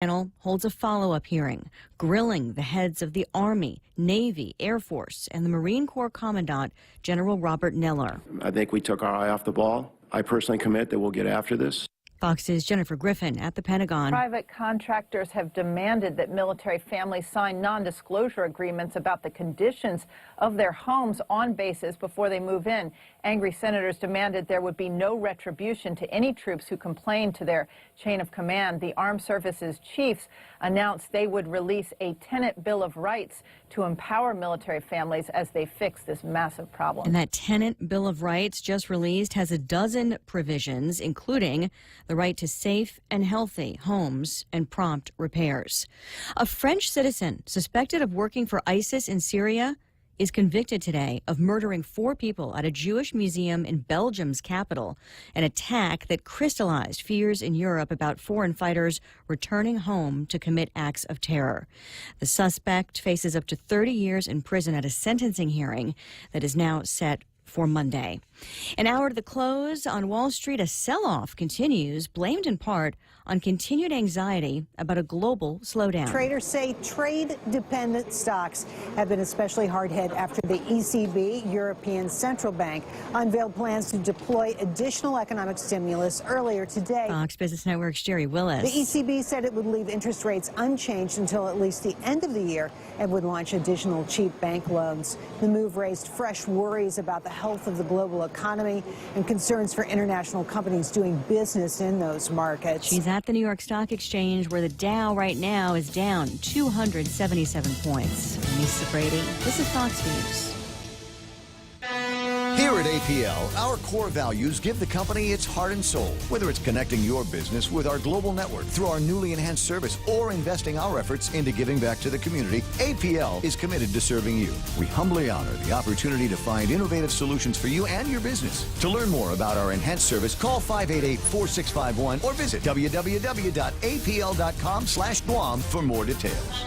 Panel holds a follow-up hearing, grilling the heads of the Army, Navy, Air Force, and the Marine Corps Commandant, General Robert Neller. I think we took our eye off the ball. I personally commit that we'll get after this. Fox's Jennifer Griffin at the Pentagon. Private contractors have demanded that military families sign non-disclosure agreements about the conditions of their homes on bases before they move in. Angry senators demanded there would be no retribution to any troops who complained to their chain of command. The Armed Services chiefs announced they would release a tenant bill of rights to empower military families as they fix this massive problem. And that tenant bill of rights just released has a dozen provisions, including the right to safe and healthy homes and prompt repairs. A French citizen suspected of working for ISIS in Syria is convicted today of murdering 4 people at a Jewish museum in Belgium's capital, an attack that crystallized fears in Europe about foreign fighters returning home to commit acts of terror. The suspect faces up to 30 years in prison at a sentencing hearing that is now set for Monday. An hour to the close on Wall Street, a sell-off continues, blamed in part on continued anxiety about a global slowdown. Traders say trade-dependent stocks have been especially hard hit after the ECB, European Central Bank, unveiled plans to deploy additional economic stimulus earlier today. Fox Business Network's Jerry Willis. The ECB said it would leave interest rates unchanged until at least the end of the year and would launch additional cheap bank loans. The move raised fresh worries about the health of the global economy and concerns for international companies doing business in those markets. She's at the New York Stock Exchange, where the Dow right now is down 277 points. I'm Lisa Brady. This is Fox News. Here at APL, our core values give the company its heart and soul. Whether it's connecting your business with our global network through our newly enhanced service or investing our efforts into giving back to the community, APL is committed to serving you. We humbly honor the opportunity to find innovative solutions for you and your business. To learn more about our enhanced service, call 588-4651 or visit www.apl.com/Guam for more details.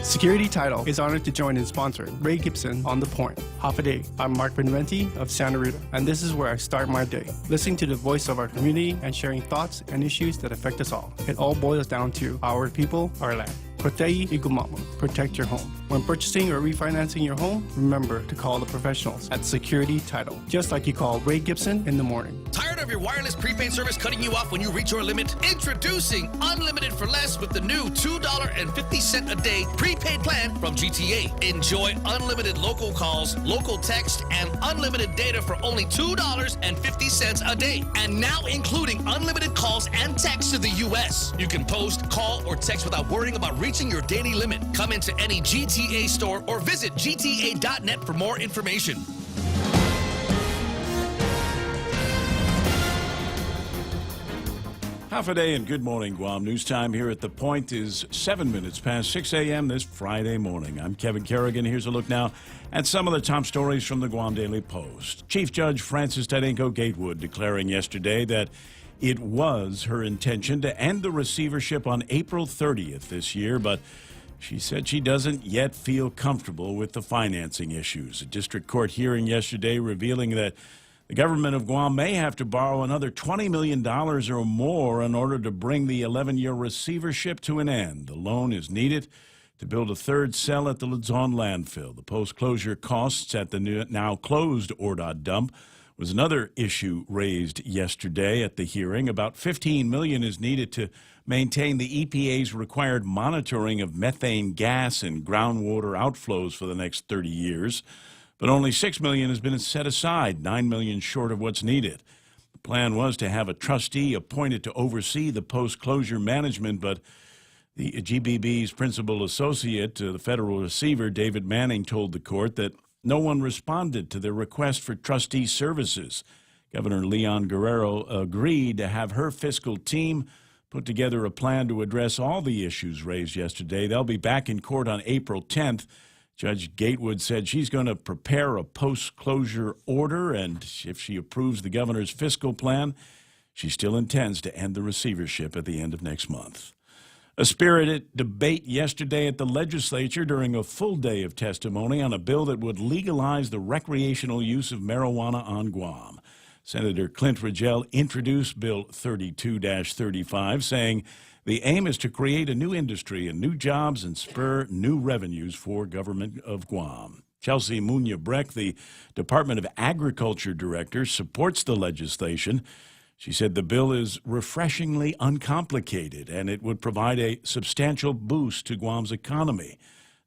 Security Title is honored to join in sponsoring Ray Gibson on The Point. Half a day. I'm Mark Benventi of Santa Rita, and this is where I start my day, listening to the voice of our community and sharing thoughts and issues that affect us all. It all boils down to our people, our land. Protei Igumama. Protect your home. When purchasing or refinancing your home, remember to call the professionals at Security Title, just like you call Ray Gibson in the morning. Tired of your wireless prepaid service cutting you off when you reach your limit? Introducing Unlimited for Less with the new $2.50 a day prepaid plan from GTA. Enjoy unlimited local calls, local text, and unlimited data for only $2.50 a day. And now including unlimited calls and texts to the U.S. You can post, call, or text without worrying about reaching your daily limit. Come into any GTA store or visit gta.net for more information. Half a day and good morning, Guam. News time here at The Point is 7 minutes past 6 a.m. this Friday morning. I'm Kevin Kerrigan. Here's a look now at some of the top stories from the Guam Daily Post. Chief Judge Frances Tadenko Gatewood declaring yesterday that it was her intention to end the receivership on April 30th this year, but she said she doesn't yet feel comfortable with the financing issues. A district court hearing yesterday revealing that the government of Guam may have to borrow another $20 million or more in order to bring the 11-year receivership to an end. The loan is needed to build a third cell at the Luzon landfill. The post-closure costs at the now closed ORDOT dump was another issue raised yesterday at the hearing. About $15 million is needed to maintain the EPA's required monitoring of methane gas and groundwater outflows for the next 30 years. But only $6 million has been set aside, $9 million short of what's needed. The plan was to have a trustee appointed to oversee the post-closure management, but the GBB's principal associate, the federal receiver, David Manning, told the court that no one responded to their request for trustee services. Governor Leon Guerrero agreed to have her fiscal team put together a plan to address all the issues raised yesterday. They'll be back in court on April 10th. Judge Gatewood said she's going to prepare a post-closure order, and if she approves the governor's fiscal plan, she still intends to end the receivership at the end of next month. A spirited debate yesterday at the legislature during a full day of testimony on a bill that would legalize the recreational use of marijuana on Guam. Senator Clint Rogel introduced Bill 32-35, saying The aim is to create a new industry and new jobs and spur new revenues for government of Guam. Chelsea Munya-Breck, the Department of Agriculture Director, supports the legislation. She said the bill is refreshingly uncomplicated and it would provide a substantial boost to Guam's economy.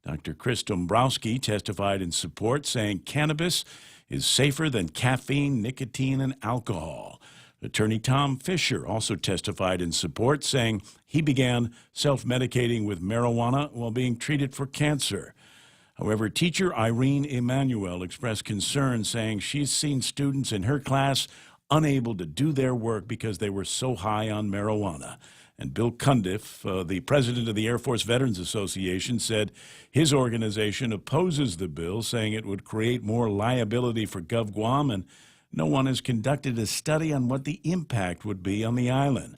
Dr. Chris Dombrowski testified in support, saying cannabis is safer than caffeine, nicotine, and alcohol. Attorney Tom Fisher also testified in support, saying he began self-medicating with marijuana while being treated for cancer. However, teacher Irene Emanuel expressed concern, saying she's seen students in her class unable to do their work because they were so high on marijuana. And Bill Cundiff, the president of the Air Force Veterans Association, said his organization opposes the bill, saying it would create more liability for Gov Guam, and no one has conducted a study on what the impact would be on the island.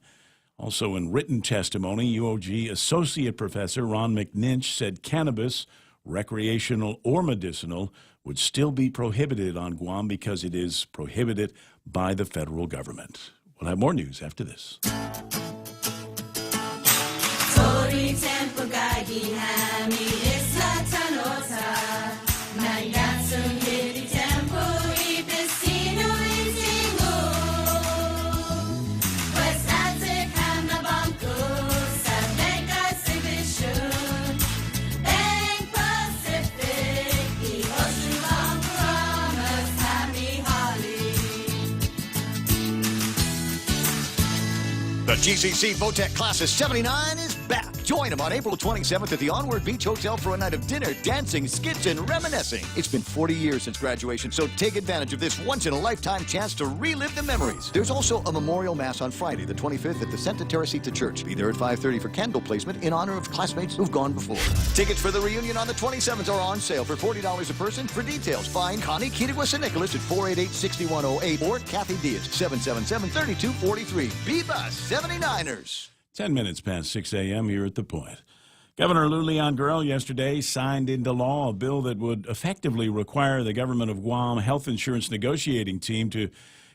Also in written testimony, UOG Associate Professor Ron McNinch said cannabis, recreational or medicinal, would still be prohibited on Guam because it is prohibited by the federal government. We'll have more news after this. The GCC Votech Class of 79 is back. Join them on April 27th at the Onward Beach Hotel for a night of dinner, dancing, skits, and reminiscing. It's been 40 years since graduation, so take advantage of this once-in-a-lifetime chance to relive the memories. There's also a memorial mass on Friday, the 25th, at the Santa Teresita Church. Be there at 5:30 for candle placement in honor of classmates who've gone before. Tickets for the reunion on the 27th are on sale for $40 a person. For details, find Connie Kittigwa St. Nicholas at 488-6108 or Kathy Diaz, 777-3243. Viva 79ers! 10 minutes past 6 a.m. here at The Point. Governor Lou Leon Guerrero yesterday signed into law a bill that would effectively require the government of Guam health insurance negotiating team to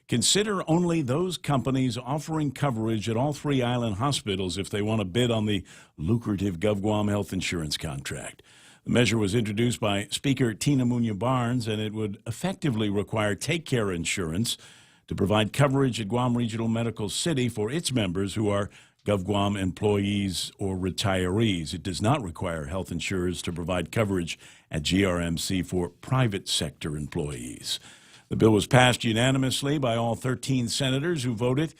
consider only those companies offering coverage at all three island hospitals if they want to bid on the lucrative GovGuam health insurance contract. The measure was introduced by Speaker Tina Munya-Barnes, and it would effectively require Take Care Insurance to provide coverage at Guam Regional Medical City for its members who are GovGuam employees or retirees. It does not require health insurers to provide coverage at GRMC for private sector employees. The bill was passed unanimously by all 13 senators who voted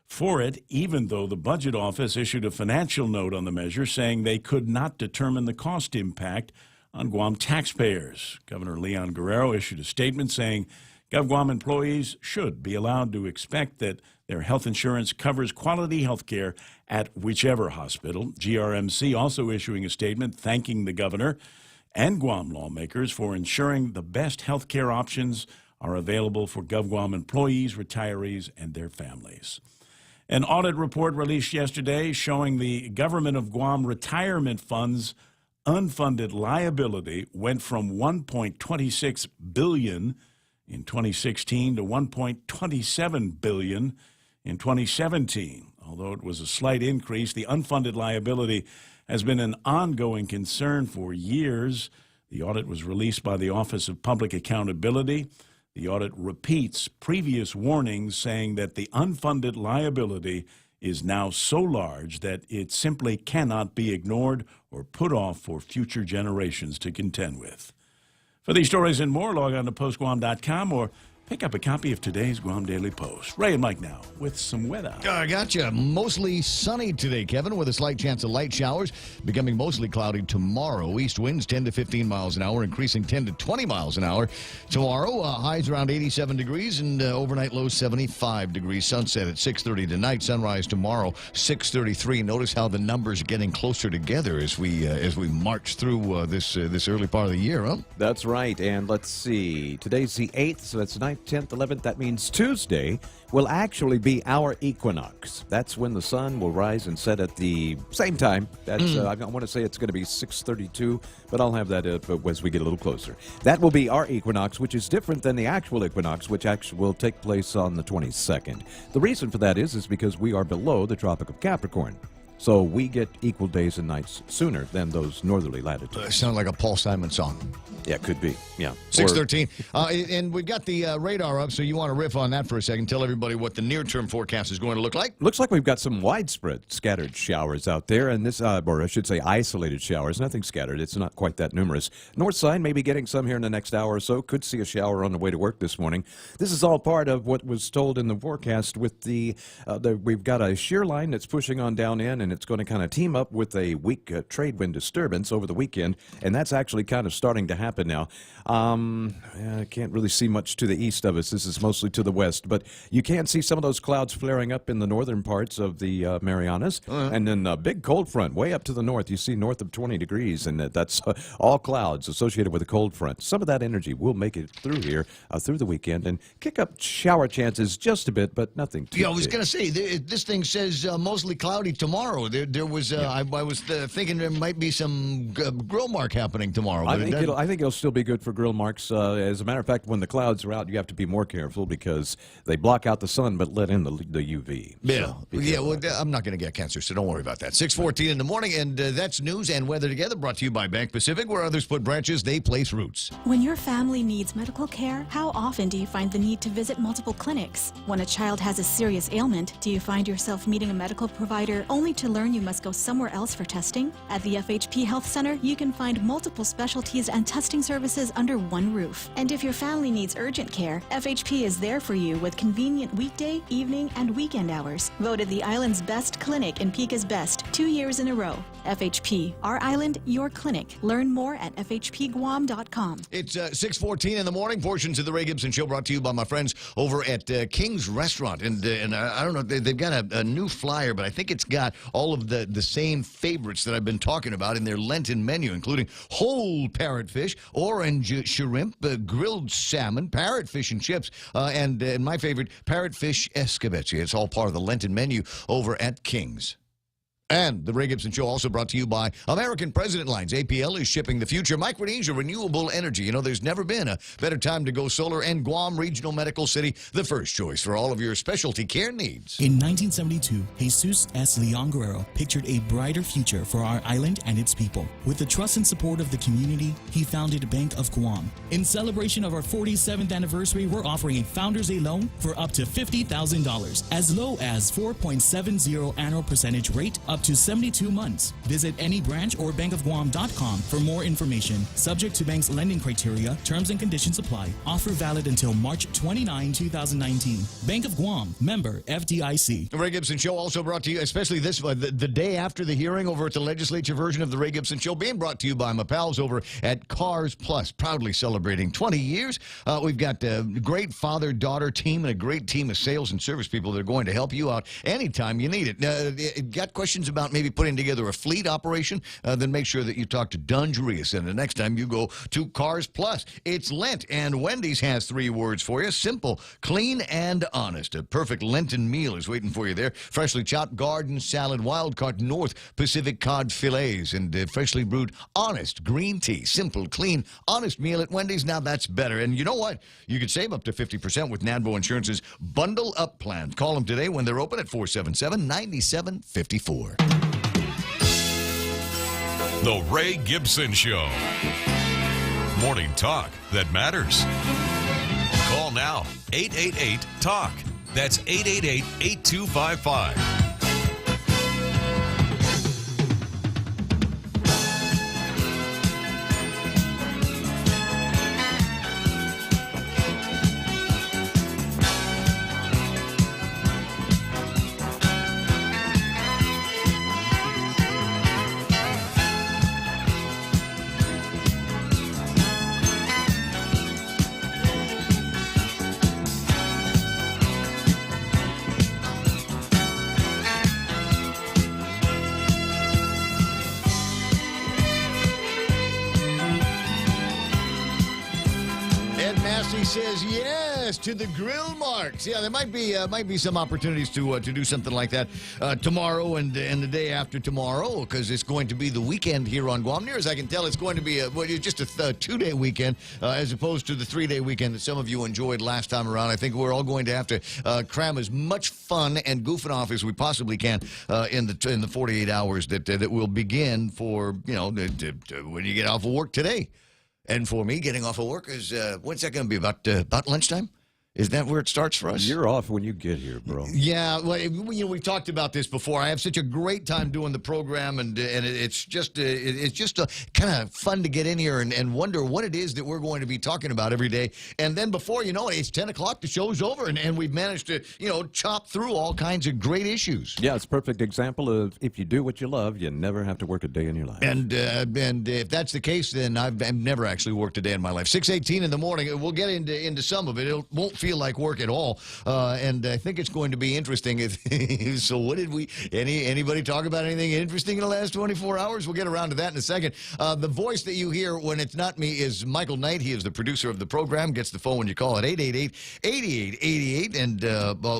for it, even though the Budget Office issued a financial note on the measure saying they could not determine the cost impact on Guam taxpayers. Governor Leon Guerrero issued a statement saying GovGuam employees should be allowed to expect that their health insurance covers quality health care at whichever hospital. GRMC also issuing a statement thanking the governor and Guam lawmakers for ensuring the best health care options are available for GovGuam employees, retirees, and their families. An audit report released yesterday showing the government of Guam retirement funds unfunded liability went from $1.26 billion in 2016 to $1.27 billion in 2017. Although it was a slight increase, the unfunded liability has been an ongoing concern for years. The audit was released by the Office of Public Accountability. The audit repeats previous warnings, saying that the unfunded liability is now so large that it simply cannot be ignored or put off for future generations to contend with. For these stories and more, log on to postguam.com or pick up a copy of today's Guam Daily Post. Ray and Mike now with some weather. I gotcha. Mostly sunny today, Kevin, with a slight chance of light showers. Becoming mostly cloudy tomorrow. East winds 10 to 15 miles an hour, increasing 10 to 20 miles an hour. Tomorrow, highs around 87 degrees and overnight low 75 degrees. Sunset at 6:30 tonight. Sunrise tomorrow 6:33. Notice how the numbers are getting closer together as we march through this early part of the year, huh? That's right. And let's see. Today's the 8th, so that's 9th, 10th, 11th. That means Tuesday will actually be our equinox. That's when the sun will rise and set at the same time. That's I want to say it's going to be 6:32, but I'll have that as we get a little closer. That will be our equinox, which is different than the actual equinox, which actually will take place on the 22nd. The reason for that is because we are below the Tropic of Capricorn. So we get equal days and nights sooner than those northerly latitudes. Sound like a Paul Simon song. Yeah, could be. Yeah. 6:13. And we've got the radar up, so you want to riff on that for a second. Tell everybody what the near-term forecast is going to look like. Looks like we've got some widespread scattered showers out there, and this, or I should say isolated showers. Nothing scattered. It's not quite that numerous. North side may be getting some here in the next hour or so. Could see a shower on the way to work this morning. This is all part of what was told in the forecast with we've got a shear line that's pushing on down in, and it's going to kind of team up with a weak trade wind disturbance over the weekend, and that's actually kind of starting to happen now. I can't really see much to the east of us. This is mostly to the west, but you can see some of those clouds flaring up in the northern parts of the Marianas, and then a big cold front way up to the north. You see north of 20 degrees, and that's all clouds associated with a cold front. Some of that energy will make it through here through the weekend and kick up shower chances just a bit, but nothing too I was big. going to say, this thing says mostly cloudy tomorrow. There was, I was thinking there might be some grill mark happening tomorrow. I think it'll still be good for grill marks. As a matter of fact, when the clouds are out, you have to be more careful because they block out the sun but let in the UV. Yeah, So well, I'm not going to get cancer, so don't worry about that. 6:14 in the morning, and that's news and weather together brought to you by Bank Pacific. Where others put branches, they place roots. When your family needs medical care, how often do you find the need to visit multiple clinics? When a child has a serious ailment, do you find yourself meeting a medical provider only to learn you must go somewhere else for testing? At the FHP Health Center, you can find multiple specialties and testing services under one roof. And if your family needs urgent care, FHP is there for you with convenient weekday, evening, and weekend hours. Voted the island's best clinic in Pika's Best 2 years in a row. FHP, our island, your clinic. Learn more at fhpguam.com. It's 6:14 in the morning. Portions of the Ray Gibson Show brought to you by my friends over at King's Restaurant. And I don't know, they've got a new flyer, but I think it's got all of the same favorites that I've been talking about in their Lenten menu, including whole parrotfish, orange shrimp, grilled salmon, parrotfish and chips, and my favorite, parrotfish escabeche. It's all part of the Lenten menu over at King's. And the Ray Gibson Show also brought to you by American President Lines. APL is shipping the future. Micronesia Renewable Energy. You know, there's never been a better time to go solar, and Guam Regional Medical City, the first choice for all of your specialty care needs. In 1972, Jesus S. Leon Guerrero pictured a brighter future for our island and its people. With the trust and support of the community, he founded Bank of Guam. In celebration of our 47th anniversary, we're offering a Founders Day loan for up to $50,000, as low as 4.70 annual percentage rate, up to 72 months. Visit any branch or bankofguam.com for more information. Subject to bank's lending criteria, terms and conditions apply. Offer valid until March 29, 2019. Bank of Guam, member FDIC. The Ray Gibson Show also brought to you, especially this the day after the hearing over at the legislature version of the Ray Gibson Show, being brought to you by my pals over at Cars Plus, proudly celebrating 20 years. We've got a great father-daughter team and a great team of sales and service people that are going to help you out anytime you need it. Got questions about maybe putting together a fleet operation? Then make sure that you talk to Don Jurius, and the next time you go to Cars Plus. It's Lent, and Wendy's has 3 words for you: simple, clean, and honest. A perfect Lenten meal is waiting for you there. Freshly chopped garden salad, wild caught North Pacific cod fillets, and freshly brewed honest green tea. Simple, clean, honest meal at Wendy's. Now that's better. And you know what? You could save up to 50% with NADVO Insurance's Bundle Up plan. Call them today when they're open at 477-9754. The Ray Gibson Show. Morning talk that matters. Call now, 888-TALK. That's 888-8255. Ed Massey says, yes, Yes, to the grill marks. Yeah, there might be some opportunities to do something like that tomorrow and the day after tomorrow, because it's going to be the weekend here on Guam. Near as I can tell, it's going to be just a 2-day weekend as opposed to the 3-day weekend that some of you enjoyed last time around. I think we're all going to have to cram as much fun and goofing off as we possibly can in the 48 hours that will begin for when you get off of work today. And for me, getting off of work is, what's that going to be, about lunchtime? Is that where it starts for us? You're off when you get here, bro. Yeah, well, we've talked about this before. I have such a great time doing the program, and it's just kind of fun to get in here and wonder what it is that we're going to be talking about every day. And then before you know it, it's 10 o'clock, the show's over, and we've managed to, chop through all kinds of great issues. Yeah, it's a perfect example of if you do what you love, you never have to work a day in your life. And if that's the case, then I've never actually worked a day in my life. 6:18 in the morning, we'll get into some of it. It won't feel like work at all, and I think it's going to be interesting. So what did anybody talk about anything interesting in the last 24 hours? We'll get around to that in a second. The voice that you hear when it's not me is Michael Knight. He is the producer of the program. Gets the phone when you call at 888-8888, and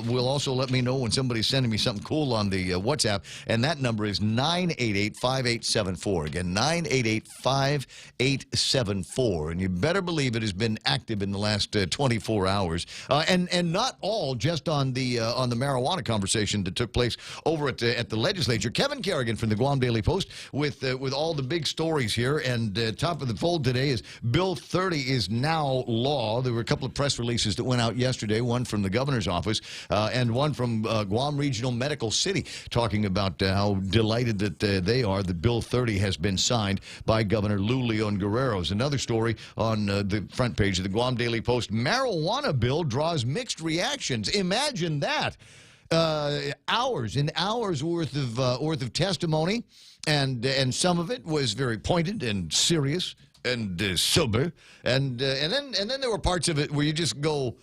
will also let me know when somebody's sending me something cool on the WhatsApp, and that number is 988-5874. Again, 988-5874, and you better believe it has been active in the last 24 hours. And not all just on the marijuana conversation that took place over at the legislature. Kevin Kerrigan from the Guam Daily Post with all the big stories here. And top of the fold today is Bill 30 is now law. There were a couple of press releases that went out yesterday, one from the governor's office and one from Guam Regional Medical City, talking about how delighted that they are that Bill 30 has been signed by Governor Lou Leon Guerrero's. Another story on the front page of the Guam Daily Post, marijuana bill draws mixed reactions. Imagine that. Hours and hours worth of testimony, and some of it was very pointed and serious and sober, and then there were parts of it where you just go,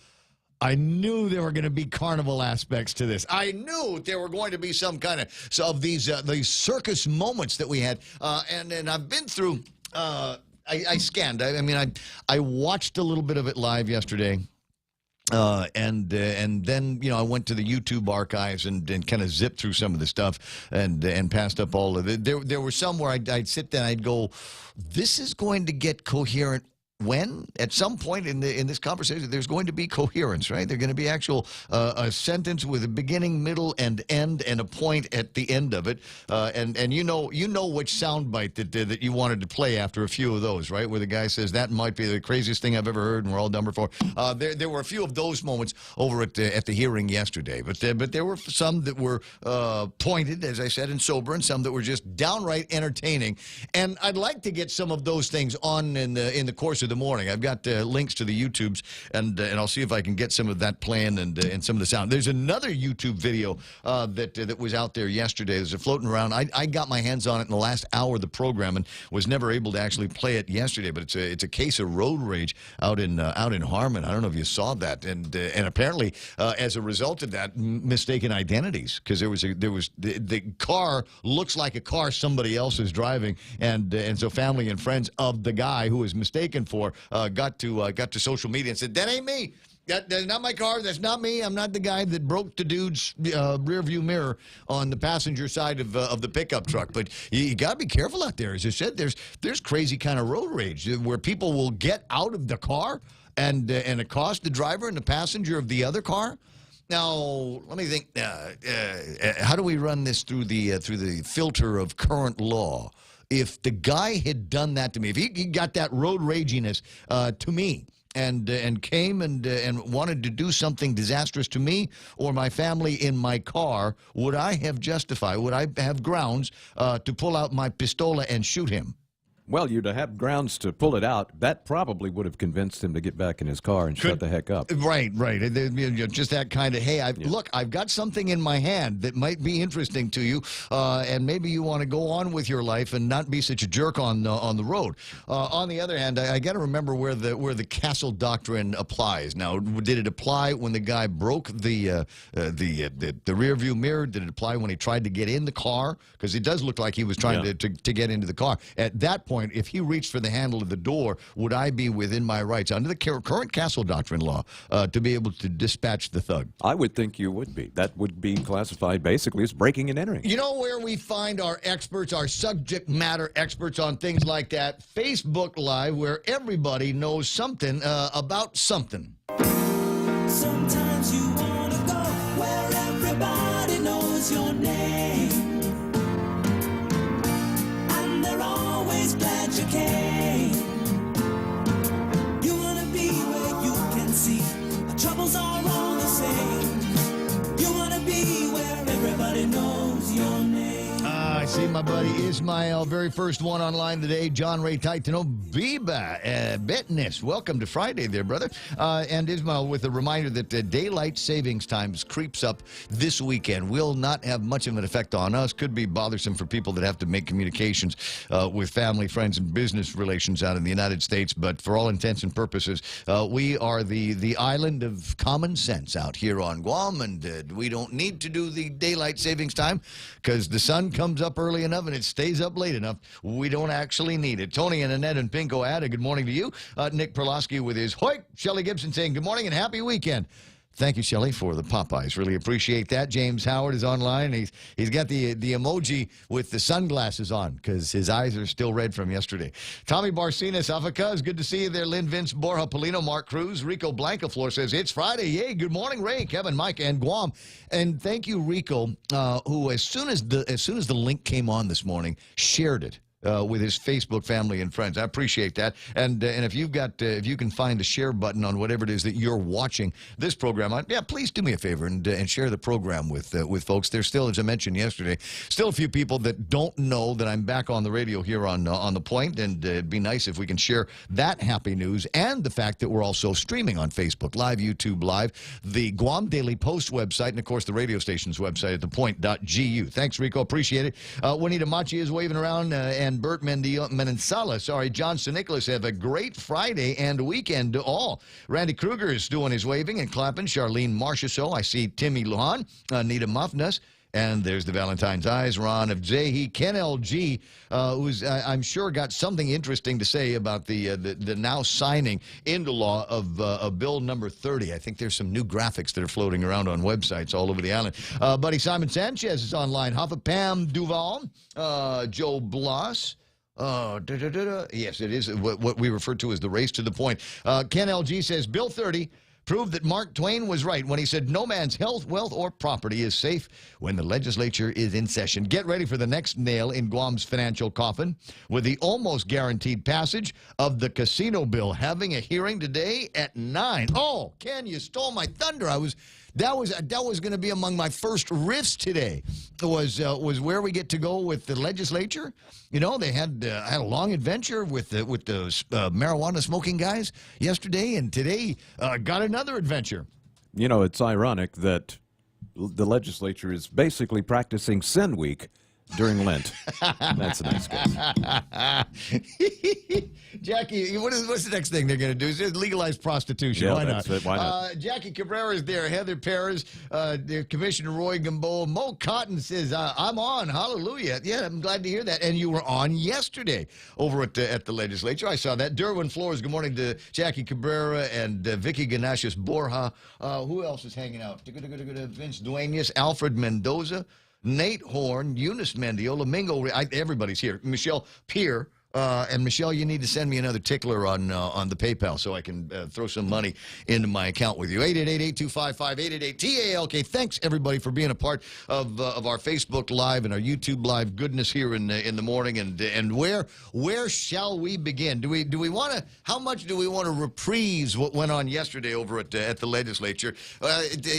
I knew there were going to be carnival aspects to this. I knew there were going to be some kind of these circus moments that we had, and I've been through. I scanned. I watched a little bit of it live yesterday. And then I went to the YouTube archives and kind of zipped through some of the stuff and passed up all of it. There were some where I'd sit there and I'd go, this is going to get coherent. When at some point in this conversation, there's going to be coherence, right? There's going to be actual a sentence with a beginning, middle, and end, and a point at the end of it. And you know which soundbite that you wanted to play after a few of those, right? Where the guy says that might be the craziest thing I've ever heard, and we're all dumber for. There were a few of those moments over at the hearing yesterday, but there were some that were pointed, as I said, and sober, and some that were just downright entertaining. And I'd like to get some of those things on in the course of the morning. I've got links to the YouTubes, and I'll see if I can get some of that playing and some of the sound. There's another YouTube video that was out there yesterday. There's a floating around. I got my hands on it in the last hour of the program and was never able to actually play it yesterday. But it's a case of road rage out in Harmon. I don't know if you saw that, and apparently as a result of that, mistaken identities, because the car looks like a car somebody else is driving, and so family and friends of the guy who was mistaken for got to social media and said, that ain't me. That's not my car. That's not me. I'm not the guy that broke the dude's rear view mirror on the passenger side of the pickup truck. But you got to be careful out there. As I said, there's crazy kind of road rage where people will get out of the car and accost the driver and the passenger of the other car. Now, let me think. How do we run this through the filter of current law? If the guy had done that to me, if he got that road raginess to me, and came and wanted to do something disastrous to me or my family in my car, would I have grounds to pull out my pistola and shoot him? Well, you'd have grounds to pull it out. That probably would have convinced him to get back in his car and shut the heck up. Right. Just that kind of, hey, look, I've got something in my hand that might be interesting to you, and maybe you want to go on with your life and not be such a jerk on the road. On the other hand, I got to remember where the Castle Doctrine applies. Now, did it apply when the guy broke the rear view mirror? Did it apply when he tried to get in the car? Because it does look like he was trying to get into the car. At that point, point, if he reached for the handle of the door, would I be within my rights under the current Castle Doctrine law to be able to dispatch the thug? I would think you would be. That would be classified basically as breaking and entering. You know where we find our experts, our subject matter experts on things like that? Facebook Live, where everybody knows something about something. Sometimes you want to go where everybody knows your name, and they're always glad you came. You want to be where you can see the troubles are all the same. You want to be where everybody knows your name. I see my buddy Ismail, very first one online today. John Ray Titano Biba Betness. Welcome to Friday there, brother. And Ismail with a reminder that daylight savings times creeps up this weekend. Will not have much of an effect on us. Could be bothersome for people that have to make communications with family, friends, and business relations out in the United States. But for all intents and purposes, we are the island of common sense out here on Guam, and we don't need to do the daylight savings time because the sun comes up early enough and it stays up late enough. We don't actually need it. Tony and Annette and Pinko Ada, good morning to you. Nick Perlowski with his hoik. Shelley Gibson saying good morning and happy weekend. Thank you, Shelley, for the Popeyes. Really appreciate that. James Howard is online. He's got the emoji with the sunglasses on because his eyes are still red from yesterday. Tommy Barcinas, Afacaz, good to see you there. Lynn Vince, Borja Polino, Mark Cruz, Rico Blancaflor says it's Friday. Yay! Good morning, Ray, Kevin, Mike, and Guam. And thank you, Rico, who as soon as the link came on this morning, shared it. With his Facebook family and friends. I appreciate that. And if you've got, if you can find the share button on whatever it is that you're watching this program on, yeah, please do me a favor and share the program with folks. There's still, as I mentioned yesterday, still a few people that don't know that I'm back on the radio here on the Point, and it'd be nice if we can share that happy news and the fact that we're also streaming on Facebook Live, YouTube Live, the Guam Daily Post website, and of course the radio station's website at thepoint.gu. Thanks, Rico. Appreciate it. Juanita Machi is waving around and Bert Menensala, John St. Nicholas, have a great Friday and weekend to all. Randy Kruger is doing his waving and clapping. Charlene Marchessault. I see Timmy Lujan, Nita Muffness. And there's the Valentine's Eyes, Ron of Zehi, Ken LG, who's, I'm sure, got something interesting to say about the now signing into law of Bill number 30. I think there's some new graphics that are floating around on websites all over the island. Buddy Simon Sanchez is online. Hoffa Pam Duval, Joe Bloss. Yes, it is what we refer to as the race to the point. Ken LG says, Bill 30 proved that Mark Twain was right when he said no man's health, wealth, or property is safe when the legislature is in session. Get ready for the next nail in Guam's financial coffin with the almost guaranteed passage of the casino bill having a hearing today at 9. Oh, Ken, you stole my thunder. That was going to be among my first riffs today. Was where we get to go with the legislature. You know, they had a long adventure with the marijuana smoking guys yesterday, and today got another adventure. You know, it's ironic that the legislature is basically practicing Sin Week during Lent. That's a nice guess. Jackie, what's the next thing they're going to do? Is legalize prostitution. Yeah, Why not? Why not? Jackie Cabrera is there. Heather Perez, Commissioner Roy Gamboa. Mo Cotton says, I'm on. Hallelujah. Yeah, I'm glad to hear that. And you were on yesterday over at the legislature. I saw that. Derwin Flores, good morning to Jackie Cabrera and Vicky Ganashis Borja. Who else is hanging out? Vince Duenas, Alfred Mendoza, Nate Horn, Eunice Mendiola, Mingo, everybody's here. Michelle Peer. And Michelle, you need to send me another tickler on the PayPal so I can throw some money into my account with you. 888-8255-888-TALK. Thanks everybody for being a part of our Facebook Live and our YouTube Live goodness here in the morning. And where shall we begin? Do we want to? How much do we want to reprise what went on yesterday over at the legislature?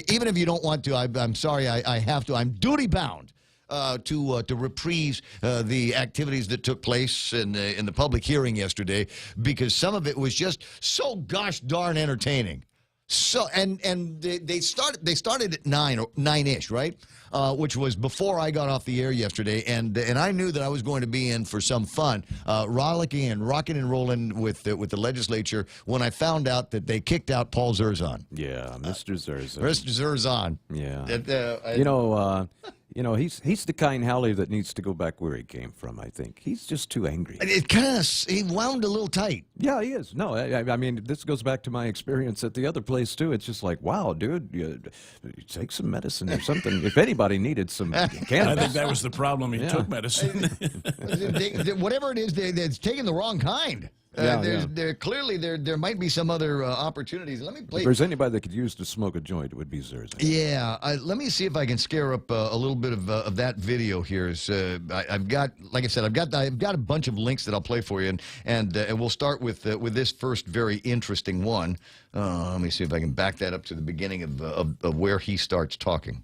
Even if you don't want to, I'm sorry, I have to. I'm duty bound. To reprise the activities that took place in the public hearing yesterday, because some of it was just so gosh darn entertaining. So and they started at 9-ish, right? Which was before I got off the air yesterday, and I knew that I was going to be in for some fun, rollicking and rocking and rolling with the legislature when I found out that they kicked out Paul Zerzan. Yeah, Mr. Zerzan. Mr. Zerzan. Yeah. You know, he's the kind, Howley, that needs to go back where he came from, I think. He's just too angry. It kind of, he wound a little tight. Yeah, he is. No, I mean, this goes back to my experience at the other place, too. It's just like, wow, dude, you take some medicine or something. If anybody needed some cannabis. I think that was the problem. He took medicine. Whatever it is, they're taking the wrong kind. Clearly, there might be some other opportunities. Let me play. If there's anybody that could use to smoke a joint, it would be Zerzan. Yeah, let me see if I can scare up a little bit of that video here. I've got, like I said, I've got a bunch of links that I'll play for you, and we'll start with this first very interesting one. Let me see if I can back that up to the beginning of where he starts talking,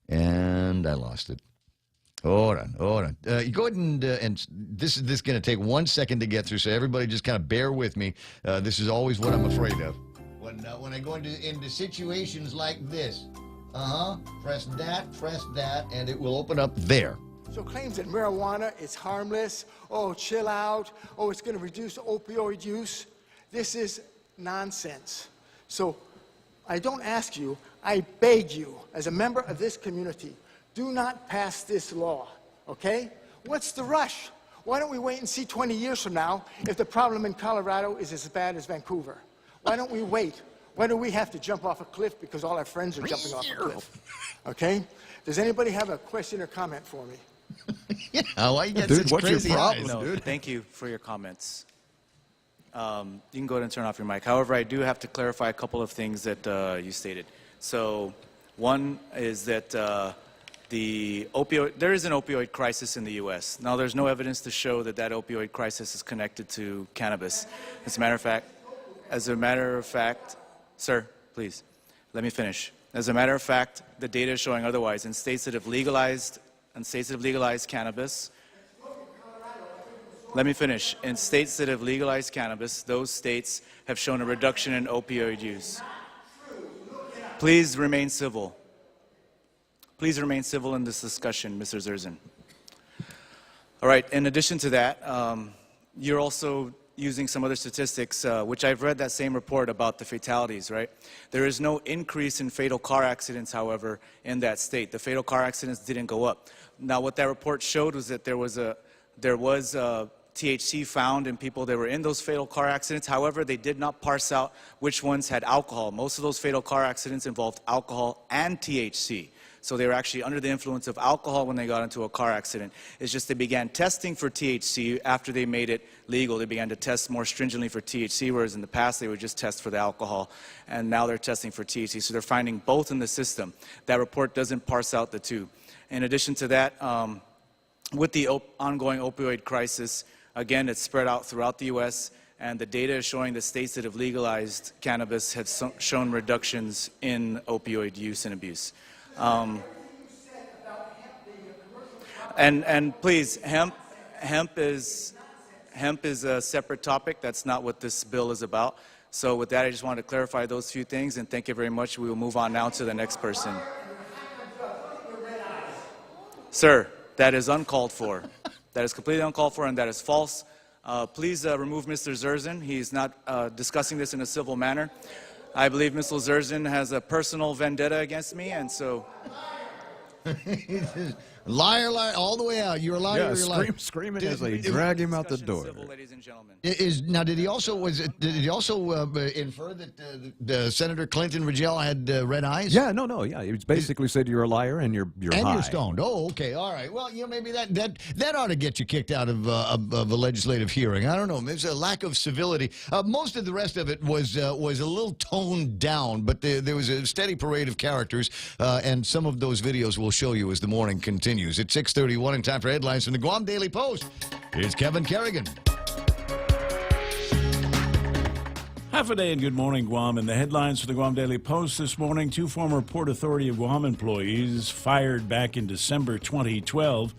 and I lost it. Hold on. You go ahead and this is going to take 1 second to get through, so everybody just kind of bear with me. This is always what I'm afraid of. When I go into situations like this, press that, and it will open up there. So claims that marijuana is harmless, oh, chill out, oh, it's going to reduce opioid use, this is nonsense. So I don't ask you, I beg you, as a member of this community, do not pass this law, okay? What's the rush? Why don't we wait and see 20 years from now if the problem in Colorado is as bad as Vancouver? Why don't we wait? Why do we have to jump off a cliff because all our friends are jumping off a cliff? Okay? Does anybody have a question or comment for me? Yeah, why you got dude, such crazy eyes? No, thank you for your comments. You can go ahead and turn off your mic. However, I do have to clarify a couple of things that you stated. So, one is that there is an opioid crisis in the U.S. Now, there's no evidence to show that opioid crisis is connected to cannabis. As a matter of fact, sir, please, let me finish. As a matter of fact, the data is showing otherwise. In states that have legalized cannabis, let me finish. In states that have legalized cannabis, those states have shown a reduction in opioid use. Please remain civil. Please remain civil in this discussion, Mr. Zerzan. All right, in addition to that, you're also using some other statistics, which I've read that same report about the fatalities, right? There is no increase in fatal car accidents, however, in that state. The fatal car accidents didn't go up. Now, what that report showed was that there was THC found in people that were in those fatal car accidents. However, they did not parse out which ones had alcohol. Most of those fatal car accidents involved alcohol and THC. So they were actually under the influence of alcohol when they got into a car accident. It's just they began testing for THC after they made it legal. They began to test more stringently for THC, whereas in the past they would just test for the alcohol. And now they're testing for THC. So they're finding both in the system. That report doesn't parse out the two. In addition to that, with the ongoing opioid crisis, again, it's spread out throughout the U.S., and the data is showing that states that have legalized cannabis have shown reductions in opioid use and abuse. And please, hemp is a separate topic. That's not what this bill is about. So with that, I just wanted to clarify those few things, and thank you very much. We will move on now to the next person. Sir, that is uncalled for. That is completely uncalled for, and that is false. Please remove Mr. Zerzan. He's not discussing this in a civil manner. I believe Mr. Zerzan has a personal vendetta against me, and so... Liar, all the way out. You're a liar. Yeah, you're a liar. Screaming as they drag him out the door. Ladies and gentlemen. Now, did he also infer that Senator Clinton Rigel had red eyes? Yeah, no. He basically said you're a liar and you're high. And you're stoned. Oh, okay, all right. Well, maybe that ought to get you kicked out of a legislative hearing. I don't know. There's a lack of civility. Most of the rest of it was a little toned down, but there was a steady parade of characters, and some of those videos we'll show you as the morning continues. It's 6:31 and time for headlines from the Guam Daily Post. Here's Kevin Kerrigan. Half a day and good morning, Guam. And the headlines for the Guam Daily Post this morning: 2 former Port Authority of Guam employees fired back in December 2012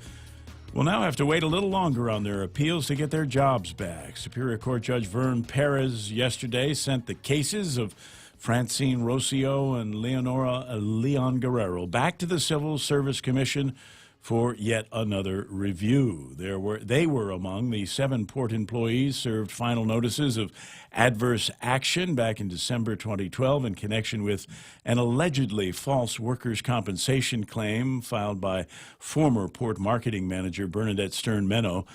will now have to wait a little longer on their appeals to get their jobs back. Superior Court Judge Vern Perez yesterday sent the cases of Francine Rocio and Leonora Leon Guerrero back to the Civil Service Commission for yet another review. They were among the 7 port employees served final notices of adverse action back in December 2012 in connection with an allegedly false workers' compensation claim filed by former port marketing manager Bernadette Stern-Menno.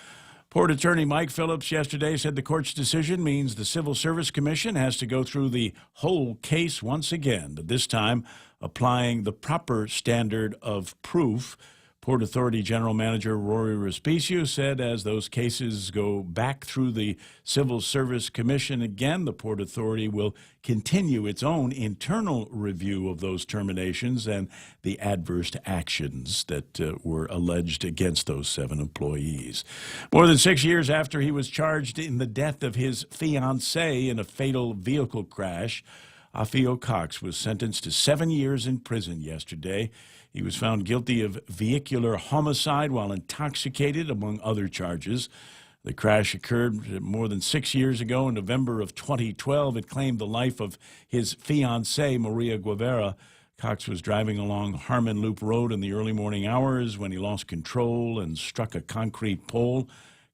Port Attorney Mike Phillips yesterday said the court's decision means the Civil Service Commission has to go through the whole case once again, but this time applying the proper standard of proof. Port Authority General Manager Rory Respicio said as those cases go back through the Civil Service Commission again, the Port Authority will continue its own internal review of those terminations and the adverse actions that were alleged against those 7 employees. More than 6 years after he was charged in the death of his fiancée in a fatal vehicle crash, Afio Cox was sentenced to 7 years in prison yesterday. He was found guilty of vehicular homicide while intoxicated, among other charges. The crash occurred more than 6 years ago in November of 2012. It claimed the life of his fiancée, Maria Guevara. Cox was driving along Harmon Loop Road in the early morning hours when he lost control and struck a concrete pole.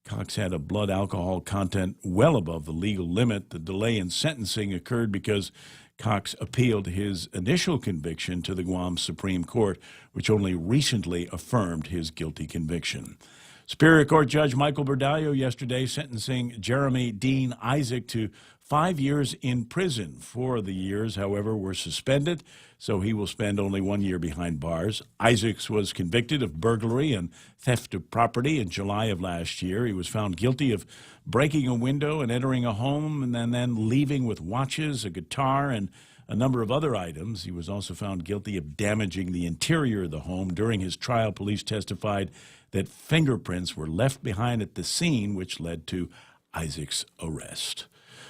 Cox had a blood alcohol content well above the legal limit. The delay in sentencing occurred because Cox appealed his initial conviction to the Guam Supreme Court, which only recently affirmed his guilty conviction. Superior Court Judge Michael Berdallo yesterday sentencing Jeremy Dean Isaac to 5 years in prison. 4 of the years, however, were suspended, so he will spend only 1 year behind bars. Isaacs was convicted of burglary and theft of property in July of last year. He was found guilty of breaking a window and entering a home and then leaving with watches, a guitar, and a number of other items. He was also found guilty of damaging the interior of the home. During his trial, police testified that fingerprints were left behind at the scene, which led to Isaac's arrest.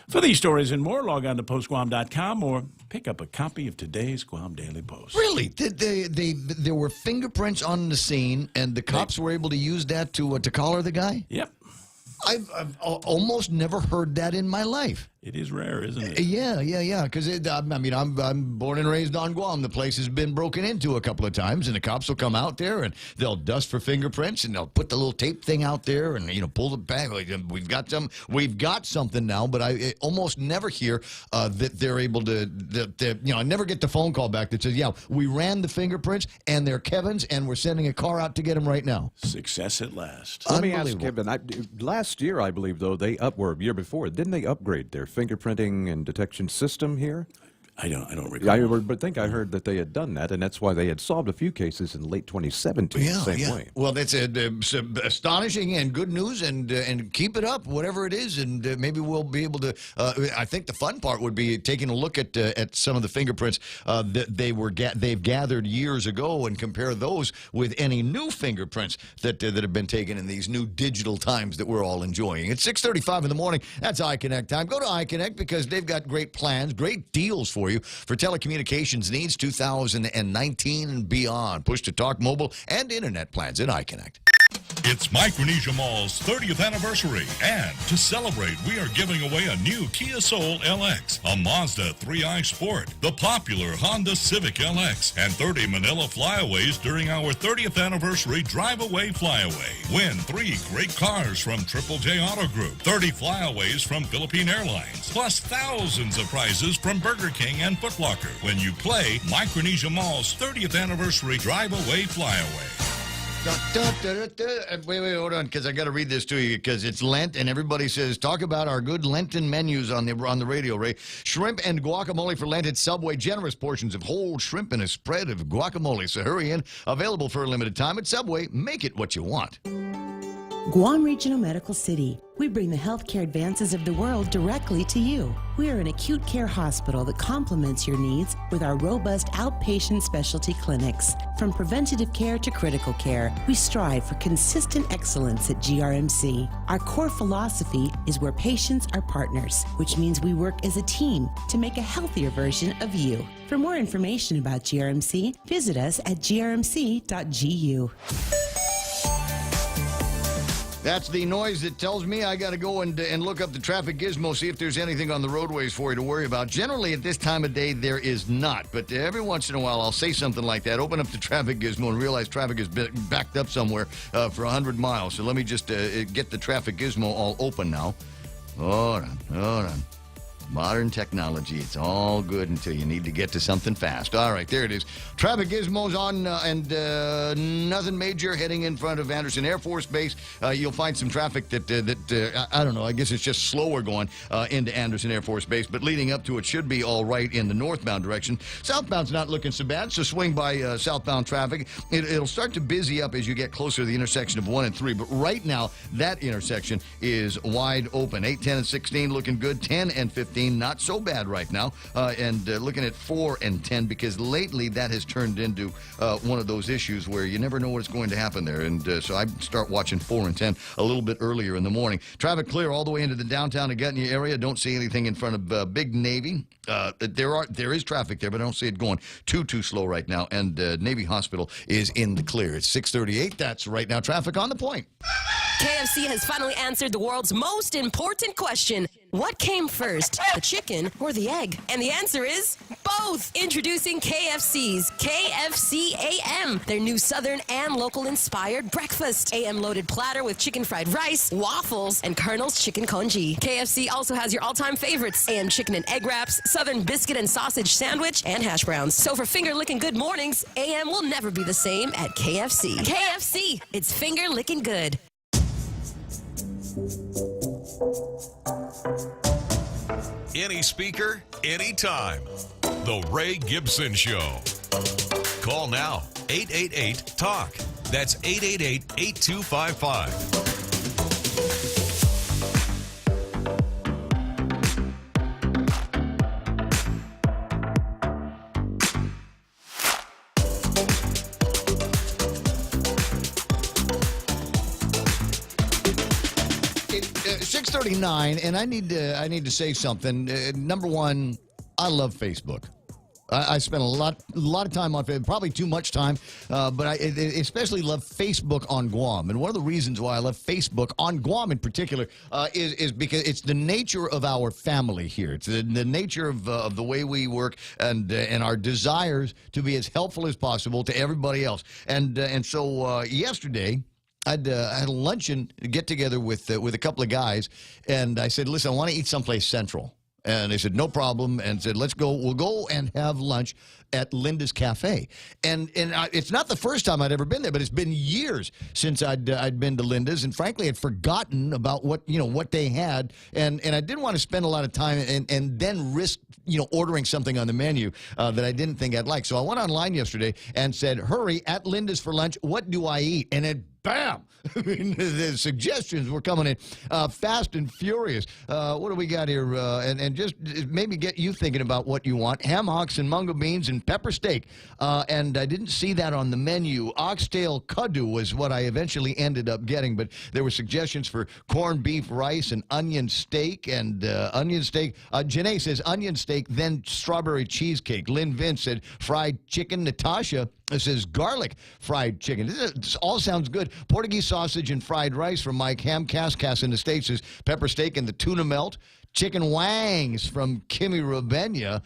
For these stories and more, log on to postguam.com or pick up a copy of today's Guam Daily Post. Really? There were fingerprints on the scene, and the cops were able to use that to collar the guy? Yep. I've almost never heard that in my life. It is rare, isn't it? Yeah. Because I'm born and raised on Guam. The place has been broken into a couple of times, and the cops will come out there and they'll dust for fingerprints, and they'll put the little tape thing out there, and pull the bag. We've got something now, but I almost never hear that they're able to. I never get the phone call back that says, "Yeah, we ran the fingerprints, and they're Kevin's, and we're sending a car out to get them right now." Success at last. Let me ask Kevin. Last year, I believe, though, or a year before, didn't they upgrade their fingerprinting and detection system here? I don't recall. I think I heard that they had done that, and that's why they had solved a few cases in late 2017 the same way. Well, that's astonishing and good news, and keep it up, whatever it is, and maybe we'll be able to. I think the fun part would be taking a look at some of the fingerprints that they've gathered years ago and compare those with any new fingerprints that have been taken in these new digital times that we're all enjoying. It's 6:35 in the morning. That's iConnect time. Go to iConnect because they've got great plans, great deals for you for telecommunications needs 2019 and beyond. Push to talk, mobile, and internet plans in iConnect. It's Micronesia Mall's 30th anniversary, and to celebrate, we are giving away a new Kia Soul LX, a Mazda 3i Sport, the popular Honda Civic LX, and 30 Manila Flyaways during our 30th anniversary Drive-Away Flyaway. Win 3 great cars from Triple J Auto Group, 30 Flyaways from Philippine Airlines, plus thousands of prizes from Burger King and Foot Locker when you play Micronesia Mall's 30th anniversary Drive-Away Flyaway. Wait, hold on, because I got to read this to you because it's Lent, and everybody says, talk about our good Lenten menus on the radio, Ray. Shrimp and guacamole for Lent at Subway. Generous portions of whole shrimp and a spread of guacamole. So hurry in. Available for a limited time at Subway. Make it what you want. Guam Regional Medical City. We bring the healthcare advances of the world directly to you. We are an acute care hospital that complements your needs with our robust outpatient specialty clinics. From preventative care to critical care, we strive for consistent excellence at GRMC. Our core philosophy is where patients are partners, which means we work as a team to make a healthier version of you. For more information about GRMC, visit us at grmc.gu. That's the noise that tells me I got to go and look up the traffic gizmo, see if there's anything on the roadways for you to worry about. Generally, at this time of day, there is not. But every once in a while, I'll say something like that, open up the traffic gizmo, and realize traffic is backed up somewhere for 100 miles. So let me just get the traffic gizmo all open now. Hold on. Modern technology. It's all good until you need to get to something fast. All right, there it is. Traffic gizmos on, and nothing major heading in front of Anderson Air Force Base. You'll find some traffic that I don't know, I guess it's just slower going into Anderson Air Force Base, but leading up to it should be all right in the northbound direction. Southbound's not looking so bad, so swing by southbound traffic. It'll start to busy up as you get closer to the intersection of 1 and 3, but right now, that intersection is wide open. 8, 10, and 16 looking good. 10 and 15 not so bad right now, and looking at 4 and 10, because lately that has turned into one of those issues where you never know what's going to happen there, and so I start watching 4 and 10 a little bit earlier in the morning. Traffic clear all the way into the downtown Gatineau area. Don't see anything in front of Big Navy. There is traffic there, but I don't see it going too slow right now, and Navy Hospital is in the clear. It's 6:38. That's right now traffic on the point. KFC has finally answered the world's most important question. What came first, the chicken or the egg? And the answer is both. Introducing KFC's KFC AM, their new Southern and local-inspired breakfast. AM-loaded platter with chicken fried rice, waffles, and Colonel's chicken congee. KFC also has your all-time favorites, AM chicken and egg wraps, Southern biscuit and sausage sandwich, and hash browns. So for finger-licking good mornings, AM will never be the same at KFC. KFC, it's finger-licking good. Any speaker, anytime. The Ray Gibson Show. Call now, 888-TALK. That's 888-8255. 6:39, and I need to say something. Number one, I love Facebook. I spend a lot of time on Facebook, probably too much time, but I especially love Facebook on Guam. And one of the reasons why I love Facebook on Guam in particular is because it's the nature of our family here. It's the nature of the way we work and our desires to be as helpful as possible to everybody else. And so yesterday, I had a luncheon get-together with a couple of guys, and I said, listen, I want to eat someplace central. And they said, no problem, and said, let's go. We'll go and have lunch at Linda's Cafe. And it's not the first time I'd ever been there, but it's been years since I'd been to Linda's, and frankly, I'd forgotten about what they had, and I didn't want to spend a lot of time and then risk ordering something on the menu that I didn't think I'd like. So I went online yesterday and said, hurry, at Linda's for lunch, what do I eat? And it bam! I mean, the suggestions were coming in fast and furious. What do we got here? And just maybe get you thinking about what you want. Ham hocks and mungo beans and pepper steak. And I didn't see that on the menu. Oxtail kaddu was what I eventually ended up getting, but there were suggestions for corned beef rice and onion steak and onion steak. Janae says onion steak, then strawberry cheesecake. Lynn Vince said fried chicken. Natasha says garlic fried chicken. This all sounds good. Portuguese sausage and fried rice from Mike Ham. Cass in the States says pepper steak and the tuna melt. Chicken wangs from Kimmy Rabenya.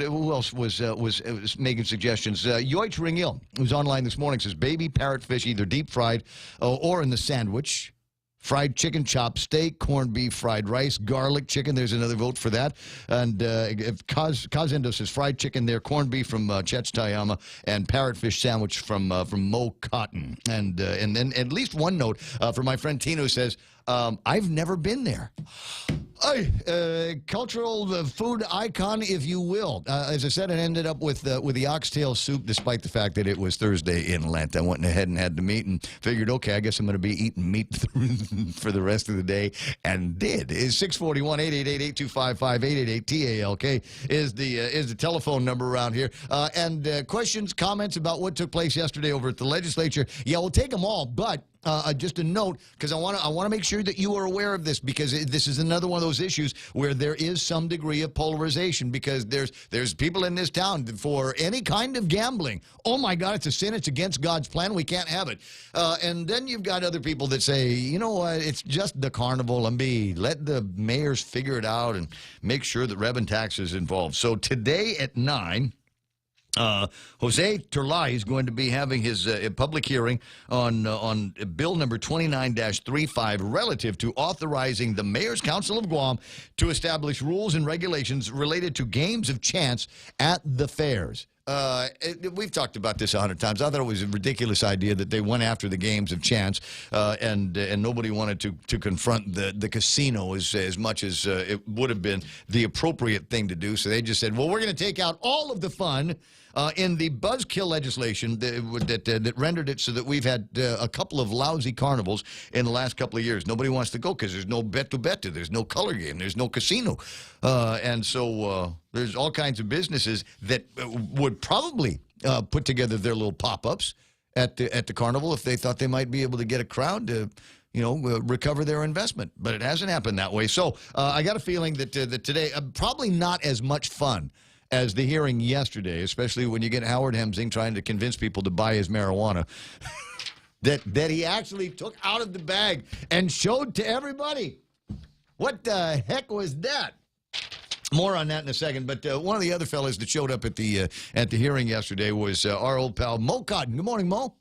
Who else was making suggestions? Yoich Ringil, who's online this morning, says baby parrotfish, either deep fried or in the sandwich. Fried chicken, chopped steak, corned beef, fried rice, garlic chicken. There's another vote for that. And Kazendo says fried chicken there, corned beef from Chet's Tayama, and parrotfish sandwich from Mo Cotton. And then at least one note from my friend Tino says, I've never been there. Cultural food icon, if you will. As I said, it ended up with the oxtail soup, despite the fact that it was Thursday in Lent. I went ahead and had the meat and figured, okay, I guess I'm going to be eating meat for the rest of the day, and did. Is 641-888-8255-888-TALK is the telephone number around here. And questions, comments about what took place yesterday over at the legislature. Yeah, we'll take them all, but just a note, because I want to make sure that you are aware of this, because this is another one of those issues where there is some degree of polarization, because there's people in this town for any kind of gambling. Oh my God, it's a sin. It's against God's plan. We can't have it. And then you've got other people that say, you know what, it's just the carnival, and let the mayors figure it out and make sure that rev and tax is involved. So today at 9. Jose Turlay is going to be having his public hearing on Bill number 29-35 relative to authorizing the Mayor's Council of Guam to establish rules and regulations related to games of chance at the fairs. We've talked about this 100 times. I thought it was a ridiculous idea that they went after the games of chance, and nobody wanted to confront the casino as much as it would have been the appropriate thing to do. So they just said, well, we're going to take out all of the fun in the buzzkill legislation that rendered it so that we've had a couple of lousy carnivals in the last couple of years. Nobody wants to go because there's no bet to, there's no color game, there's no casino. And so there's all kinds of businesses that would probably put together their little pop-ups at the carnival if they thought they might be able to get a crowd to recover their investment. But it hasn't happened that way. So I got a feeling that today, probably not as much fun as the hearing yesterday, especially when you get Howard Hemsing trying to convince people to buy his marijuana, that he actually took out of the bag and showed to everybody. What the heck was that? More on that in a second. But one of the other fellas that showed up at the hearing yesterday was our old pal Mo Cotton. Good morning, Mo.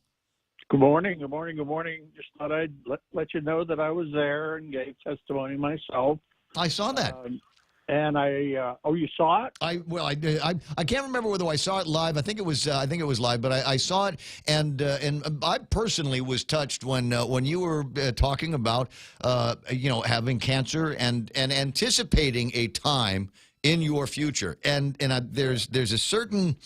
Good morning. Good morning. Good morning. Just thought I'd let you know that I was there and gave testimony myself. I saw that. And you saw it? I can't remember whether I saw it live. I think it was live, but I saw it, and I personally was touched when you were talking about having cancer and anticipating a time in your future, and there's a certain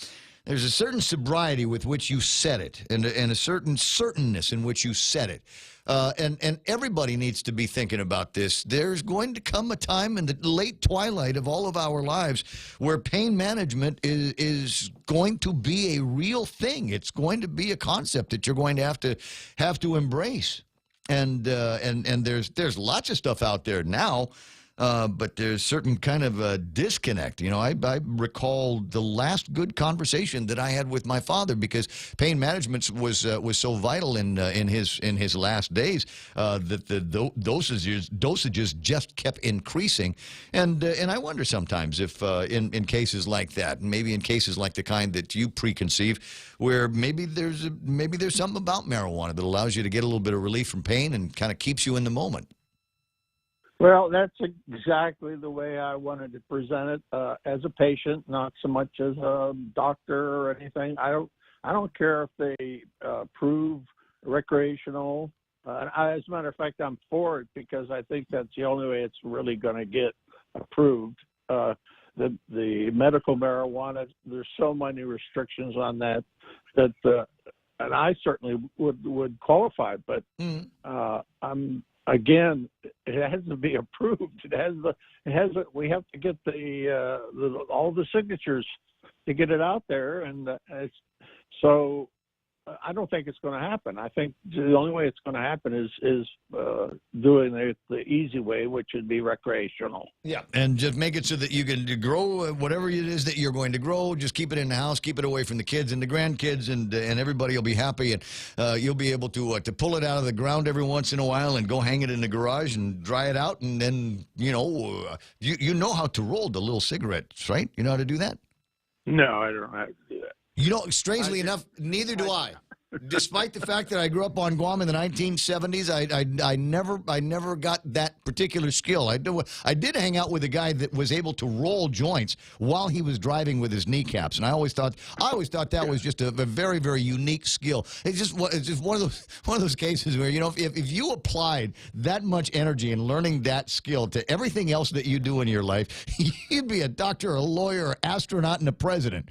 sobriety with which you said it, and a certain certainness in which you said it. And everybody needs to be thinking about this. There's going to come a time in the late twilight of all of our lives where pain management is going to be a real thing. It's going to be a concept that you're going to have to embrace. And there's lots of stuff out there now. But there's certain kind of a disconnect. I recall the last good conversation that I had with my father, because pain management was so vital in his last days that the dosages just kept increasing, and I wonder sometimes if in cases like that, maybe in cases like the kind that you preconceive, where maybe there's something about marijuana that allows you to get a little bit of relief from pain and kind of keeps you in the moment. Well, that's exactly the way I wanted to present it as a patient, not so much as a doctor or anything. I don't care if they prove recreational. As a matter of fact, I'm for it because I think that's the only way it's really going to get approved. The medical marijuana, there's so many restrictions on that and I certainly would qualify, but Again, it has to be approved. We have to get all the signatures to get it out there, and so I don't think it's going to happen. I think the only way it's going to happen is doing it the easy way, which would be recreational. Yeah, and just make it so that you can grow whatever it is that you're going to grow. Just keep it in the house, keep it away from the kids and the grandkids, and everybody will be happy, and you'll be able to pull it out of the ground every once in a while and go hang it in the garage and dry it out, and then you know how to roll the little cigarettes, right? You know how to do that? No, I don't know how to do that. Strangely enough, neither do I. Despite the fact that I grew up on Guam in the 1970s, I never got that particular skill. I did hang out with a guy that was able to roll joints while he was driving with his kneecaps, and I always thought that was just a very, very unique skill. It's just one of those cases where if you applied that much energy in learning that skill to everything else that you do in your life, you'd be a doctor, a lawyer, astronaut, and a president.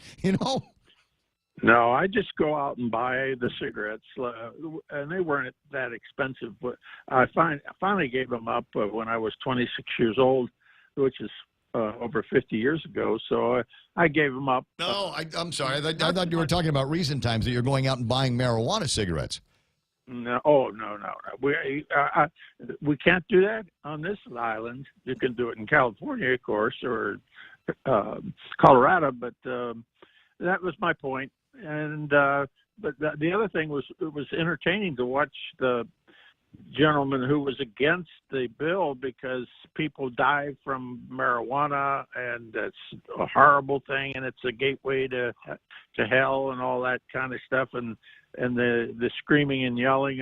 No, I just go out and buy the cigarettes, and they weren't that expensive. But I finally gave them up when I was 26 years old, which is over 50 years ago. So I gave them up. No, I'm sorry. I thought you were talking about recent times that you're going out and buying marijuana cigarettes. No, oh no. We can't do that on this island. You can do it in California, of course, or Colorado. But that was my point. And but the other thing was, it was entertaining to watch the gentleman who was against the bill because people die from marijuana, and it's a horrible thing, and it's a gateway to hell and all that kind of stuff, and the screaming and yelling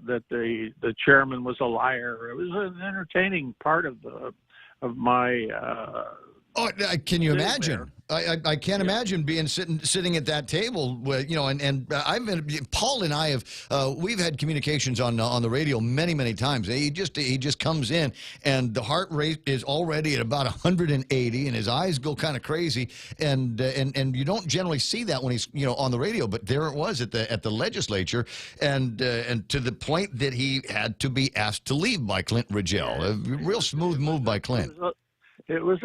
that the chairman was a liar. It was an entertaining part of my. Can you imagine? I can't imagine being sitting at that table, and I've been, Paul and I have we've had communications on the radio many times. He just comes in, and the heart rate is already at about 180, and his eyes go kind of crazy, and you don't generally see that when he's on the radio, but there it was at the legislature, and to the point that he had to be asked to leave by Clint Rigel. A real smooth move by Clint. That was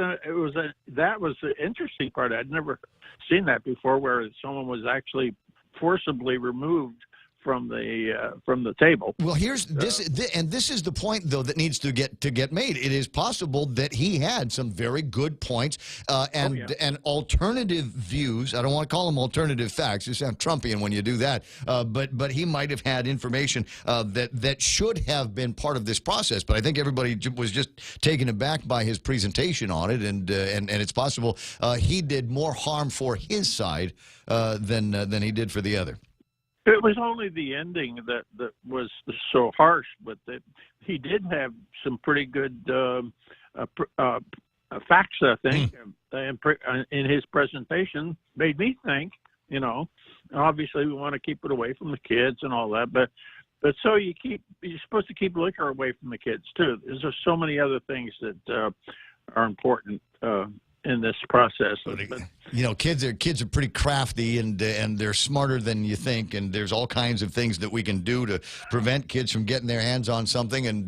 the interesting part. I'd never seen that before, where someone was actually forcibly removed from the table. Well, here's this is the point though that needs to get made. It is possible that he had some very good points and alternative views. I don't want to call them alternative facts. You sound Trumpian when you do that. But he might have had information that should have been part of this process. But I think everybody was just taken aback by his presentation on it, and it's possible he did more harm for his side than he did for the other. It was only the ending that was so harsh, but that he did have some pretty good facts, I think, in his presentation. Made me think, obviously we want to keep it away from the kids and all that, but so you're supposed to keep liquor away from the kids too. There's just so many other things that are important in this process. Kids are pretty crafty, and they're smarter than you think, and there's all kinds of things that we can do to prevent kids from getting their hands on something and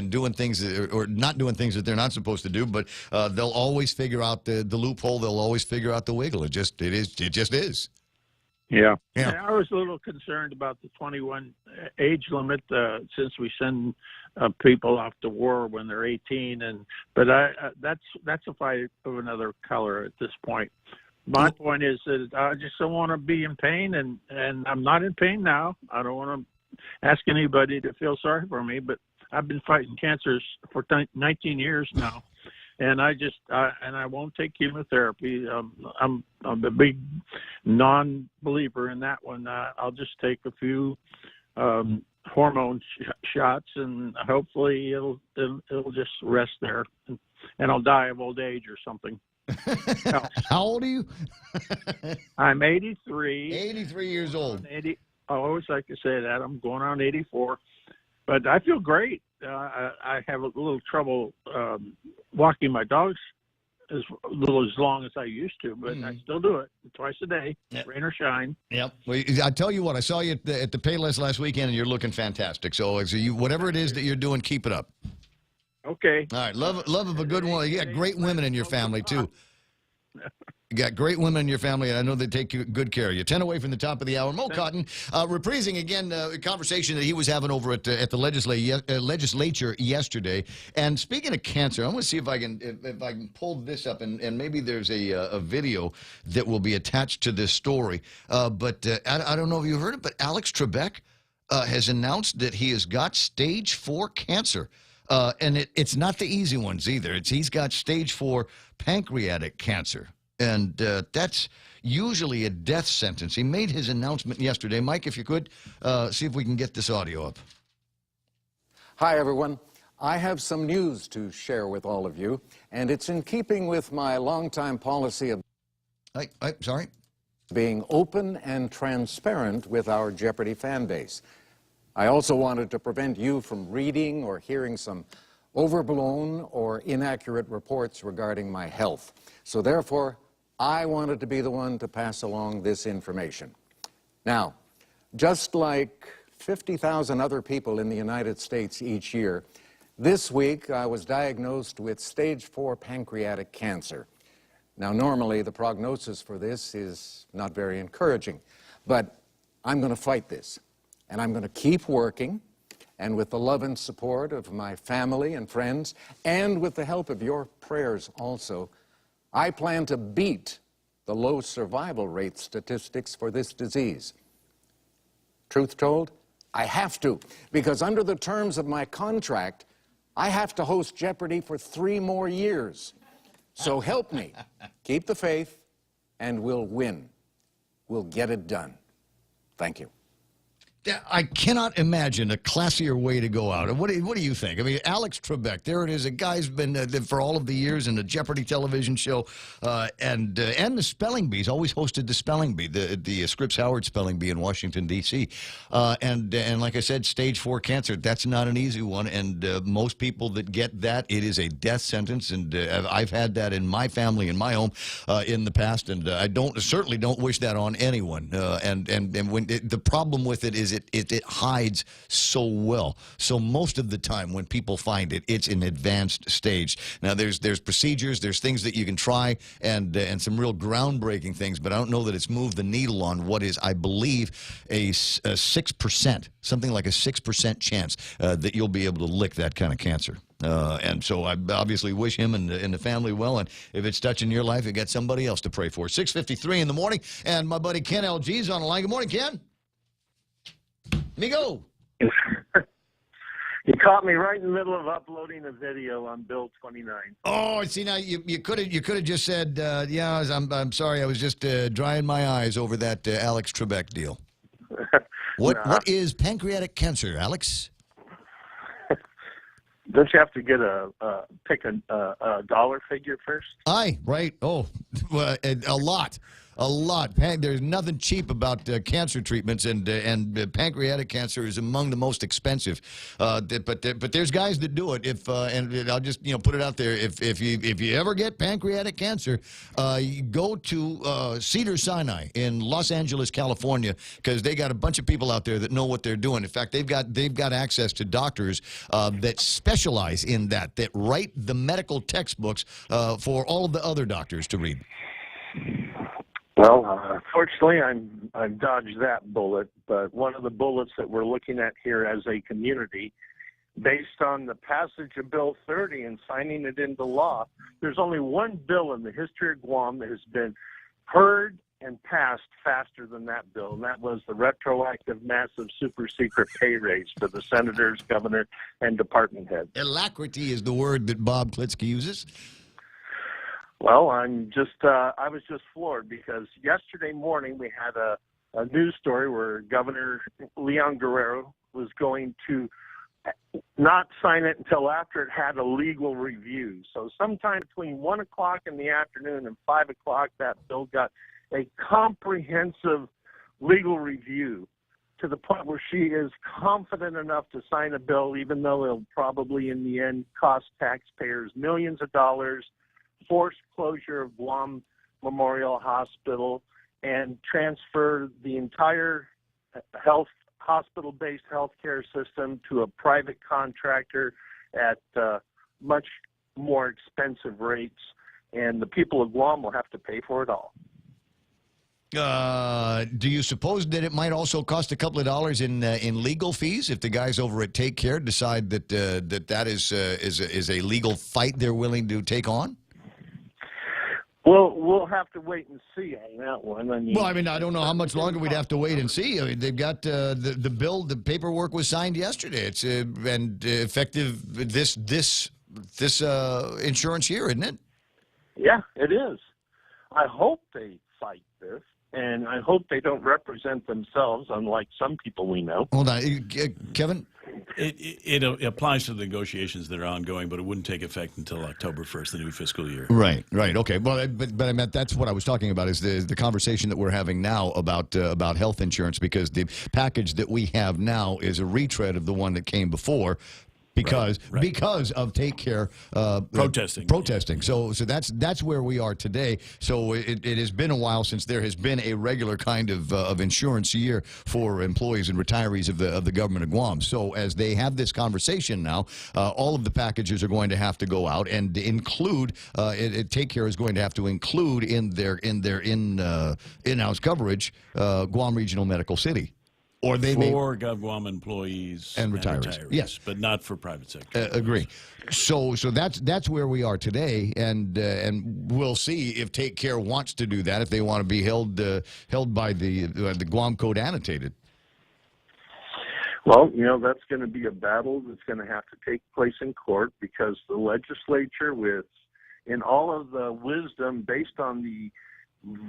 doing things or not doing things that they're not supposed to do. But they'll always figure out the loophole. They'll always figure out the wiggle. It just is. Yeah. I was a little concerned about the 21 age limit since we send people off to war when they're 18, but that's a fight of another color at this point. My point is that I just don't want to be in pain, and I'm not in pain now. I don't want to ask anybody to feel sorry for me, but I've been fighting cancers for 19 years now. And I won't take chemotherapy. I'm a big non-believer in that one. I'll just take a few hormone shots, and hopefully it'll just rest there, and I'll die of old age or something. How old are you? I'm 83. 83 years old. I always like to say that. I'm going on 84, but I feel great. I have a little trouble walking my dogs as long as I used to, but I still do it twice a day, rain or shine. Yep. Well, I tell you what, I saw you at the Payless last weekend, and you're looking fantastic. So you, whatever it is that you're doing, keep it up. Okay. All right. Love of a good one. You got great women in your family too. You got great women in your family, and I know they take good care of you. 10 away from the top of the hour. Mo Cotton reprising again a conversation that he was having over at the legislature yesterday. And speaking of cancer, I'm going to see if I can pull this up, and maybe there's a video that will be attached to this story. But I don't know if you heard it, but Alex Trebek has announced that he has got stage 4 cancer. And it's not the easy ones either. He's got stage 4 pancreatic cancer. And that's usually a death sentence. He made his announcement yesterday. Mike, if you could, see if we can get this audio up. Hi, everyone. I have some news to share with all of you, and it's in keeping with my longtime policy of being open and transparent with our Jeopardy fan base. I also wanted to prevent you from reading or hearing some overblown or inaccurate reports regarding my health. So therefore, I wanted to be the one to pass along this information. Now, just like 50,000 other people in the United States each year, this week I was diagnosed with stage 4 pancreatic cancer. Now, normally the prognosis for this is not very encouraging, but I'm going to fight this. And I'm going to keep working, and with the love and support of my family and friends, and with the help of your prayers also, I plan to beat the low survival rate statistics for this disease. Truth told, I have to, because under the terms of my contract, I have to host Jeopardy for 3 more years. So help me. Keep the faith, and we'll win. We'll get it done. Thank you. I cannot imagine a classier way to go out. What do you think? I mean, Alex Trebek, there it is. A guy's been for all of the years in the Jeopardy television show, and the Spelling Bee's always hosted the Spelling Bee, the Scripps Howard Spelling Bee in Washington D.C. And like I said, stage 4 cancer. That's not an easy one, and most people that get that, it is a death sentence. And I've had that in my family, in my home, in the past, and I certainly don't wish that on anyone. And when the problem with it is it hides so well. So most of the time when people find it, it's an advanced stage. Now there's procedures, there's things that you can try, and some real groundbreaking things, but I don't know that it's moved the needle on what is, I believe, a 6%, something like a 6% chance that you'll be able to lick that kind of cancer. And so I obviously wish him and the family well. And if it's touching your life, you got somebody else to pray for. 6:53 in the morning, and my buddy Ken LG's on the line. Good morning, Ken. Migo. You caught me right in the middle of uploading a video on Bill 29. Oh, see, now you could have just said, yeah, I'm sorry, I was just drying my eyes over that Alex Trebek deal. What is pancreatic cancer, Alex? Don't you have to get pick a dollar figure first? Aye, right. Oh, well, a lot. A lot. There's nothing cheap about cancer treatments, and pancreatic cancer is among the most expensive. But there's guys that do it. And I'll just put it out there. If you ever get pancreatic cancer, you go to Cedars-Sinai in Los Angeles, California, because they got a bunch of people out there that know what they're doing. In fact, they've got access to doctors that specialize in that write the medical textbooks for all of the other doctors to read. Well, fortunately, I've dodged that bullet, but one of the bullets that we're looking at here as a community, based on the passage of Bill 30 and signing it into law, there's only one bill in the history of Guam that has been heard and passed faster than that bill, and that was the retroactive massive super secret pay raise for the senators, governor, and department heads. Alacrity is the word that Bob Klitsky uses. Well, I was just floored because yesterday morning we had a news story where Governor Leon Guerrero was going to not sign it until after it had a legal review. So sometime between 1 o'clock in the afternoon and 5 o'clock, that bill got a comprehensive legal review to the point where she is confident enough to sign a bill, even though it'll probably in the end cost taxpayers millions of dollars, forced closure of Guam Memorial Hospital, and transfer the entire hospital-based healthcare system to a private contractor at much more expensive rates, and the people of Guam will have to pay for it all. Do you suppose that it might also cost a couple of dollars in legal fees if the guys over at Take Care decide that that is a legal fight they're willing to take on? Well, we'll have to wait and see on that one. I don't know how much longer we'd have to wait and see. I mean, they've got the bill, the paperwork was signed yesterday. It's and effective this insurance year, isn't it? Yeah, it is. I hope they fight this, and I hope they don't represent themselves, unlike some people we know. Hold on, Kevin. It applies to the negotiations that are ongoing, but it wouldn't take effect until October 1st, the new fiscal year. Right. Okay. Well, but I meant that's what I was talking about is the conversation that we're having now about health insurance, because the package that we have now is a retread of the one that came before. Because of Take Care protesting. So that's where we are today. So it has been a while since there has been a regular kind of insurance year for employees and retirees of the government of Guam. So as they have this conversation now, all of the packages are going to have to go out and include Take Care is going to have to include in their in-house coverage Guam Regional Medical City. Or they for GovGuam employees and retirees. Yes, but not for private sector. Agree. So that's where we are today, and we'll see if Take Care wants to do that, if they want to be held by the Guam Code annotated. Well, that's going to be a battle that's going to have to take place in court, because the legislature, in all of the wisdom based on the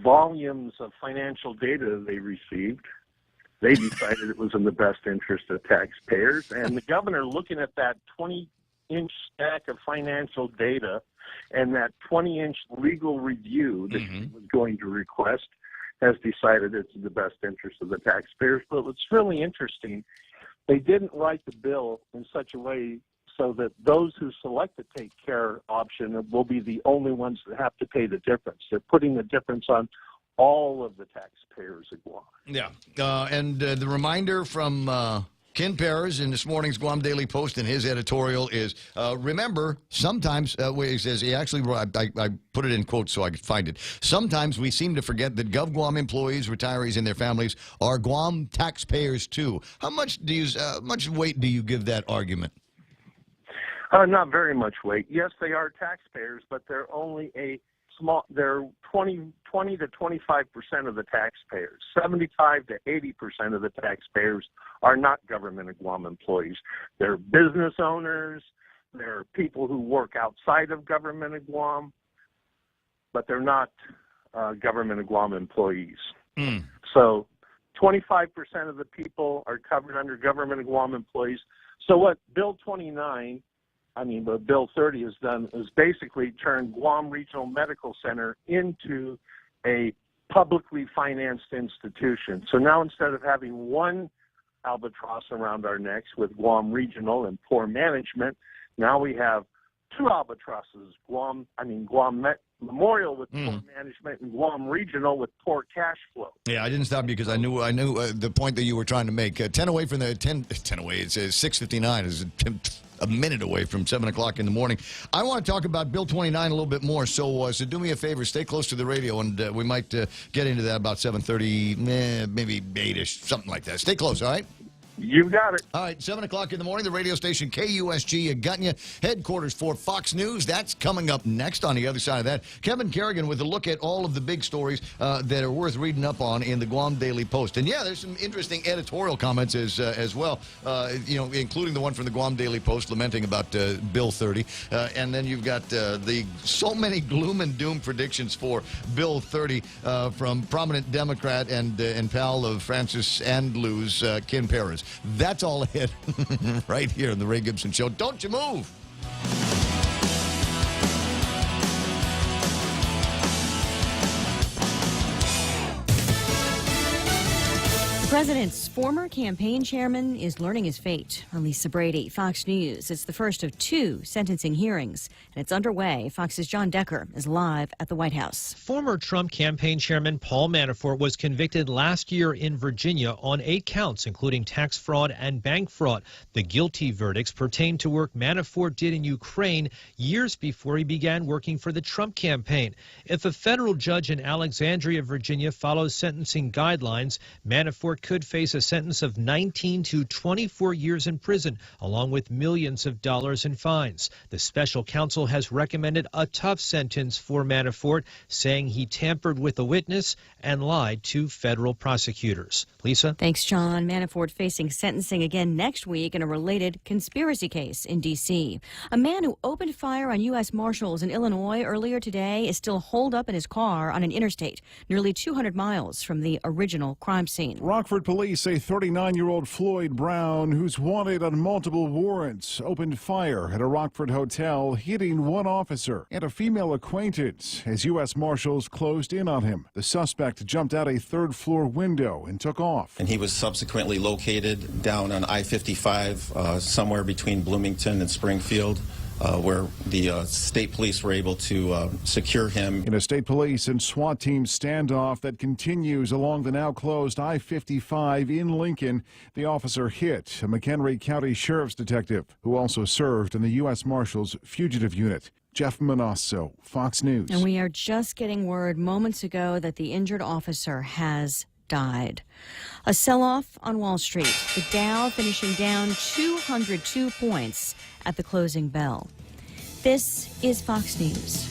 volumes of financial data they received, they decided it was in the best interest of taxpayers. And the governor, looking at that 20-inch stack of financial data and that 20-inch legal review that he was going to request, has decided it's in the best interest of the taxpayers. But what's really interesting, they didn't write the bill in such a way so that those who select the Take Care option will be the only ones that have to pay the difference. They're putting the difference on all of the taxpayers of Guam. Yeah, and the reminder from Ken Perez in this morning's Guam Daily Post in his editorial is, remember, sometimes, he says, I put it in quotes so I could find it. Sometimes we seem to forget that GovGuam employees, retirees, and their families are Guam taxpayers too. How much much weight do you give that argument? Not very much weight. Yes, they are taxpayers, but they're only they're 20 to 25% of the taxpayers. 75 to 80% of the taxpayers are not government of Guam employees. They're business owners. They're people who work outside of government of Guam, but they're not government of Guam employees. So 25% of the people are covered under government of Guam employees. So what Bill 30 has done is basically turned Guam Regional Medical Center into a publicly financed institution. So now, instead of having one albatross around our necks with Guam Regional and poor management, now we have two albatrosses, Guam Memorial with poor management and Guam Regional with poor cash flow. Yeah, I didn't stop you because I knew the point that you were trying to make. 10 away from the 10 away. It's 6:59. It's a minute away from 7 o'clock in the morning. I want to talk about Bill 29 a little bit more. So do me a favor, stay close to the radio, and we might get into that about 7:30, maybe 8ish, something like that. Stay close, all right? You got it. All right, 7 o'clock in the morning, the radio station KUSG Agutnya, headquarters for Fox News. That's coming up next. On the other side of that, Kevin Kerrigan with a look at all of the big stories that are worth reading up on in the Guam Daily Post. And yeah, there's some interesting editorial comments as well, including the one from the Guam Daily Post lamenting about Bill 30. And then you've got so many gloom and doom predictions for Bill 30 from prominent Democrat and pal of Francis Andlew's Ken Perez. That's all ahead right here on the Ray Gibson Show. Don't you move. The president's former campaign chairman is learning his fate. Lisa Brady, Fox News. It's the first of two sentencing hearings, and it's underway. Fox's John Decker is live at the White House. Former Trump campaign chairman Paul Manafort was convicted last year in Virginia on 8 counts, including tax fraud and bank fraud. The guilty verdicts pertain to work Manafort did in Ukraine years before he began working for the Trump campaign. If a federal judge in Alexandria, Virginia, follows sentencing guidelines, Manafort could face a sentence of 19 to 24 years in prison, along with millions of dollars in fines. The special counsel has recommended a tough sentence for Manafort, saying he tampered with a witness and lied to federal prosecutors. Lisa? Thanks, John. Manafort facing sentencing again next week in a related conspiracy case in D.C. A man who opened fire on U.S. Marshals in Illinois earlier today is still holed up in his car on an interstate nearly 200 miles from the original crime scene. Rockford police say 39-year-old Floyd Brown, who's wanted on multiple warrants, opened fire at a Rockford hotel, hitting one officer and a female acquaintance as U.S. Marshals closed in on him. The suspect jumped out a third-floor window and took off. And he was subsequently located down on I-55, somewhere between Bloomington and Springfield, where the state police were able to secure him. In a state police and SWAT team standoff that continues along the now closed I-55 in Lincoln, the officer hit a McHenry County Sheriff's detective who also served in the U.S. Marshals Fugitive Unit. Jeff Manasso, Fox News. And we are just getting word moments ago that the injured officer has died. A sell-off on Wall Street, the Dow finishing down 202 points at the closing bell. This is Fox News.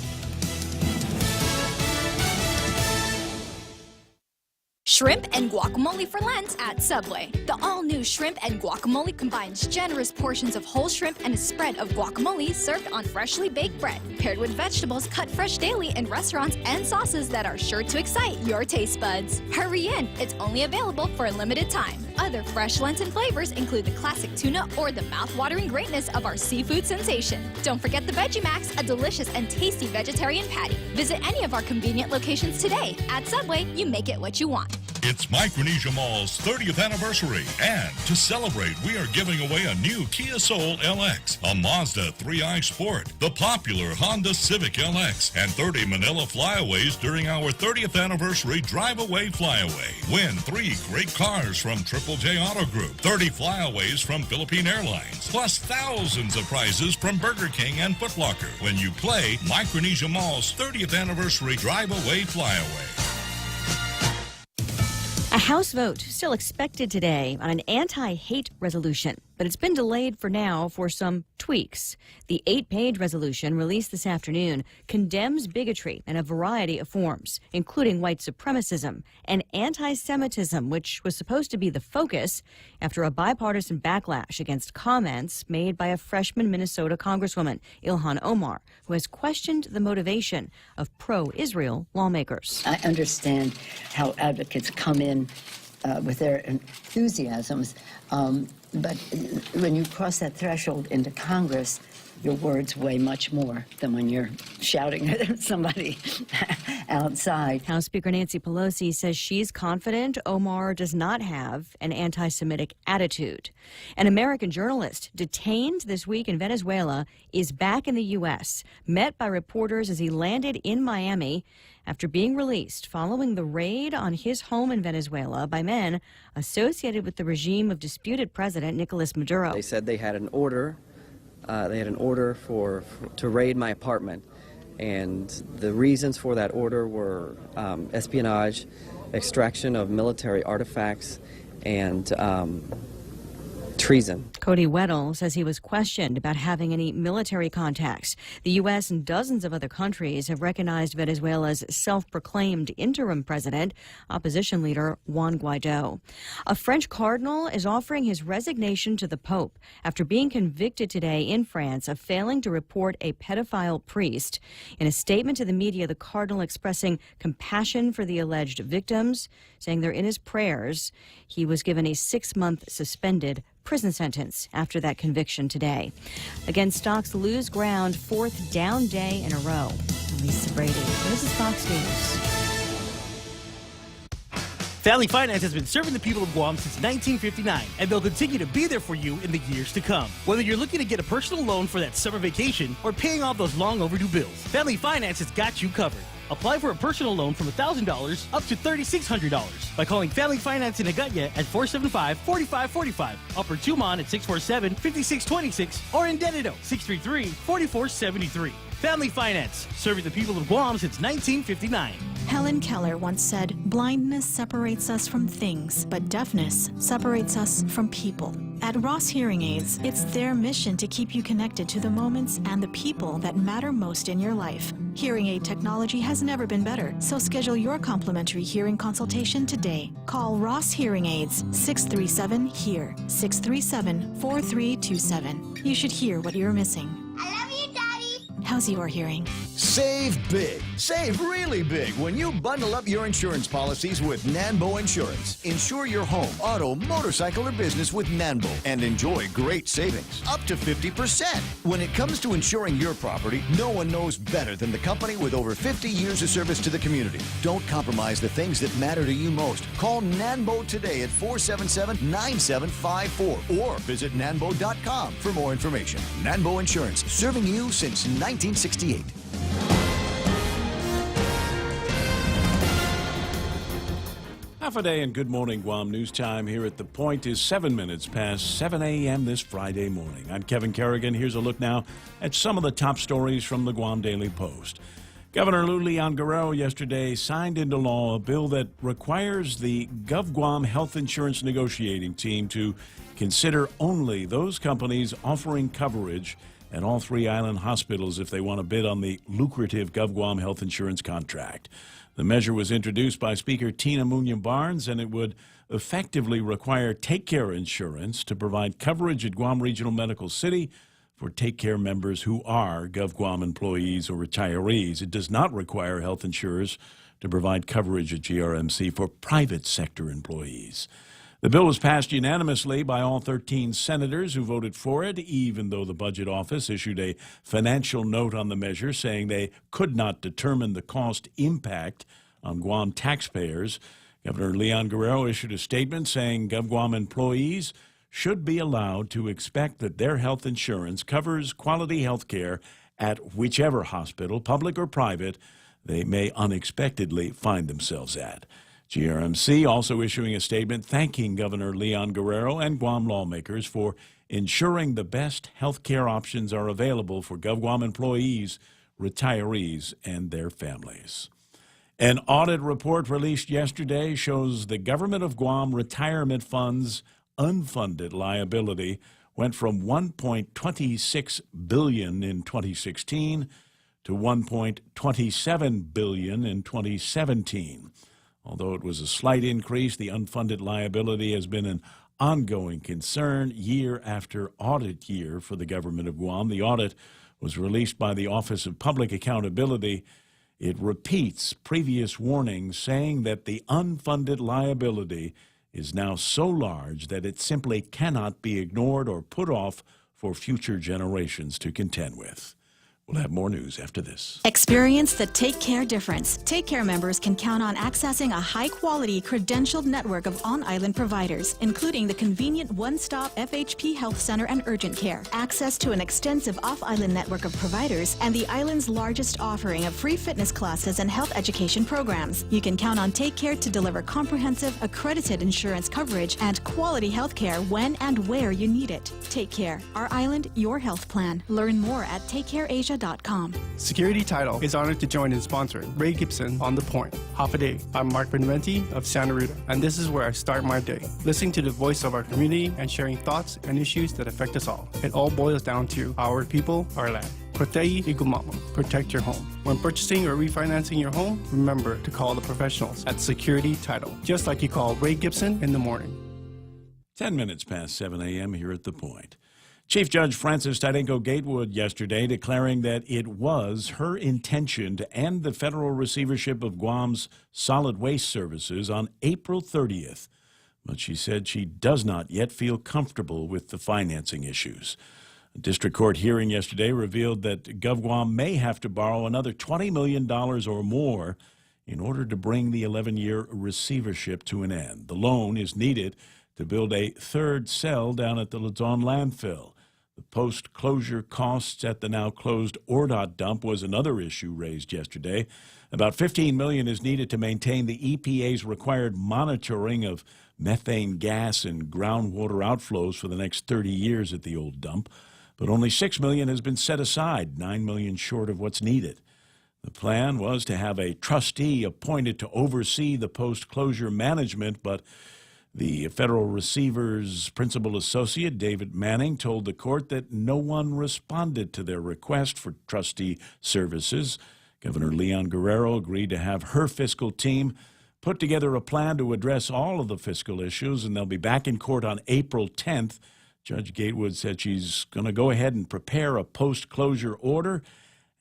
Shrimp and guacamole for Lent at Subway. The all-new shrimp and guacamole combines generous portions of whole shrimp and a spread of guacamole served on freshly baked bread, paired with vegetables cut fresh daily in restaurants and sauces that are sure to excite your taste buds. Hurry in, it's only available for a limited time. Other fresh Lenten flavors include the classic tuna or the mouth-watering greatness of our seafood sensation. Don't forget the Veggie Max, a delicious and tasty vegetarian patty. Visit any of our convenient locations today. At Subway, you make it what you want. It's Micronesia Mall's 30th anniversary, and to celebrate, we are giving away a new Kia Soul LX, a Mazda 3i Sport, the popular Honda Civic LX, and 30 Manila Flyaways during our 30th anniversary Drive-Away Flyaway. Win 3 great cars from Triple J Auto Group, 30 Flyaways from Philippine Airlines, plus thousands of prizes from Burger King and Foot Locker when you play Micronesia Mall's 30th anniversary Drive-Away Flyaway. A House vote still expected today on an anti-hate resolution, but it's been delayed for now for some tweaks. The 8-page resolution released this afternoon condemns bigotry in a variety of forms, including white supremacism and anti-Semitism, which was supposed to be the focus after a bipartisan backlash against comments made by a freshman Minnesota Congresswoman, Ilhan Omar, who has questioned the motivation of pro-Israel lawmakers. I understand how advocates come in with their enthusiasms, but when you cross that threshold into Congress, your words weigh much more than when you're shouting at somebody outside. House Speaker Nancy Pelosi says she's confident Omar does not have an anti-Semitic attitude. An American journalist detained this week in Venezuela is back in the U.S., met by reporters as he landed in Miami after being released following the raid on his home in Venezuela by men associated with the regime of disputed President Nicolas Maduro. They said they had an order. To raid my apartment, and the reasons for that order were espionage, extraction of military artifacts, and treason. Cody Weddle says he was questioned about having any military contacts. The U.S. and dozens of other countries have recognized Venezuela's self-proclaimed interim president, opposition leader Juan Guaido. A French cardinal is offering his resignation to the Pope after being convicted today in France of failing to report a pedophile priest. In a statement to the media, the cardinal expressing compassion for the alleged victims, saying they're in his prayers. He was given a 6-month suspended prison sentence after that conviction today. Again, stocks lose ground, 4th down day in a row. Lisa Brady, this is Fox News. Family Finance has been serving the people of Guam since 1959, and they'll continue to be there for you in the years to come. Whether you're looking to get a personal loan for that summer vacation or paying off those long overdue bills, Family Finance has got you covered. Apply for a personal loan from $1,000 up to $3,600 by calling Family Finance in Agutya at 475-4545, Upper Tumon at 647-5626, or in Dededo 633-4473. Family Finance, serving the people of Guam since 1959. Helen Keller once said, "Blindness separates us from things, but deafness separates us from people." At Ross Hearing Aids, it's their mission to keep you connected to the moments and the people that matter most in your life. Hearing aid technology has never been better, so schedule your complimentary hearing consultation today. Call Ross Hearing Aids 637-HEAR, 637-4327. You should hear what you're missing. I love you, Daddy. How's your hearing? Save big. Save really big when you bundle up your insurance policies with Nanbo Insurance. Insure your home, auto, motorcycle, or business with Nanbo and enjoy great savings, up to 50%. When it comes to insuring your property, no one knows better than the company with over 50 years of service to the community. Don't compromise the things that matter to you most. Call Nanbo today at 477-9754 or visit nanbo.com for more information. Nanbo Insurance, serving you since 1968. Half a day and good morning, Guam. News time here at The Point is 7 minutes past 7 a.m. this Friday morning. I'm Kevin Kerrigan. Here's a look now at some of the top stories from the Guam Daily Post. Governor Leon Guerrero yesterday signed into law a bill that requires the GovGuam Health Insurance Negotiating Team to consider only those companies offering coverage at all three island hospitals if they want to bid on the lucrative GovGuam health insurance contract. The measure was introduced by Speaker Tina Munoz Barnes, and it would effectively require Take Care Insurance to provide coverage at Guam Regional Medical City for Take Care members who are GovGuam employees or retirees. It does not require health insurers to provide coverage at GRMC for private sector employees. The bill was passed unanimously by all 13 senators who voted for it, even though the Budget Office issued a financial note on the measure saying they could not determine the cost impact on Guam taxpayers. Governor Leon Guerrero issued a statement saying GovGuam employees should be allowed to expect that their health insurance covers quality health care at whichever hospital, public or private, they may unexpectedly find themselves at. GRMC also issuing a statement thanking Governor Leon Guerrero and Guam lawmakers for ensuring the best health care options are available for GovGuam employees, retirees, and their families. An audit report released yesterday shows the government of Guam retirement funds unfunded liability went from $1.26 billion in 2016 to $1.27 billion in 2017. Although it was a slight increase, the unfunded liability has been an ongoing concern year after audit year for the government of Guam. The audit was released by the Office of Public Accountability. It repeats previous warnings saying that the unfunded liability is now so large that it simply cannot be ignored or put off for future generations to contend with. We'll have more news after this. Experience the Take Care difference. Take Care members can count on accessing a high-quality, credentialed network of on-island providers, including the convenient one-stop FHP Health Center and urgent care, access to an extensive off-island network of providers, and the island's largest offering of free fitness classes and health education programs. You can count on Take Care to deliver comprehensive, accredited insurance coverage and quality health care when and where you need it. Take Care. Our island, your health plan. Learn more at TakeCareAsia.com. Security Title is honored to join in sponsoring Ray Gibson on The Point. Half a day. I'm Mark Beneventi of Santa Rita, and this is where I start my day, listening to the voice of our community and sharing thoughts and issues that affect us all. It all boils down to our people, our land. Protei Igumama. Protect your home. When purchasing or refinancing your home, remember to call the professionals at Security Title, just like you call Ray Gibson in the morning. 10 minutes past 7 a.m. here at The Point. Chief Judge Francis Tadenko Gatewood yesterday declaring that it was her intention to end the federal receivership of Guam's solid waste services on April 30th. But she said she does not yet feel comfortable with the financing issues. A district court hearing yesterday revealed that GovGuam may have to borrow another $20 million or more in order to bring the 11-year receivership to an end. The loan is needed to build a third cell down at the Luzon landfill. The post-closure costs at the now-closed ORDOT dump was another issue raised yesterday. About $15 million is needed to maintain the EPA's required monitoring of methane gas and groundwater outflows for the next 30 years at the old dump. But only $6 million has been set aside, $9 million short of what's needed. The plan was to have a trustee appointed to oversee the post-closure management, but the federal receiver's principal associate, David Manning, told the court that no one responded to their request for trustee services. Governor Leon Guerrero agreed to have her fiscal team put together a plan to address all of the fiscal issues, and they'll be back in court on April 10th. Judge Gatewood said she's going to go ahead and prepare a post-closure order,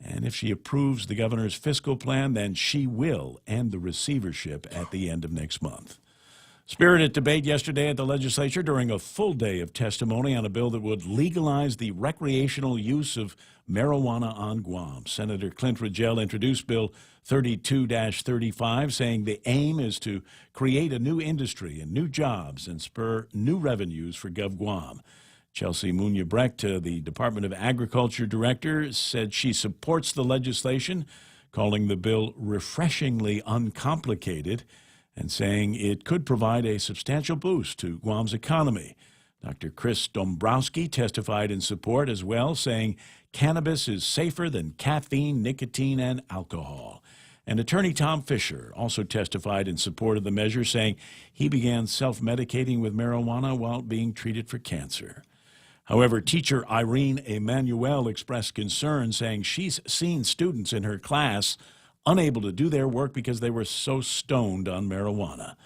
and if she approves the governor's fiscal plan, then she will end the receivership at the end of next month. Spirited debate yesterday at the legislature during a full day of testimony on a bill that would legalize the recreational use of marijuana on Guam. Senator Clint Rigel introduced Bill 32-35, saying the aim is to create a new industry and new jobs and spur new revenues for GovGuam. Chelsea Munoz-Brecht, the Department of Agriculture director, said she supports the legislation, calling the bill refreshingly uncomplicated and saying it could provide a substantial boost to Guam's economy. Dr. Chris Dombrowski testified in support as well, saying cannabis is safer than caffeine, nicotine, and alcohol. And attorney Tom Fisher also testified in support of the measure, saying he began self-medicating with marijuana while being treated for cancer. However, teacher Irene Emanuel expressed concern, saying she's seen students in her class unable to do their work because they were so stoned on marijuana.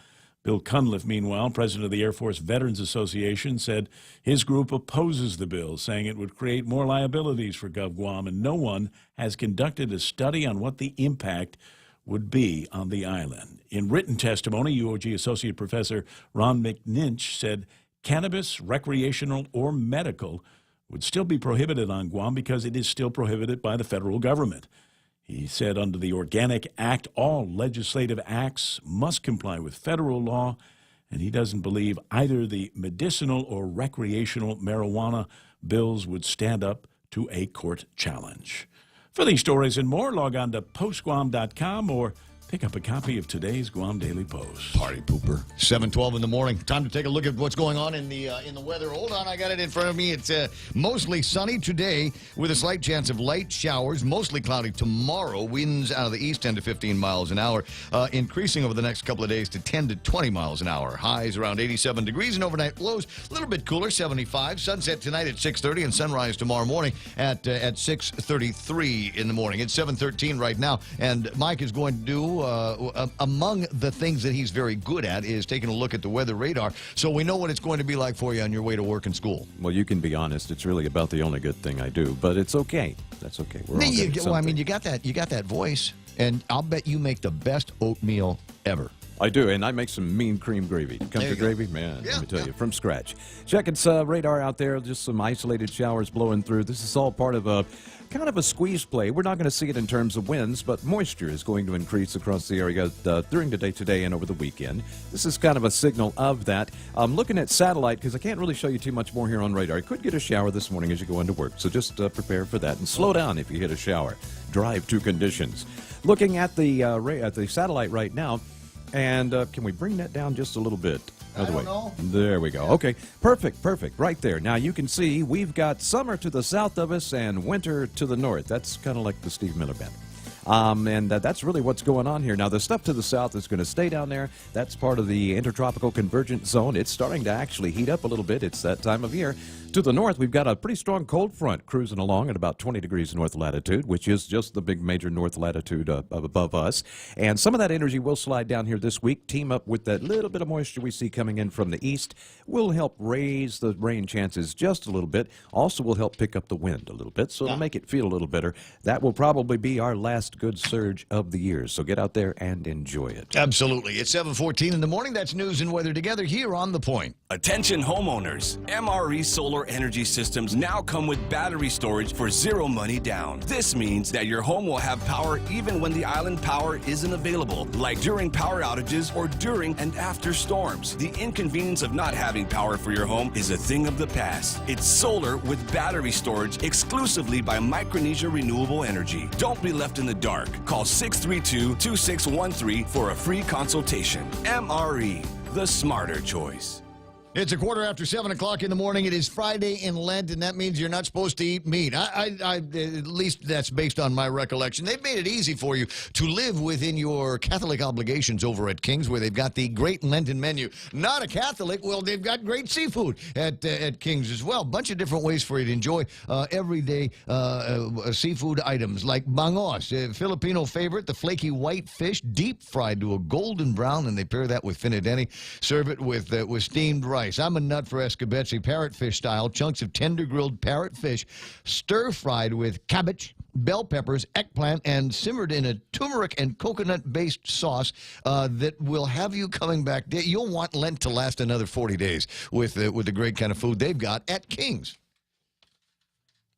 Bill Cunliffe, meanwhile, president of the Air Force Veterans Association, said his group opposes the bill, saying it would create more liabilities for GovGuam, and no one has conducted a study on what the impact would be on the island. In written testimony, UOG Associate Professor Ron McNinch said cannabis, recreational or medical, would still be prohibited on Guam because it is still prohibited by the federal government. He said under the Organic Act, all legislative acts must comply with federal law, and he doesn't believe either the medicinal or recreational marijuana bills would stand up to a court challenge. For these stories and more, log on to postguam.com or pick up a copy of today's Guam Daily Post. Party pooper. 7:12 in the morning. Time to take a look at what's going on in the weather. Hold on, I got it in front of me. It's mostly sunny today with a slight chance of light showers. Mostly cloudy tomorrow. Winds out of the east 10 to 15 miles an hour. Increasing over the next couple of days to 10 to 20 miles an hour. Highs around 87 degrees and overnight lows a little bit cooler, 75. Sunset tonight at 6:30 and sunrise tomorrow morning at 6:33 in the morning. It's 7:13 right now, and Mike is going to do among the things that he's very good at is taking a look at the weather radar, so we know what it's going to be like for you on your way to work and school. Well, you can be honest. It's really about the only good thing I do, but it's okay. That's okay. We're all doing Well, I something. mean, you got that voice, and I'll bet you make the best oatmeal ever. I do, and I make some mean cream gravy. Country gravy, man, let me tell you, from scratch. Check its radar out there, just some isolated showers blowing through. This is all part of a kind of a squeeze play. We're not going to see it in terms of winds, but moisture is going to increase across the area during the day today and over the weekend. This is kind of a signal of that. I'm looking at satellite because I can't really show you too much more here on radar. I could get a shower this morning as you go into work, so just prepare for that and slow down if you hit a shower. Drive to conditions. Looking at the satellite right now, and can we bring that down just a little bit? Other way. There we go. Okay, perfect. Right there. Now you can see we've got summer to the south of us and winter to the north. That's kind of like the Steve Miller Band. And that's really what's going on here. Now, the stuff to the south is going to stay down there. That's part of the intertropical convergence zone. It's starting to actually heat up a little bit. It's that time of year. To the north, we've got a pretty strong cold front cruising along at about 20 degrees north latitude, which is just the big major north latitude above us. And some of that energy will slide down here this week, team up with that little bit of moisture we see coming in from the east. Will help raise the rain chances just a little bit. Also will help pick up the wind a little bit, so to make it feel a little better. That will probably be our last good surge of the year. So get out there and enjoy it. Absolutely. It's 7:14 in the morning. That's news and weather together here on The Point. Attention homeowners. MRE Solar Energy Systems now come with battery storage for zero money down. This means that your home will have power even when the island power isn't available, like during power outages or during and after storms. The inconvenience of not having power for your home is a thing of the past. It's solar with battery storage exclusively by Micronesia Renewable Energy. Don't be left in the dark. Call 632-2613 for a free consultation. MRE, the smarter choice. It's a quarter after 7 o'clock in the morning. It is Friday in Lent, and that means you're not supposed to eat meat. At least that's based on my recollection. They've made it easy for you to live within your Catholic obligations over at King's, where they've got the great Lenten menu. Not a Catholic? Well, they've got great seafood at King's as well. Bunch of different ways for you to enjoy everyday seafood items like bangos, a Filipino favorite, the flaky white fish, deep fried to a golden brown, and they pair that with finadeni. Serve it with steamed rice. I'm a nut for escabeche, parrotfish style, chunks of tender grilled parrotfish, stir-fried with cabbage, bell peppers, eggplant, and simmered in a turmeric and coconut-based sauce that will have you coming back. You'll want Lent to last another 40 days with the great kind of food they've got at King's.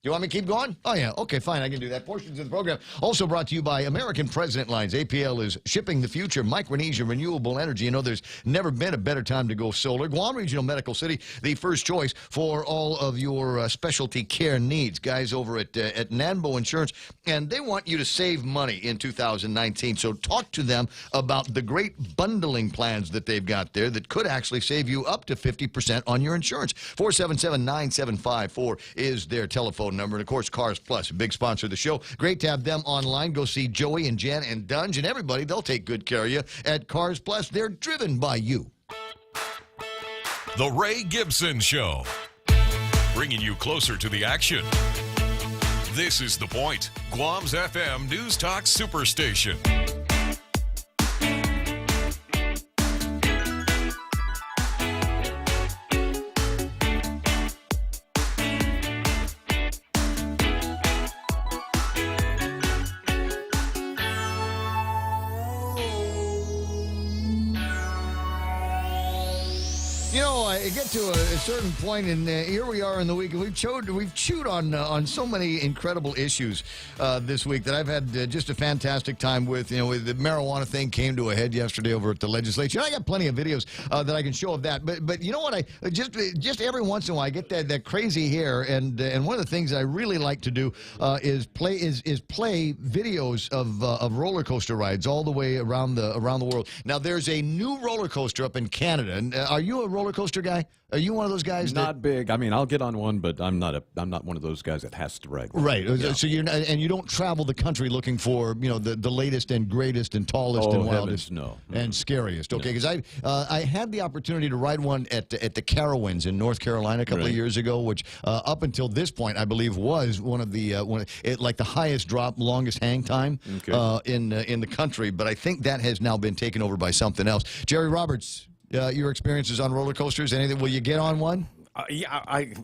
You want me to keep going? Oh, yeah. Okay, fine. I can do that. Portions of the program also brought to you by American President Lines. APL is shipping the future. Micronesia Renewable Energy. You know, there's never been a better time to go solar. Guam Regional Medical City, the first choice for all of your specialty care needs. Guys over at Nanbo Insurance, and they want you to save money in 2019. So talk to them about the great bundling plans that they've got there that could actually save you up to 50% on your insurance. 477-9754 is their telephone number. And, of course, Cars Plus, a big sponsor of the show. Great to have them online. Go see Joey and Jen and Dunge and everybody. They'll take good care of you at Cars Plus. They're driven by you. The Ray Gibson Show, bringing you closer to the action. This is The Point, Guam's FM News Talk Superstation. You know, I get to a certain point, and here we are in the week. We've chewed on so many incredible issues this week that I've had just a fantastic time with. You know, the marijuana thing came to a head yesterday over at the legislature. I got plenty of videos that I can show of that. But you know what? I just every once in a while I get that crazy hair, and one of the things I really like to do is play videos of roller coaster rides all the way around the world. Now, there's a new roller coaster up in Canada, and are you a roller coaster guy? Are you one of those guys? Not big. I mean, I'll get on one, but I'm not one of those guys that has to ride one. Right. Yeah. So you're not, and you don't travel the country looking for the latest and greatest and tallest and wildest and scariest. Okay, because I had the opportunity to ride one at the Carowinds in North Carolina a couple of years ago, which up until this point I believe was one of the like the highest drop, longest hang time in the country. But I think that has now been taken over by something else. Jerry Roberts. Your experiences on roller coasters? Anything? Will you get on one?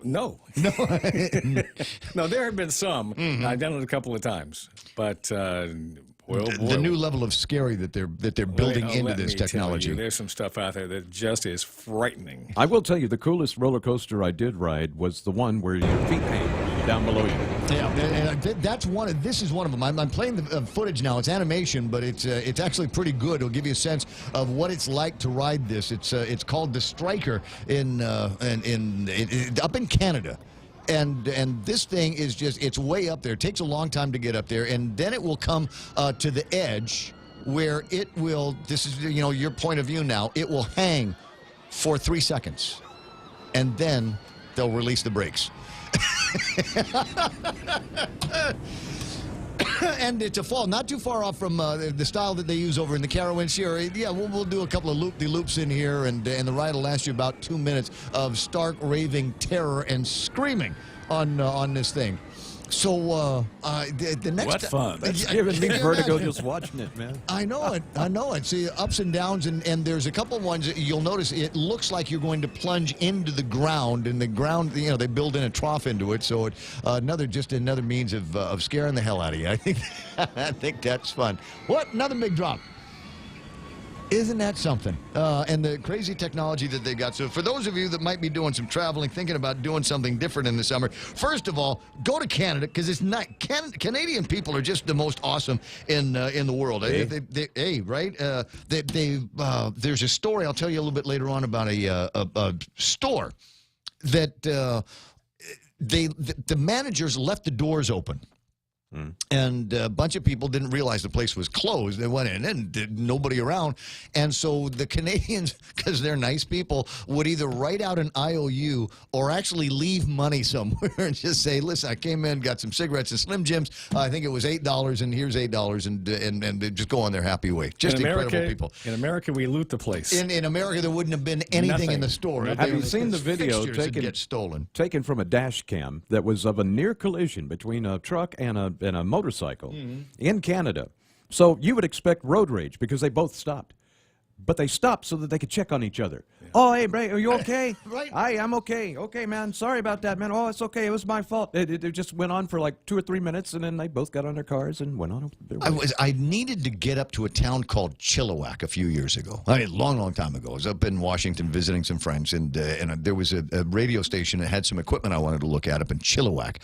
No. No, there have been some. I've done it a couple of times, but the new level of scary that they're building into this technology. There's some stuff out there that just is frightening. I will tell you, the coolest roller coaster I did ride was the one where your feet hang down below you. Yeah, and that's one. This is one of them. I'm playing the footage now. It's animation, but it's actually pretty good. It'll give you a sense of what it's like to ride this. It's called the Striker up in Canada. And this thing is it's way up there. It takes a long time to get up there, and then it will come to the edge where it will, this is your point of view now, it will hang for 3 seconds, and then they'll release the brakes. And it's a fall, not too far off from the style that they use over in the Carowinds here. Yeah, we'll do a couple of loop-de-loops in here, and the ride will last you about 2 minutes of stark raving terror and screaming on this thing. So the next... What fun. That's giving me vertigo just watching it, man. I know it. See, ups and downs, and there's a couple of ones that you'll notice it looks like you're going to plunge into the ground, and the ground, they build in a trough into it, so another means of scaring the hell out of you. I think that's fun. What? Another big drop. Isn't that something? And the crazy technology that they got. So for those of you that might be doing some traveling, thinking about doing something different in the summer, first of all, go to Canada, because it's not Canadian people are just the most awesome in the world. Right? There's a story I'll tell you a little bit later on about a store that the managers left the doors open. And a bunch of people didn't realize the place was closed. They went in and nobody around. And so the Canadians, because they're nice people, would either write out an IOU or actually leave money somewhere and just say, listen, I came in, got some cigarettes and Slim Jims. I think it was $8, and here's $8, and they just go on their happy way. Just incredible people. In America, we loot the place. In America, there wouldn't have been anything in the store. Have you seen the video taken from a dash cam that was of a near collision between a truck and a motorcycle in Canada? So you would expect road rage because they both stopped. but they stopped so that they could check on each other. Yeah. Oh, hey, Ray, are you okay? Right. I'm okay. Okay, man. Sorry about that, man. Oh, it's okay. It was my fault. It just went on for like 2 or 3 minutes, and then they both got on their cars and went on their way. I needed to get up to a town called Chilliwack a few years ago. I mean, long time ago. I was up in Washington visiting some friends, and there was a radio station that had some equipment I wanted to look at up in Chilliwack,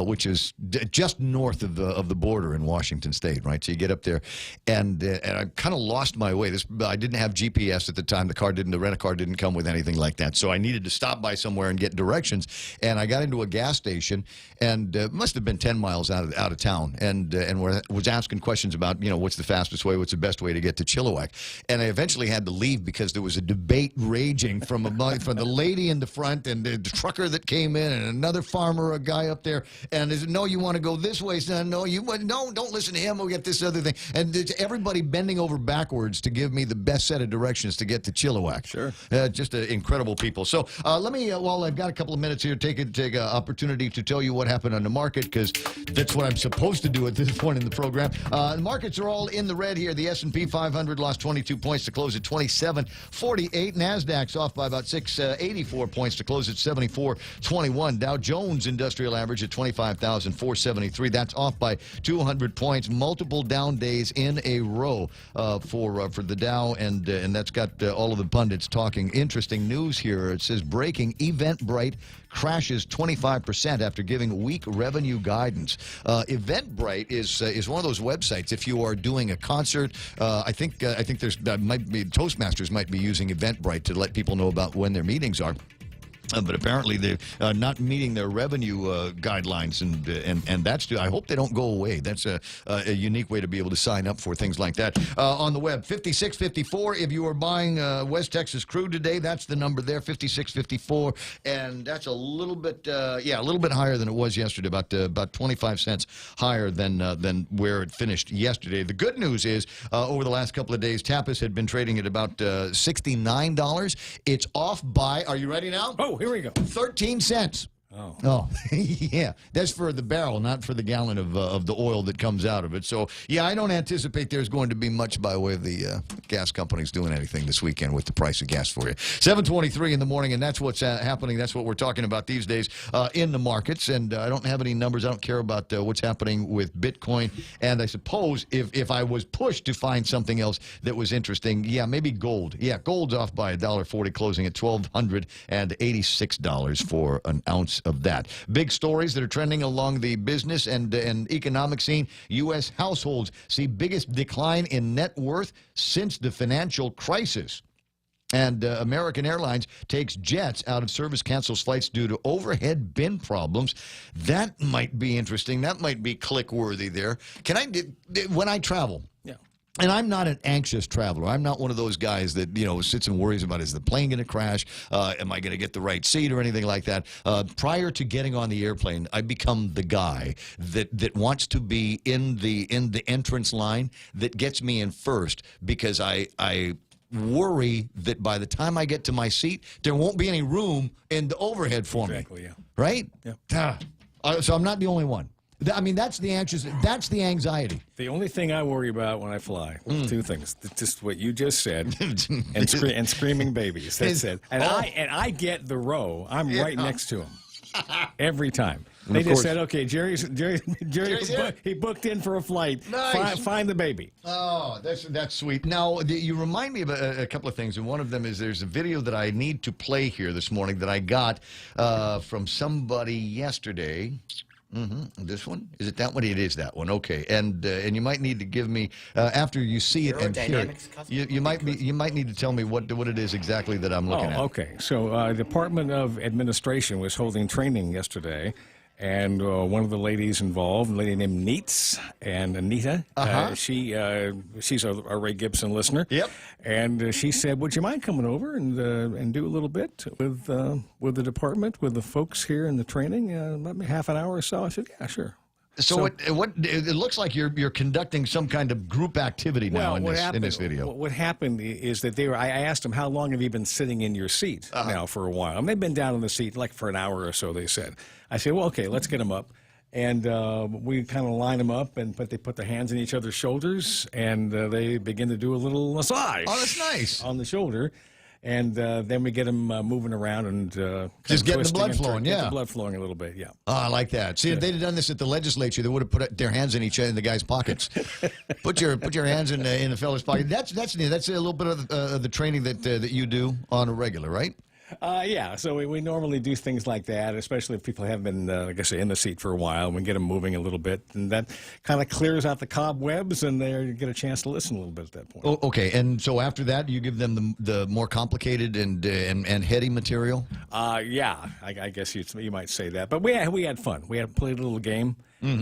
which is just north of the border in Washington State, right? So you get up there, and I kind of lost my way. I didn't have GPS at the time. The rent-a-car didn't come with anything like that. So I needed to stop by somewhere and get directions. And I got into a gas station, and it must have been 10 miles out of town, and was asking questions about, what's the fastest way, what's the best way to get to Chilliwack. And I eventually had to leave because there was a debate raging from the lady in the front and the trucker that came in and another farmer, a guy up there. And they said, no, you want to go this way, son. No, don't listen to him. We'll get this other thing. And it's everybody bending over backwards to give me the best set of directions to get to Chilliwack. Sure. Just incredible people. So let me, while I've got a couple of minutes here, take an opportunity to tell you what happened on the market, because that's what I'm supposed to do at this point in the program. The markets are all in the red here. The S&P 500 lost 22 points to close at 2748. NASDAQ's off by about 84 points to close at 7421. Dow Jones Industrial Average at 25,473. That's off by 200 points. Multiple down days in a row for the Dow, and that's got all of the pundits talking. Interesting news here. It says breaking: Eventbrite crashes 25% after giving weak revenue guidance. Eventbrite is one of those websites. If you are doing a concert, I think there's might be Toastmasters might be using Eventbrite to let people know about when their meetings are. But apparently they're not meeting their revenue guidelines, and that's. I hope they don't go away. That's a unique way to be able to sign up for things like that on the web. 5654. If you are buying West Texas crude today, that's the number there. 5654, and that's a little bit higher than it was yesterday. About 25 cents higher than where it finished yesterday. The good news is over the last couple of days, Tapas had been trading at about $69. It's off by. Are you ready now? Oh, here we go. 13 cents. Oh, yeah. That's for the barrel, not for the gallon of the oil that comes out of it. So, yeah, I don't anticipate there's going to be much by way of the gas companies doing anything this weekend with the price of gas for you. 7:23 in the morning, and that's what's happening. That's what we're talking about these days in the markets. And I don't have any numbers. I don't care about what's happening with Bitcoin. And I suppose if I was pushed to find something else that was interesting, yeah, maybe gold. Yeah, gold's off by $1.40, closing at $1,286 for an ounce of that. Big stories that are trending along the business and economic scene. U.S. households see biggest decline in net worth since the financial crisis. And American Airlines takes jets out of service, cancels flights due to overhead bin problems. That might be interesting. That might be click-worthy there. When I travel, and I'm not an anxious traveler. I'm not one of those guys that, sits and worries about, is the plane going to crash? Am I going to get the right seat or anything like that? Prior to getting on the airplane, I become the guy that wants to be in the entrance line that gets me in first, because I worry that by the time I get to my seat, there won't be any room in the overhead for me. Exactly, yeah. Right? Yeah. So I'm not the only one. I mean, that's the anxiety. The only thing I worry about when I fly, two things. Just what you just said, and screaming babies. That's it. And I get the row. I'm right next to him every time. They just said, okay, Jerry, he booked in for a flight. Nice. Find the baby. Oh, that's sweet. Now, you remind me of a couple of things, and one of them is there's a video that I need to play here this morning that I got from somebody yesterday. This one? Is it that one? It is that one. Okay. And you might need to give me after you see it and hear it. You might need to tell me what it is exactly that I'm looking at. Okay. So the Department of Administration was holding training yesterday, and one of the ladies involved, a lady named Neats and Anita, she's a Ray Gibson listener. Yep. And she said, "Would you mind coming over and do a little bit with the department, with the folks here in the training? Maybe half an hour or so." I said, "Yeah, sure." So it looks like you're conducting some kind of group activity now in this video. What happened is that I asked them, how long have you been sitting in your seat now for a while? And they've been down in the seat like for an hour or so, they said. I said, well, okay, let's get them up. And we kind of line them up, but they put their hands on each other's shoulders, and they begin to do a little massage. Oh, that's nice. On the shoulder. And then we get them moving around and just getting the blood flowing, get the blood flowing a little bit, yeah. Oh, I like that. See, if they'd have done this at the legislature, they would have put their hands in each other in the guy's pockets. put your hands in the fella's pocket. That's neat. That's a little bit of the training that you do on a regular, right? Yeah, so we normally do things like that, especially if people have been, like I say, in the seat for a while. We get them moving a little bit, and that kind of clears out the cobwebs, and they get a chance to listen a little bit at that point. Oh, okay, and so after that, you give them the more complicated and heady material? Yeah, I guess you might say that. But we had fun. We had played a little game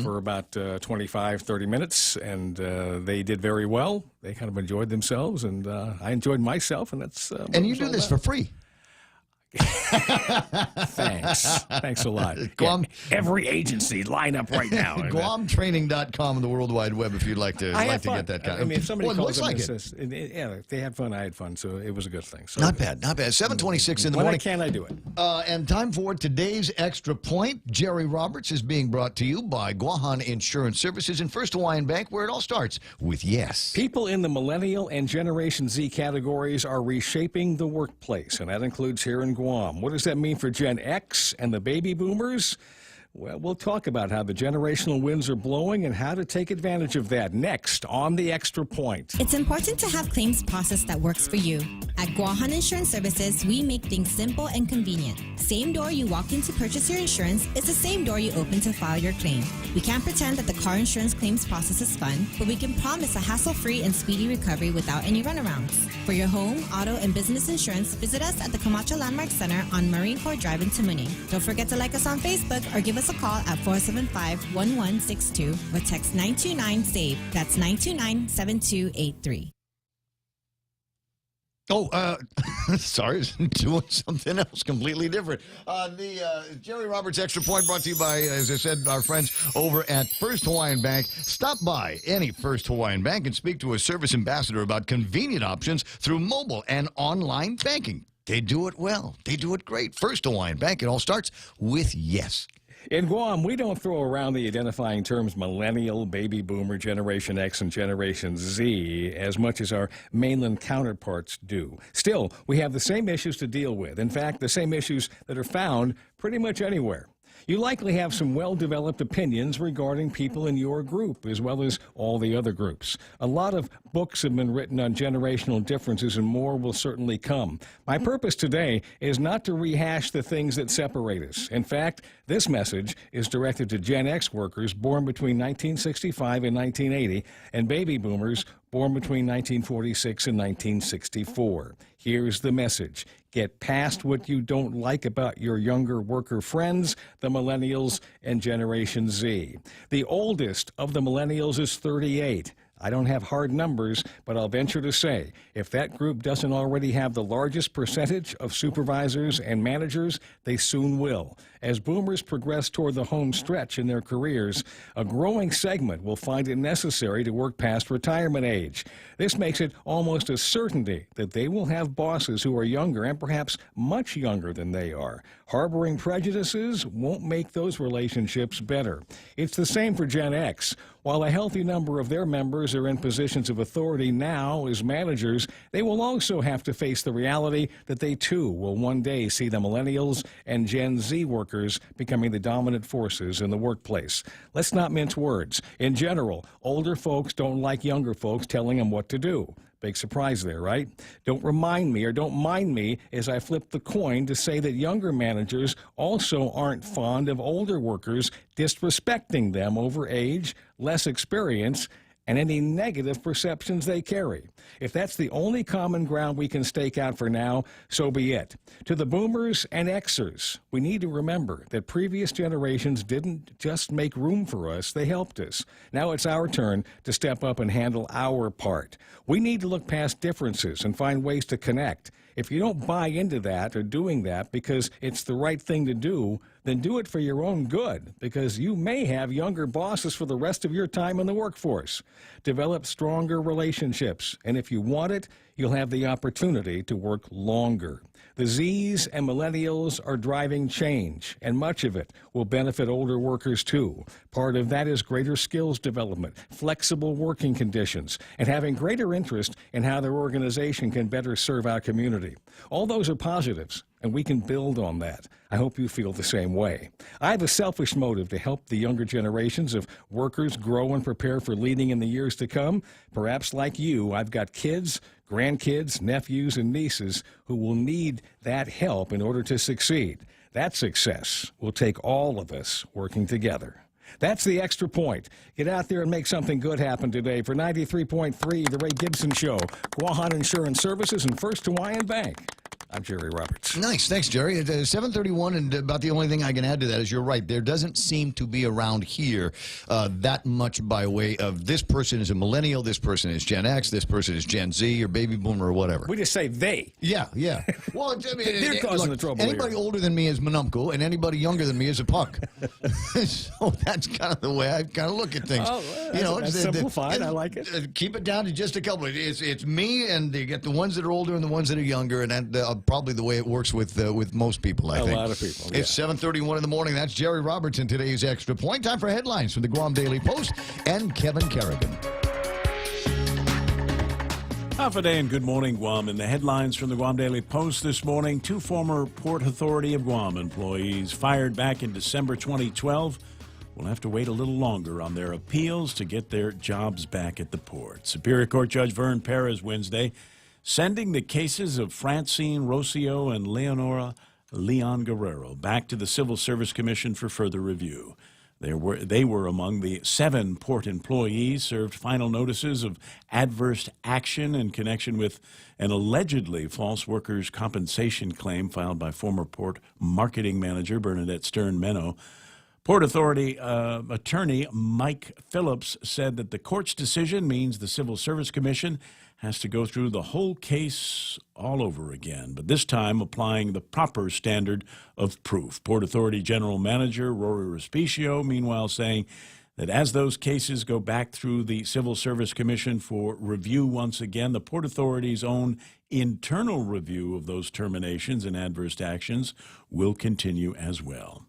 for about 25, 30 minutes, and they did very well. They kind of enjoyed themselves, and I enjoyed myself, and that's and you do this for free? Thanks a lot. Guam, every agency line up right now. GuamTraining.com on the World Wide Web if you'd like to get that kind of. I mean, if somebody calls looks like it says, yeah, they had fun, I had fun, so it was a good thing. So not bad. 7:26 in the morning. When can I do it? And time for today's Extra Point. Jerry Roberts is being brought to you by Guahan Insurance Services and First Hawaiian Bank, where it all starts with yes. People in the Millennial and Generation Z categories are reshaping the workplace, and that includes here in Guam. What does that mean for Gen X and the baby boomers? Well, we'll talk about how the generational winds are blowing and how to take advantage of that next on the Extra Point. It's important to have claims process that works for you. At Guahan Insurance Services, we make things simple and convenient. Same door you walk in to purchase your insurance is the same door you open to file your claim. We can't pretend that the car insurance claims process is fun, but we can promise a hassle-free and speedy recovery without any runarounds. For your home, auto, and business insurance, visit us at the Camacho Landmark Center on Marine Corps Drive in Tamuning. Don't forget to like us on Facebook or give us a call at 475-1162 or text 929-SAVE. That's 929-7283. Oh, sorry, doing something else completely different. The Jerry Roberts Extra Point brought to you by, as I said, our friends over at First Hawaiian Bank. Stop by any First Hawaiian Bank and speak to a service ambassador about convenient options through mobile and online banking. They do it well. They do it great. First Hawaiian Bank, it all starts with yes. In Guam, we don't throw around the identifying terms millennial, baby boomer, Generation X, and Generation Z as much as our mainland counterparts do. Still, we have the same issues to deal with. In fact, the same issues that are found pretty much anywhere. You likely have some well-developed opinions regarding people in your group, as well as all the other groups. A lot of books have been written on generational differences, and more will certainly come. My purpose today is not to rehash the things that separate us. In fact, this message is directed to Gen X workers born between 1965 and 1980, and baby boomers born between 1946 and 1964. Here's the message. Get past what you don't like about your younger worker friends, the millennials and Generation Z. The oldest of the millennials is 38. I don't have hard numbers, but I'll venture to say, if that group doesn't already have the largest percentage of supervisors and managers, they soon will. As boomers progress toward the home stretch in their careers, a growing segment will find it necessary to work past retirement age. This makes it almost a certainty that they will have bosses who are younger and perhaps much younger than they are. Harboring prejudices won't make those relationships better. It's the same for Gen X. While a healthy number of their members are in positions of authority now as managers, they will also have to face the reality that they too will one day see the millennials and Gen Z workers becoming the dominant forces in the workplace. Let's not mince words. In general, older folks don't like younger folks telling them what to do. Big surprise there, right? Don't remind me or don't mind me as I flip the coin to say that younger managers also aren't fond of older workers disrespecting them over age, less experience, and any negative perceptions they carry. If that's the only common ground we can stake out for now, so be it. To the boomers and Xers, we need to remember that previous generations didn't just make room for us, they helped us. Now it's our turn to step up and handle our part. We need to look past differences and find ways to connect. If you don't buy into that or doing that because it's the right thing to do, then do it for your own good, because you may have younger bosses for the rest of your time in the workforce. Develop stronger relationships, and if you want it, you'll have the opportunity to work longer. The Zs and millennials are driving change, and much of it will benefit older workers too. Part of that is greater skills development, flexible working conditions, and having greater interest in how their organization can better serve our community. All those are positives, and we can build on that. I hope you feel the same way. I have a selfish motive to help the younger generations of workers grow and prepare for leading in the years to come. Perhaps like you, I've got kids, grandkids, nephews, and nieces who will need that help in order to succeed. That success will take all of us working together. That's the Extra Point. Get out there and make something good happen today. For 93.3, The Ray Gibson Show, Guahan Insurance Services, and First Hawaiian Bank. I'm Jerry Roberts. Nice. Thanks, Jerry. At 7:31, and about the only thing I can add to that is you're right. There doesn't seem to be around here that much by way of this person is a millennial, this person is Gen X, this person is Gen Z or baby boomer or whatever. We just say they. Yeah, yeah. Well, I mean, they're causing the trouble anybody here. older than me is Manumko, and anybody younger than me is a punk. So that's kind of the way I kind of look at things. Oh, well, that's simplified. I like it. Keep it down to just a couple. It's me, and you get the ones that are older and the ones that are younger, and that, probably the way it works with most people, I think. A lot of people, yeah. It's 7:31 in the morning. That's Jerry Roberts in today's Extra Point. Time for headlines from the Guam Daily Post and Kevin Kerrigan. Half a day and good morning, Guam. In the headlines from the Guam Daily Post this morning, 2 former Port Authority of Guam employees fired back in December 2012 will have to wait a little longer on their appeals to get their jobs back at the port. Superior Court Judge Vern Perez Wednesday sending the cases of Francine Rocio and Leonora Leon Guerrero back to the Civil Service Commission for further review. They were among the 7 port employees served final notices of adverse action in connection with an allegedly false workers' compensation claim filed by former port marketing manager Bernadette Stern-Meno. Port Authority attorney Mike Phillips said that the court's decision means the Civil Service Commission has to go through the whole case all over again, but this time applying the proper standard of proof. Port Authority General Manager Rory Respicio, meanwhile, saying that as those cases go back through the Civil Service Commission for review once again, the Port Authority's own internal review of those terminations and adverse actions will continue as well.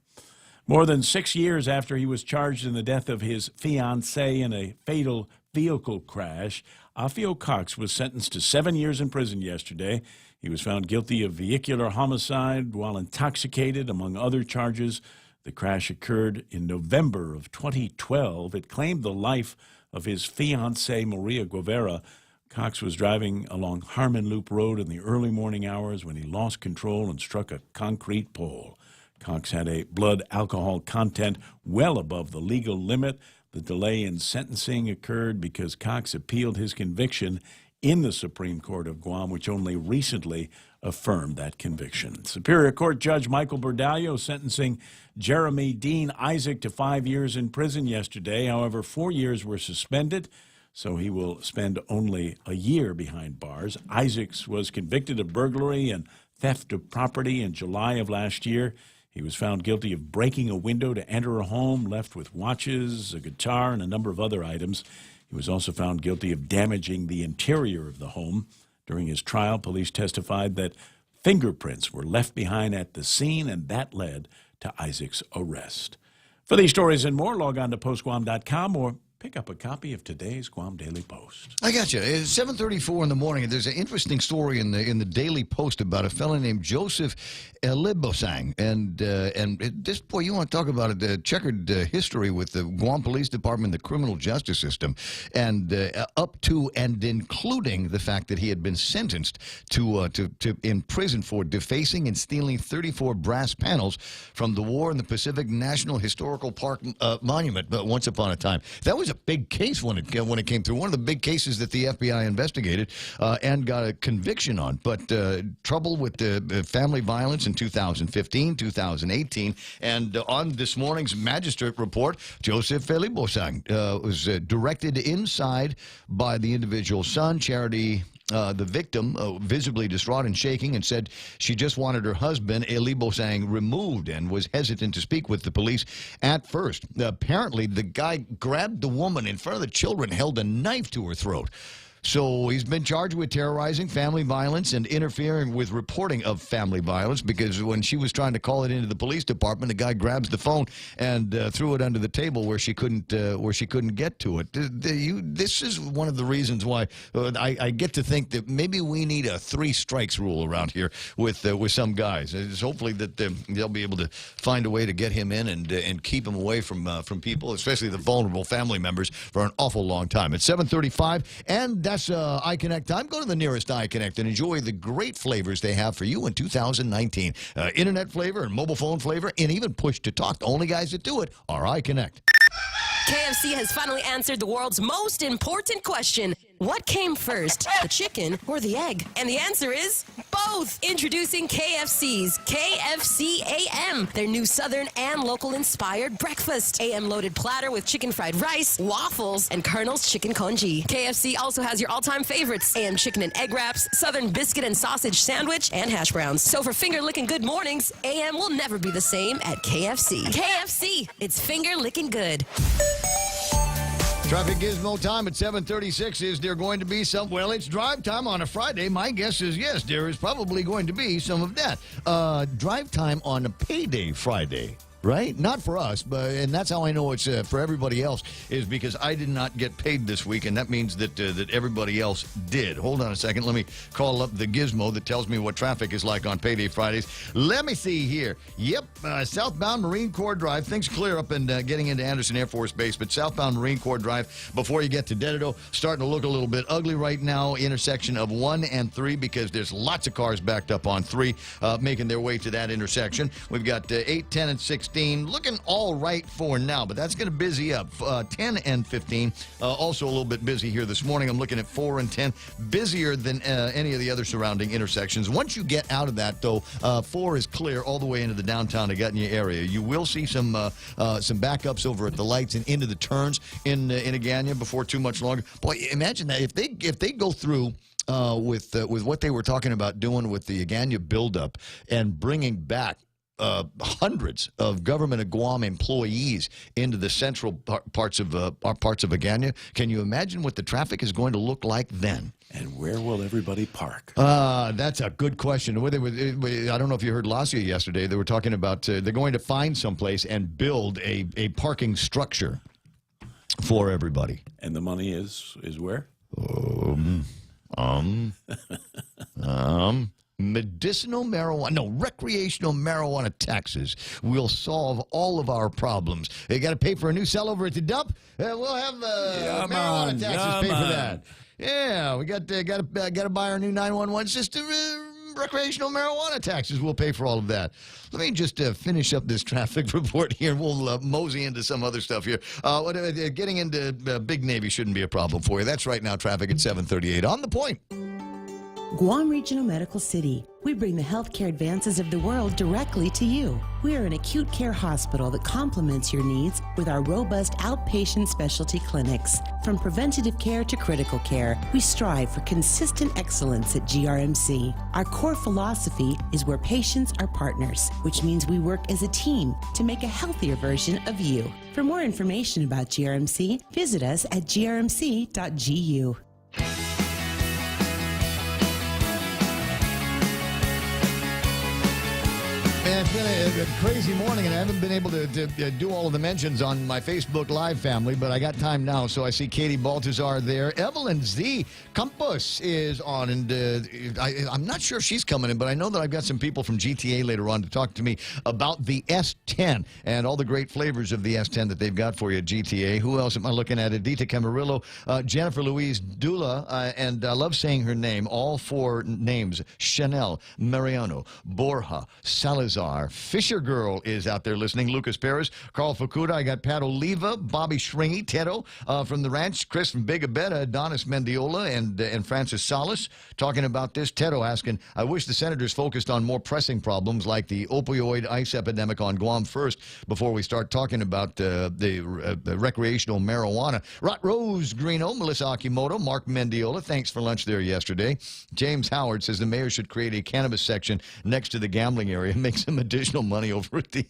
More than 6 years after he was charged in the death of his fiancée in a fatal vehicle crash, Afio Cox was sentenced to 7 years in prison yesterday. He was found guilty of vehicular homicide while intoxicated, among other charges. The crash occurred in November of 2012. It claimed the life of his fiancée, Maria Guevara. Cox was driving along Harmon Loop Road in the early morning hours when he lost control and struck a concrete pole. Cox had a blood alcohol content well above the legal limit. The delay in sentencing occurred because Cox appealed his conviction in the Supreme Court of Guam, which only recently affirmed that conviction. Superior Court Judge Michael Bordallo sentencing Jeremy Dean Isaac to 5 years in prison yesterday. However, 4 years were suspended, so he will spend only a year behind bars. Isaacs was convicted of burglary and theft of property in July of last year. He was found guilty of breaking a window to enter a home, left with watches, a guitar, and a number of other items. He was also found guilty of damaging the interior of the home. During his trial, police testified that fingerprints were left behind at the scene, and that led to Isaac's arrest. For these stories and more, log on to postguam.com or pick up a copy of today's Guam Daily Post. I got you. It's 7:34 in the morning, and there's an interesting story in the Daily Post about a fellow named Joseph Elibosang. And this, boy, you want to talk about a checkered history with the Guam Police Department, the criminal justice system, and up to and including the fact that he had been sentenced to in prison for defacing and stealing 34 brass panels from the War in the Pacific National Historical Park Monument once upon a time. That was a big case when it came through. One of the big cases that the FBI investigated and got a conviction on. But trouble with family violence in 2015, 2018, and on this morning's magistrate report, Joseph Elibosang was directed inside by the individual's son, Charity The victim, visibly distraught and shaking, and said she just wanted her husband, Elibosang, removed and was hesitant to speak with the police at first. Apparently, the guy grabbed the woman in front of the children, held a knife to her throat. So he's been charged with terrorizing family violence and interfering with reporting of family violence, because when she was trying to call it into the police department, the guy grabs the phone and threw it under the table where she couldn't get to it. This is one of the reasons why I get to think that maybe we need a 3 strikes rule around here with some guys. It's hopefully that they'll be able to find a way to get him in and keep him away from people, especially the vulnerable family members, for an awful long time. It's 7:35, and that's iConnect time. Go to the nearest iConnect and enjoy the great flavors they have for you in 2019. Internet flavor and mobile phone flavor, and even push-to-talk. The only guys that do it are iConnect. KFC has finally answered the world's most important question. What came first, the chicken or the egg? And the answer is both. Introducing KFC's KFC AM, their new Southern and local-inspired breakfast. AM-loaded platter with chicken fried rice, waffles, and Colonel's chicken congee. KFC also has your all-time favorites: AM chicken and egg wraps, Southern biscuit and sausage sandwich, and hash browns. So for finger-licking good mornings, AM will never be the same at KFC. KFC, it's finger-licking good. Traffic gizmo time at 7:36. Is there going to be some? Well, it's drive time on a Friday. My guess is yes, there is probably going to be some of that. Drive time on a payday Friday. Right? Not for us, and that's how I know it's for everybody else, is because I did not get paid this week, and that means that everybody else did. Hold on a second. Let me call up the gizmo that tells me what traffic is like on payday Fridays. Let me see here. Yep, southbound Marine Corps Drive. Things clear up and getting into Anderson Air Force Base, but southbound Marine Corps Drive, before you get to Dededo, starting to look a little bit ugly right now. Intersection of 1 and 3, because there's lots of cars backed up on 3 making their way to that intersection. We've got 8, 10, and 16. Looking all right for now, but that's going to busy up. 10 and 15, also a little bit busy here this morning. I'm looking at 4 and 10, busier than any of the other surrounding intersections. Once you get out of that, though, 4 is clear all the way into the downtown Agutnia area. You will see some backups over at the lights and into the turns in Agutnia before too much longer. Boy, imagine that if they go through with what they were talking about doing with the Agutnia buildup and bringing back hundreds of government of Guam employees into the central parts of Agutnia. Can you imagine what the traffic is going to look like then? And where will everybody park? That's a good question. I don't know if you heard Lasia yesterday. They were talking about they're going to find someplace and build a parking structure for everybody. And the money is where? Medicinal marijuana, no, recreational marijuana taxes will solve all of our problems. You got to pay for a new cell over at the dump? We'll have marijuana taxes pay for that. Yeah, we got to buy our new 911 system. Recreational marijuana taxes will pay for all of that. Let me just finish up this traffic report here. We'll mosey into some other stuff here. Getting into Big Navy shouldn't be a problem for you. That's right now, traffic at 7:38. On the point. Guam Regional Medical City. We bring the healthcare advances of the world directly to you. We are an acute care hospital that complements your needs with our robust outpatient specialty clinics. From preventative care to critical care, we strive for consistent excellence at GRMC. Our core philosophy is where patients are partners, which means we work as a team to make a healthier version of you. For more information about GRMC, visit us at grmc.gu. It's been a crazy morning, and I haven't been able to do all of the mentions on my Facebook Live family, but I got time now, so I see Katie Baltazar there. Evelyn Z. Campos is on, and I'm not sure if she's coming in, but I know that I've got some people from GTA later on to talk to me about the S10 and all the great flavors of the S10 that they've got for you at GTA. Who else am I looking at? Edita Camarillo, Jennifer Louise Dula, and I love saying her name, all 4 names: Chanel, Mariano, Borja, Salazar, are. Fisher Girl is out there listening. Lucas Perez, Carl Fukuda. I got Pat Oliva, Bobby Shringy, Tedo from the ranch, Chris from Big Abetta, Adonis Mendiola, and Francis Salas talking about this. Tedo asking, I wish the senators focused on more pressing problems like the opioid ice epidemic on Guam first before we start talking about the recreational marijuana. Rose Greeno, Melissa Akimoto, Mark Mendiola, thanks for lunch there yesterday. James Howard says the mayor should create a cannabis section next to the gambling area and make some additional money over at the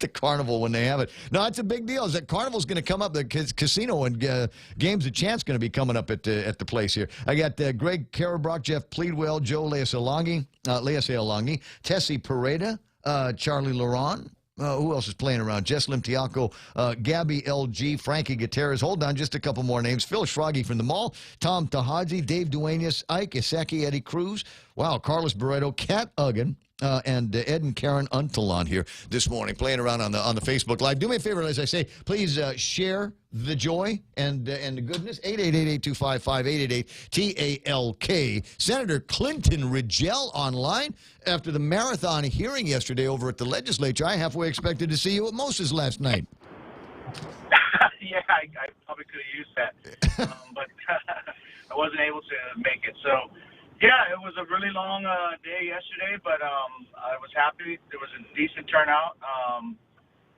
carnival when they have it. No, it's a big deal. Is that carnival's going to come up? The casino and games of chance going to be coming up at the place here. I got Greg Karabrock, Jeff Pleadwell, Joe Leasealongi, Tessie Pareda, Charlie Laron. Who else is playing around? Jess Limtiaco, Gabby LG, Frankie Gutierrez. Hold on, just a couple more names. Phil Schroggy from the mall, Tom Tahaji, Dave Duenas, Ike Iseki, Eddie Cruz. Wow, Carlos Barreto, Kat Uggan, and Ed and Karen Untalon here this morning, playing around on the Facebook Live. Do me a favor, as I say, please share the joy and the goodness. 888-825-888-TALK. Senator Clinton Ridgell online after the marathon hearing yesterday over at the legislature. I halfway expected to see you at Moses last night. Yeah, I probably could have used that, but I wasn't able to make it. So, yeah, it was a really long day yesterday, but I was happy. There was a decent turnout.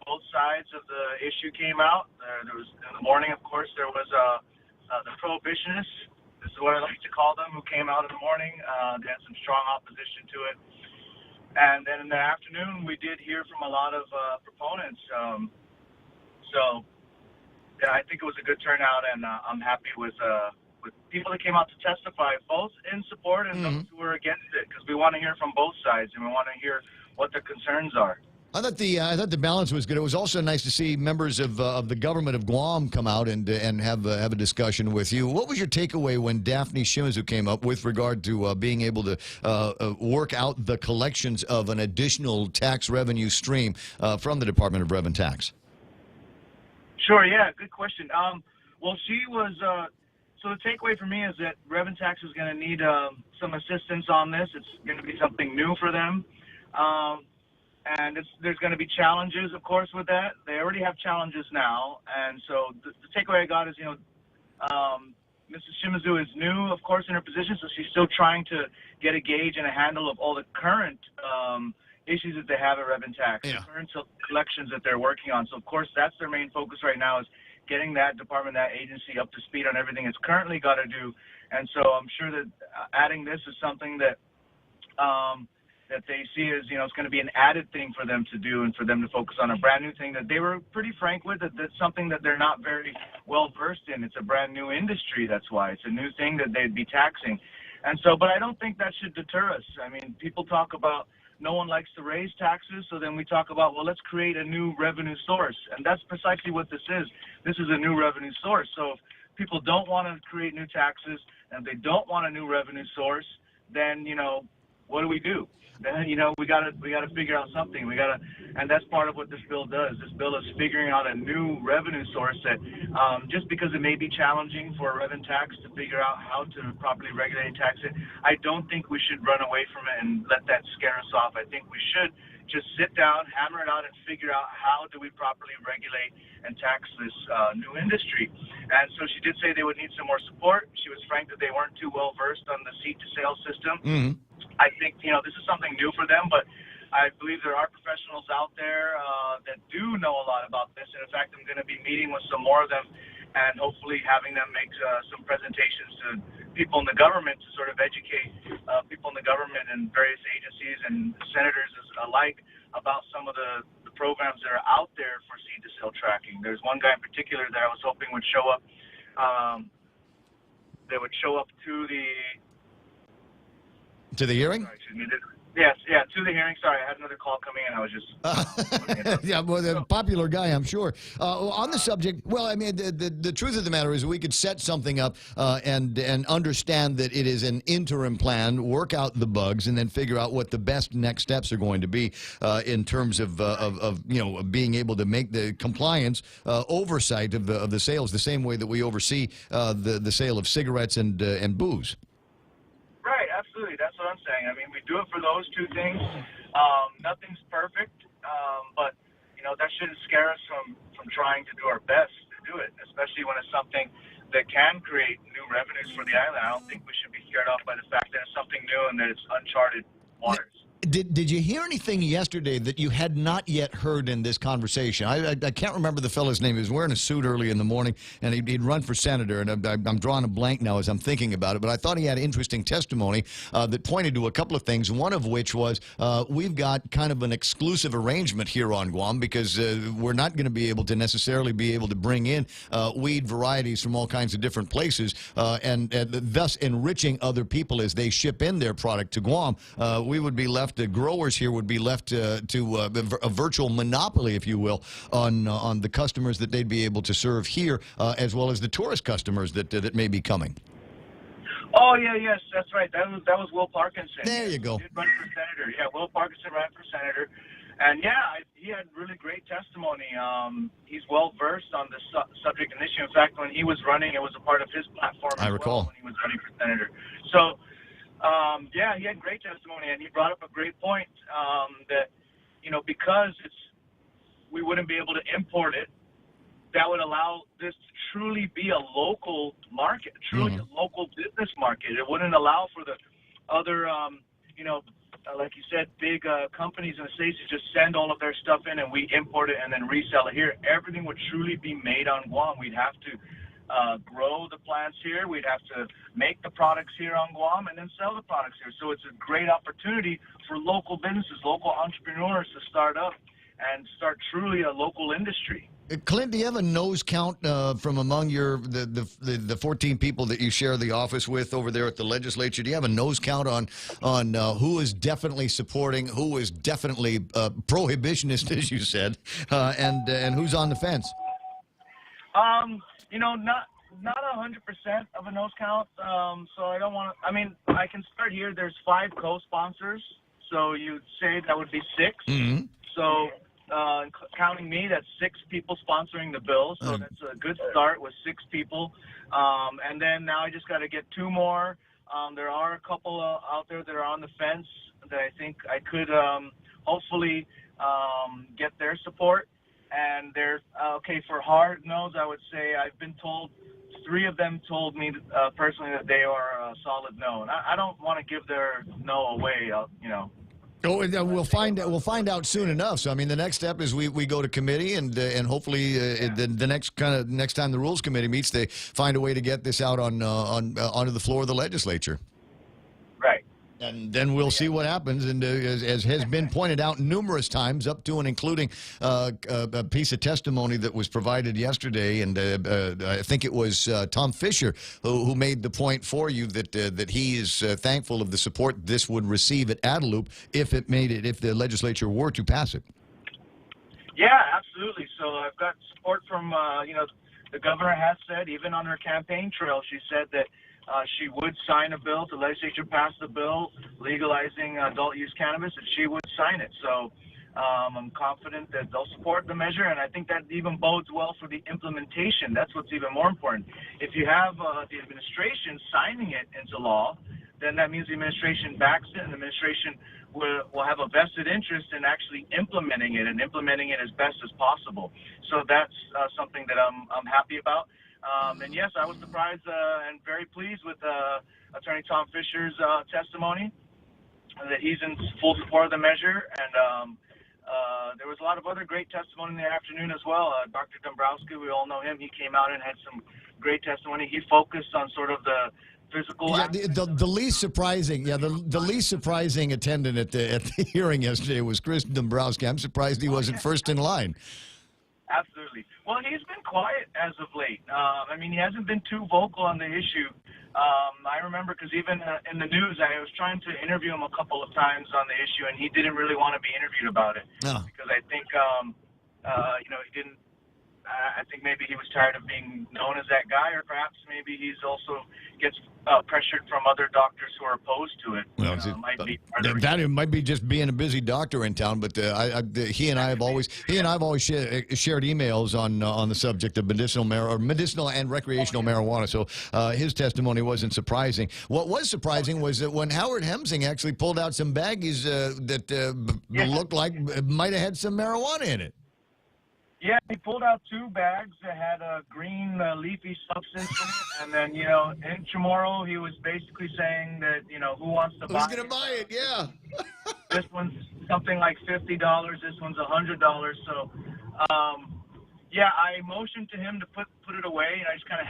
Both sides of the issue came out. There was in the morning, of course, there was the prohibitionists. This is what I like to call them, who came out in the morning. They had some strong opposition to it. And then in the afternoon, we did hear from a lot of proponents. So, yeah, I think it was a good turnout, and I'm happy with people that came out to testify, both in support and those who were against it, because we want to hear from both sides, and we want to hear what the concerns are. I thought the balance was good. It was also nice to see members of the government of Guam come out and have a discussion with you. What was your takeaway when Daphne Shimizu came up with regard to being able to work out the collections of an additional tax revenue stream from the Department of Rev and Tax? Sure, yeah, good question. Well, she was, so the takeaway for me is that Rev and Tax is going to need some assistance on this. It's going to be something new for them. And there's going to be challenges, of course, with that. They already have challenges now. And so the takeaway I got is, Mrs. Shimizu is new, of course, in her position, so she's still trying to get a gauge and a handle of all the current issues that they have at Rev and Tax, the current collections that they're working on. So, of course, that's their main focus right now, is getting that department, that agency up to speed on everything it's currently got to do. And so I'm sure that adding this is something that that they see as, it's going to be an added thing for them to do and for them to focus on a brand new thing that they were pretty frank with, that's something that they're not very well versed in. It's a brand new industry, that's why. It's a new thing that they'd be taxing. And so, but I don't think that should deter us. I mean, people talk about no one likes to raise taxes, so then we talk about, well, let's create a new revenue source. And that's precisely what this is. This is a new revenue source. So if people don't want to create new taxes and they don't want a new revenue source, then, what do we do? Then, we gotta figure out something. And that's part of what this bill does. This bill is figuring out a new revenue source that, just because it may be challenging for Rev and Tax to figure out how to properly regulate and tax it, I don't think we should run away from it and let that scare us off. I think we should just sit down, hammer it out, and figure out how do we properly regulate and tax this new industry. And so she did say they would need some more support. She was frank that they weren't too well versed on the seat-to-sale system. I think, this is something new for them, but I believe there are professionals out there that do know a lot about this. And in fact, I'm going to be meeting with some more of them and hopefully having them make some presentations to people in the government to sort of educate people in the government and various agencies and senators alike about some of the programs that are out there for seed-to-sale tracking. There's one guy in particular that I was hoping would show up. That would show up to the hearing? Sorry, Yes, to the hearing. Sorry, I had another call coming in. I was just... Yeah, well, a popular guy, I'm sure. On the subject, well, I mean, the truth of the matter is we could set something up and understand that it is an interim plan, work out the bugs, and then figure out what the best next steps are going to be in terms of being able to make the compliance oversight of the sales the same way that we oversee the sale of cigarettes and booze. Right, absolutely. That's what I'm saying. I mean, we do it for those two things. Nothing's perfect, but that shouldn't scare us from trying to do our best to do it, especially when it's something that can create new revenues for the island. I don't think we should be scared off by the fact that it's something new and that it's uncharted waters. Did you hear anything yesterday that you had not yet heard in this conversation? I can't remember the fellow's name. He was wearing a suit early in the morning, and he'd run for senator, and I'm drawing a blank now as I'm thinking about it, but I thought he had interesting testimony that pointed to a couple of things, one of which was we've got kind of an exclusive arrangement here on Guam because we're not going to be able to necessarily be able to bring in weed varieties from all kinds of different places and thus enriching other people as they ship in their product to Guam. We would be left, the growers here would be left to a virtual monopoly, if you will, on the customers that they'd be able to serve here, as well as the tourist customers that may be coming. Oh, yes, that's right. That was Will Parkinson. There you go. He did run for senator. Yeah, Will Parkinson ran for senator. And, he had really great testimony. He's well-versed on the subject and issue. In fact, when he was running, it was a part of his platform as well when he was running for senator. So, he had great testimony, and he brought up a great point that, because we wouldn't be able to import it, that would allow this to truly be a local market, truly a local business market. It wouldn't allow for the other, like you said, big companies in the States to just send all of their stuff in and we import it and then resell it here. Everything would truly be made on Guam. We'd have to grow the plants here. We'd have to make the products here on Guam and then sell the products here. So it's a great opportunity for local businesses, local entrepreneurs to start up and start truly a local industry. Clint, do you have a nose count from among the 14 people that you share the office with over there at the legislature? Do you have a nose count on who is definitely supporting, who is definitely prohibitionist, as you said, and who's on the fence? Not 100% of a nose count. So I don't want to. I mean, I can start here. There's 5 co-sponsors, so you'd say that would be 6. Mm-hmm. So counting me, that's 6 people sponsoring the bill. So that's a good start with 6 people. And then now I just got to get 2 more. There are a couple out there that are on the fence that I think I could hopefully get their support. And they're okay for hard no's. I would say I've been told 3 of them told me personally that they are a solid no, and I don't want to give their no away. Oh, we'll find out soon enough. So I mean, the next step is we go to committee, and hopefully the next time the Rules Committee meets, they find a way to get this out onto the floor of the legislature. Right. And then we'll see what happens. And as has been pointed out numerous times, up to and including a piece of testimony that was provided yesterday, and I think it was Tom Fisher who made the point for you that he is thankful of the support this would receive at Adelup if the legislature were to pass it. Yeah, absolutely. So I've got support from the governor has said, even on her campaign trail, she said that she would sign a bill. The legislature passed the bill legalizing adult-use cannabis, and she would sign it. So I'm confident that they'll support the measure, and I think that even bodes well for the implementation. That's what's even more important. If you have the administration signing it into law, then that means the administration backs it, and the administration will have a vested interest in actually implementing it and implementing it as best as possible. So that's something that I'm happy about. And yes, I was surprised and very pleased with Attorney Tom Fisher's testimony, that he's in full support of the measure. And there was a lot of other great testimony in the afternoon as well. Dr. Dombrowski, we all know him. He came out and had some great testimony. He focused on sort of the physical. Yeah, the least surprising. Yeah, the least surprising attendant at the hearing yesterday was Chris Dombrowski. I'm surprised he wasn't first in line. Absolutely. Well, he's been quiet as of late. I mean, he hasn't been too vocal on the issue. I remember because even in the news, I was trying to interview him a couple of times on the issue, and he didn't really want to be interviewed about it because I think, he didn't. I think maybe he was tired of being known as that guy, or perhaps maybe he's also gets pressured from other doctors who are opposed to it. Well, that might be just being a busy doctor in town, but he and I have always shared emails on the subject of medicinal and recreational marijuana. So his testimony wasn't surprising. What was surprising was that when Howard Hemsing actually pulled out some baggies that looked like might have had some marijuana in it. Yeah, he pulled out 2 bags that had a green leafy substance in it, and then, in Chamorro, he was basically saying that, who wants to buy it? Who's going to buy it? Yeah. This one's something like $50, this one's $100, so, yeah, I motioned to him to put it away, and I just kind of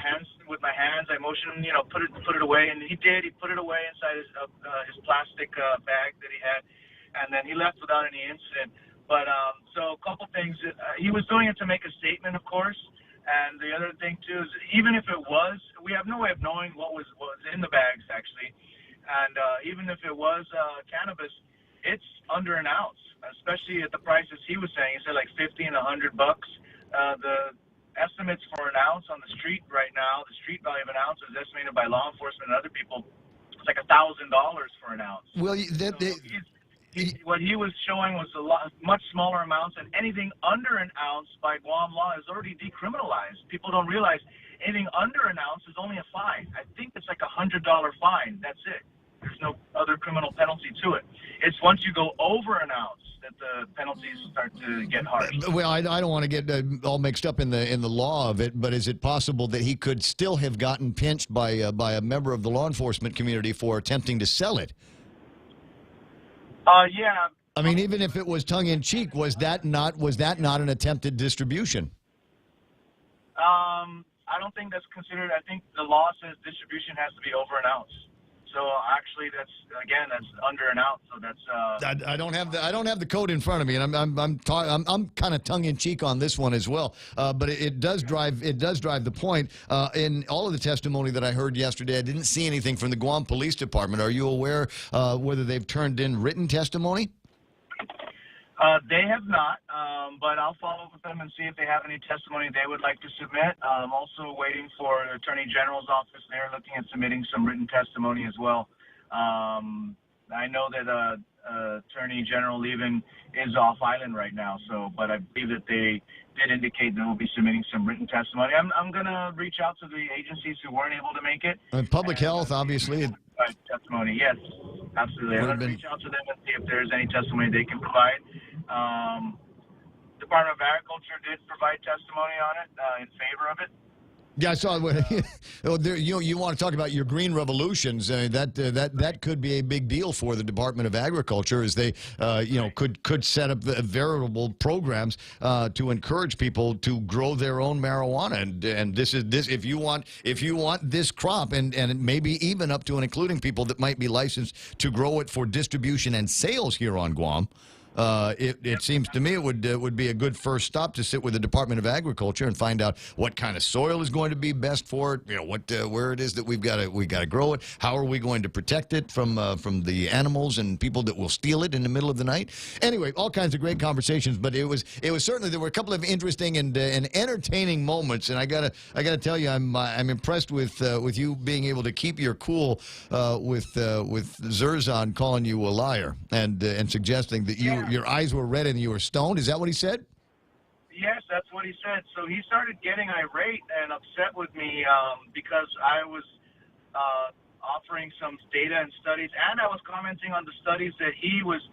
with my hands, I motioned him, put it away, and he did. He put it away inside his plastic bag that he had, and then he left without any incident. But, so a couple things. He was doing it to make a statement, of course. And the other thing, too, is even if it was, we have no way of knowing what was in the bags, actually. And even if it was cannabis, it's under an ounce, especially at the prices he was saying. He said like $50 and $100. The estimates for an ounce on the street right now, the street value of an ounce is estimated by law enforcement and other people, it's like $1,000 for an ounce. Well, what he was showing was much smaller amounts, and anything under an ounce by Guam law is already decriminalized. People don't realize anything under an ounce is only a fine. I think it's like $100 fine. That's it. There's no other criminal penalty to it. It's once you go over an ounce that the penalties start to get harsh. Well, I don't want to get all mixed up in the law of it, but is it possible that he could still have gotten pinched by a member of the law enforcement community for attempting to sell it? Yeah. I mean, even if it was tongue-in-cheek, was that not an attempted distribution? I don't think that's considered. I think the law says distribution has to be over an ounce. So actually, that's under an ounce. So that's. I don't have the code in front of me, and I'm kind of tongue-in-cheek on this one as well. But it does drive the point. In all of the testimony that I heard yesterday, I didn't see anything from the Guam Police Department. Are you aware whether they've turned in written testimony? They have not, but I'll follow up with them and see if they have any testimony they would like to submit. I'm also waiting for the Attorney General's office. They're looking at submitting some written testimony as well. I know that Attorney General Levin is off island right now, but I believe that they did indicate that we'll be submitting some written testimony. I'm going to reach out to the agencies who weren't able to make it. Public health, obviously. Testimony, yes, absolutely. I'm going to reach out to them and see if there's any testimony they can provide. Department of Agriculture did provide testimony on it in favor of it. Yeah, I saw. You want to talk about your green revolutions? That could be a big deal for the Department of Agriculture, as they could set up veritable programs to encourage people to grow their own marijuana. And this if you want this crop, and maybe even up to and including people that might be licensed to grow it for distribution and sales here on Guam. It seems to me it would be a good first stop to sit with the Department of Agriculture and find out what kind of soil is going to be best for it. Where it is that we've got to grow it. How are we going to protect it from the animals and people that will steal it in the middle of the night? Anyway, all kinds of great conversations. But it was certainly, there were a couple of interesting and entertaining moments. And I gotta tell you, I'm impressed with you being able to keep your cool with Zerzan calling you a liar and suggesting that your eyes were red and you were stoned. Is that what he said? Yes, that's what he said. So he started getting irate and upset with me because I was offering some data and studies, and I was commenting on the studies that he was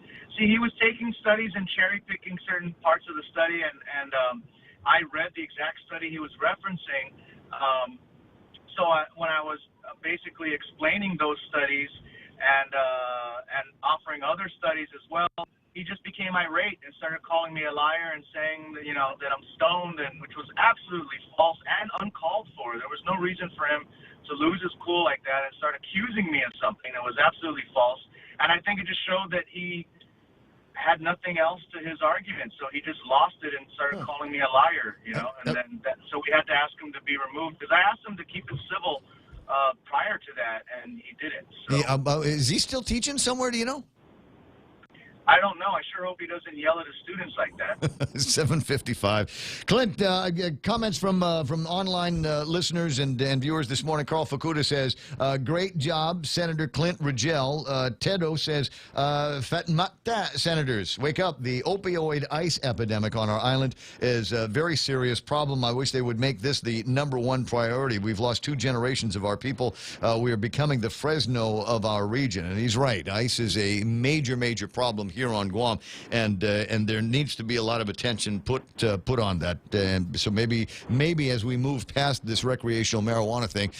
taking studies and cherry-picking certain parts of the study, and I read the exact study he was referencing. When I was basically explaining those studies and offering other studies as well, he just became irate and started calling me a liar and saying that, that I'm stoned, and which was absolutely false and uncalled for. There was no reason for him to lose his cool like that and start accusing me of something that was absolutely false. And I think it just showed that he had nothing else to his argument, so he just lost it and started calling me a liar, so we had to ask him to be removed, because I asked him to keep it civil prior to that, and he didn't. So. Is he still teaching somewhere, do you know? I don't know. I sure hope he doesn't yell at his students like that. 7:55. Clint, comments from online listeners and viewers this morning. Carl Fukuda says, great job, Senator Clint Rigel. Tedo says, Fatmata, senators, wake up. The opioid ice epidemic on our island is a very serious problem. I wish they would make this the #1 priority. We've lost 2 generations of our people. We are becoming the Fresno of our region. And he's right. Ice is a major, major problem here on Guam, and there needs to be a lot of attention put on that. And so maybe as we move past this recreational marijuana thing,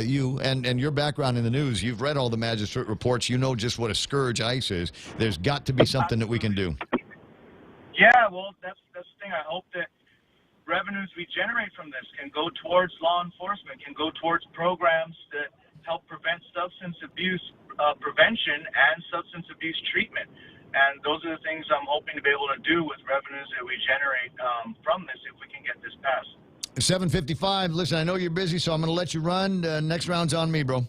you and your background in the news, you've read all the magistrate reports. You know just what a scourge ice is. There's got to be something that we can do. Yeah, well, that's the thing. I hope that revenues we generate from this can go towards law enforcement, can go towards programs that help prevent substance abuse prevention and substance abuse treatment. And those are the things I'm hoping to be able to do with revenues that we generate from this if we can get this passed. 7:55. Listen, I know you're busy, so I'm going to let you run. Next round's on me, bro.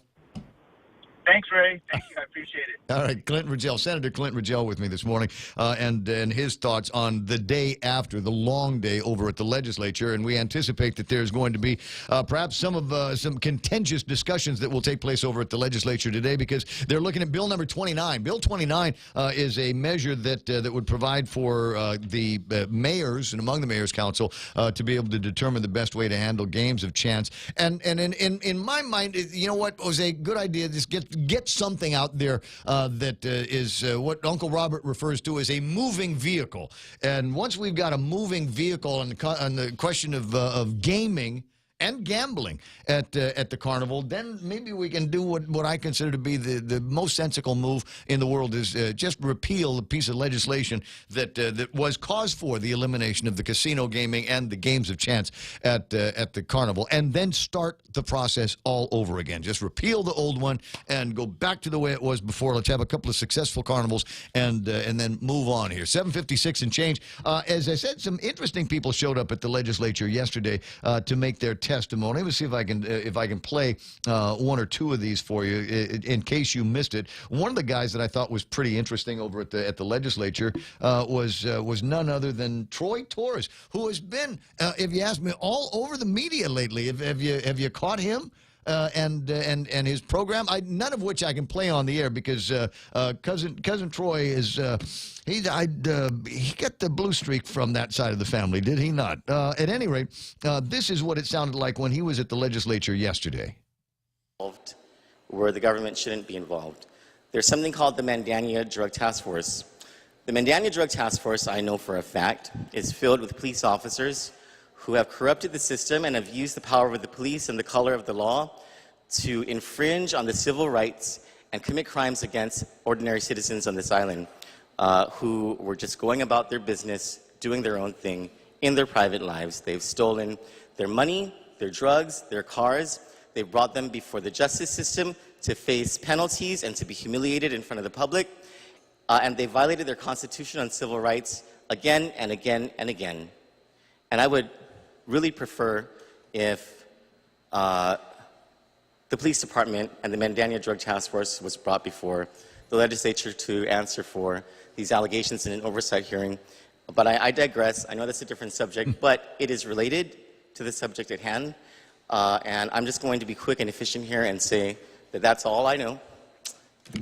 Thanks, Ray. Thank you. I appreciate it. All right, Clint Rigel, Senator Clint Rigel with me this morning, and his thoughts on the day after, the long day over at the legislature, and we anticipate that there's going to be perhaps some contentious discussions that will take place over at the legislature today because they're looking at Bill number 29. Bill 29 is a measure that would provide for the mayors and among the Mayor's Council to be able to determine the best way to handle games of chance. And in my mind, you know what was a good idea? Just get something out there that is what Uncle Robert refers to as a moving vehicle. And once we've got a moving vehicle on the question of gaming and gambling at the carnival, then maybe we can do what I consider to be the most sensible move in the world is just repeal a piece of legislation that was cause for the elimination of the casino gaming and the games of chance at the carnival, and then start the process all over again. Just repeal the old one and go back to the way it was before. Let's have a couple of successful carnivals and then move on here. 7:56 and change. As I said, some interesting people showed up at the legislature yesterday to make their testimony. Let's see if I can play 1 or 2 of these for you in case you missed it. One of the guys that I thought was pretty interesting over at the legislature was none other than Troy Torres, who has been, if you ask me, all over the media lately. Have you caught him? And his program, none of which I can play on the air because cousin Troy is he got the blue streak from that side of the family, did he not? At any rate, this is what it sounded like when he was at the legislature yesterday. Where the government shouldn't be involved. There's something called the Mandania Drug Task Force. The Mandania Drug Task Force, I know for a fact, is filled with police officers who have corrupted the system and have used the power of the police and the color of the law to infringe on the civil rights and commit crimes against ordinary citizens on this island who were just going about their business, doing their own thing in their private lives. They've stolen their money, their drugs, their cars. They've brought them before the justice system to face penalties and to be humiliated in front of the public. And they violated their constitution on civil rights again and again and again. And I would really prefer if the police department and the Mandania Drug Task Force was brought before the legislature to answer for these allegations in an oversight hearing. But I digress. I know that's a different subject, but it is related to the subject at hand. And I'm just going to be quick and efficient here and say that that's all I know.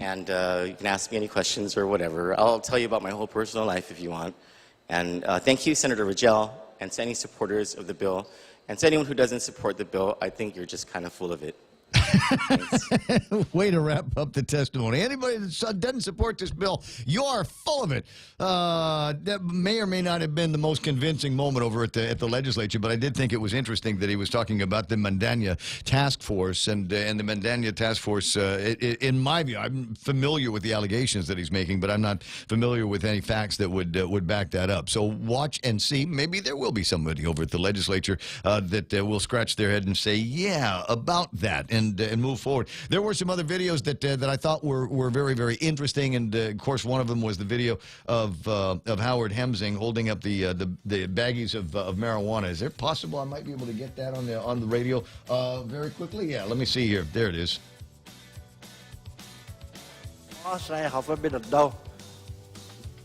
And you can ask me any questions or whatever. I'll tell you about my whole personal life if you want. And thank you, Senator Rigel, and to any supporters of the bill. And to anyone who doesn't support the bill, I think you're just kind of full of it. Way to wrap up the testimony. Anybody that doesn't support this bill, you are full of it. That may or may not have been the most convincing moment over at the legislature, but I did think it was interesting that he was talking about the Mandania Task Force and the Mandania Task Force. In my view, I'm familiar with the allegations that he's making, but I'm not familiar with any facts that would back that up. So watch and see. Maybe there will be somebody over at the legislature that will scratch their head and say, "Yeah, about that," and move forward. There were some other videos that I thought were very, very interesting, and of course one of them was the video of Howard Hemsing holding up the baggies of marijuana. Is it possible I might be able to get that on the radio very quickly? Yeah, let me see here. There it is.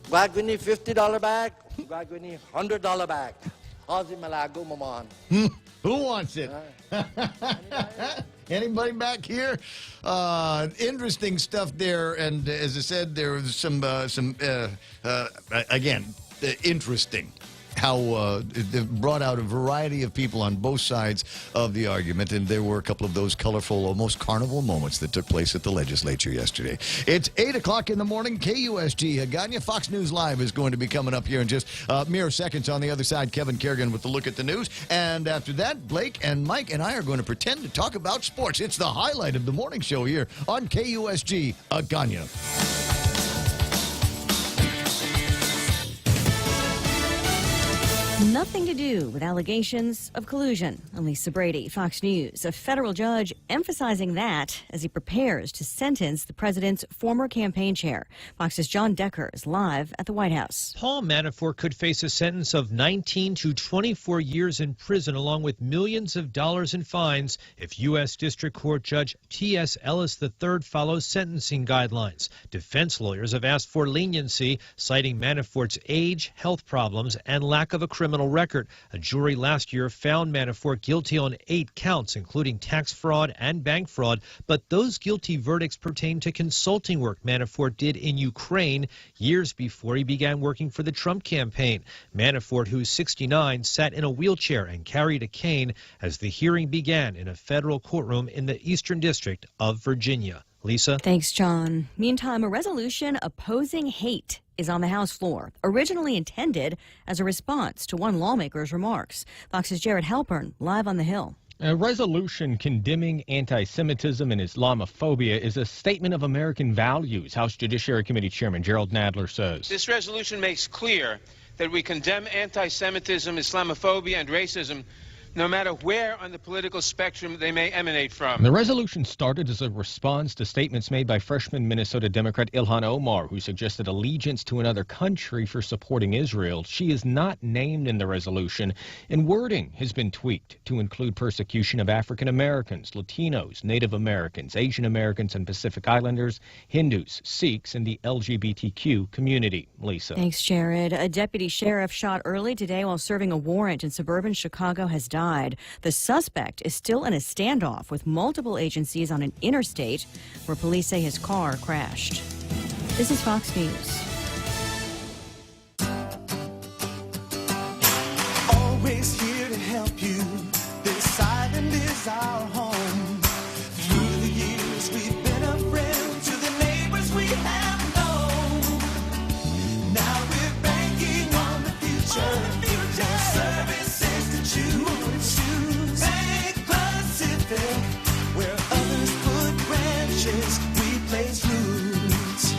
Gagawin $50 bag, gagawin $100 bag. How's it malago, Mamon? Who wants it? Anybody back here? Interesting stuff there, and as I said, there was some again, interesting how it brought out a variety of people on both sides of the argument, and there were a couple of those colorful, almost carnival moments that took place at the legislature yesterday. It's 8 o'clock in the morning. KUSG Hagana. Fox News Live is going to be coming up here in just mere seconds. On the other side, Kevin Kerrigan with the look at the news, and after that, Blake and Mike and I are going to pretend to talk about sports. It's the highlight of the morning show here on KUSG Hagana. Nothing to do with allegations of collusion. Lisa Brady, Fox News. A federal judge emphasizing that as he prepares to sentence the president's former campaign chair. Fox's John Decker is live at the White House. Paul Manafort could face a sentence of 19 to 24 years in prison, along with millions of dollars in fines, if U.S. District Court Judge T.S. Ellis III follows sentencing guidelines. Defense lawyers have asked for leniency, citing Manafort's age, health problems, and lack of a criminal record. A jury last year found Manafort guilty on 8 counts, including tax fraud and bank fraud, but those guilty verdicts pertain to consulting work Manafort did in Ukraine years before he began working for the Trump campaign. Manafort, who's 69, sat in a wheelchair and carried a cane as the hearing began in a federal courtroom in the Eastern District of Virginia. Lisa? Thanks, John. Meantime, a resolution opposing hate is on the House floor, originally intended as a response to one lawmaker's remarks. Fox's Jared Halpern, live on the Hill. A resolution condemning anti-Semitism and Islamophobia is a statement of American values, House Judiciary Committee Chairman Gerald Nadler says. This resolution makes clear that we condemn anti-Semitism, Islamophobia, and racism, no matter where on the political spectrum they may emanate from. The resolution started as a response to statements made by freshman Minnesota Democrat Ilhan Omar, who suggested allegiance to another country for supporting Israel. She is not named in the resolution, and wording has been tweaked to include persecution of African Americans, Latinos, Native Americans, Asian Americans, and Pacific Islanders, Hindus, Sikhs, and the LGBTQ community. Lisa. Thanks, Jared. A deputy sheriff shot early today while serving a warrant in suburban Chicago has died. The suspect is still in a standoff with multiple agencies on an interstate where police say his car crashed. This is Fox News. Always here to help you. This island is our home. Through the years we've been a friend to the neighbors we have known. Now we're banking on the future. Services to choose. Bank Pacific, where others put branches, we place roots.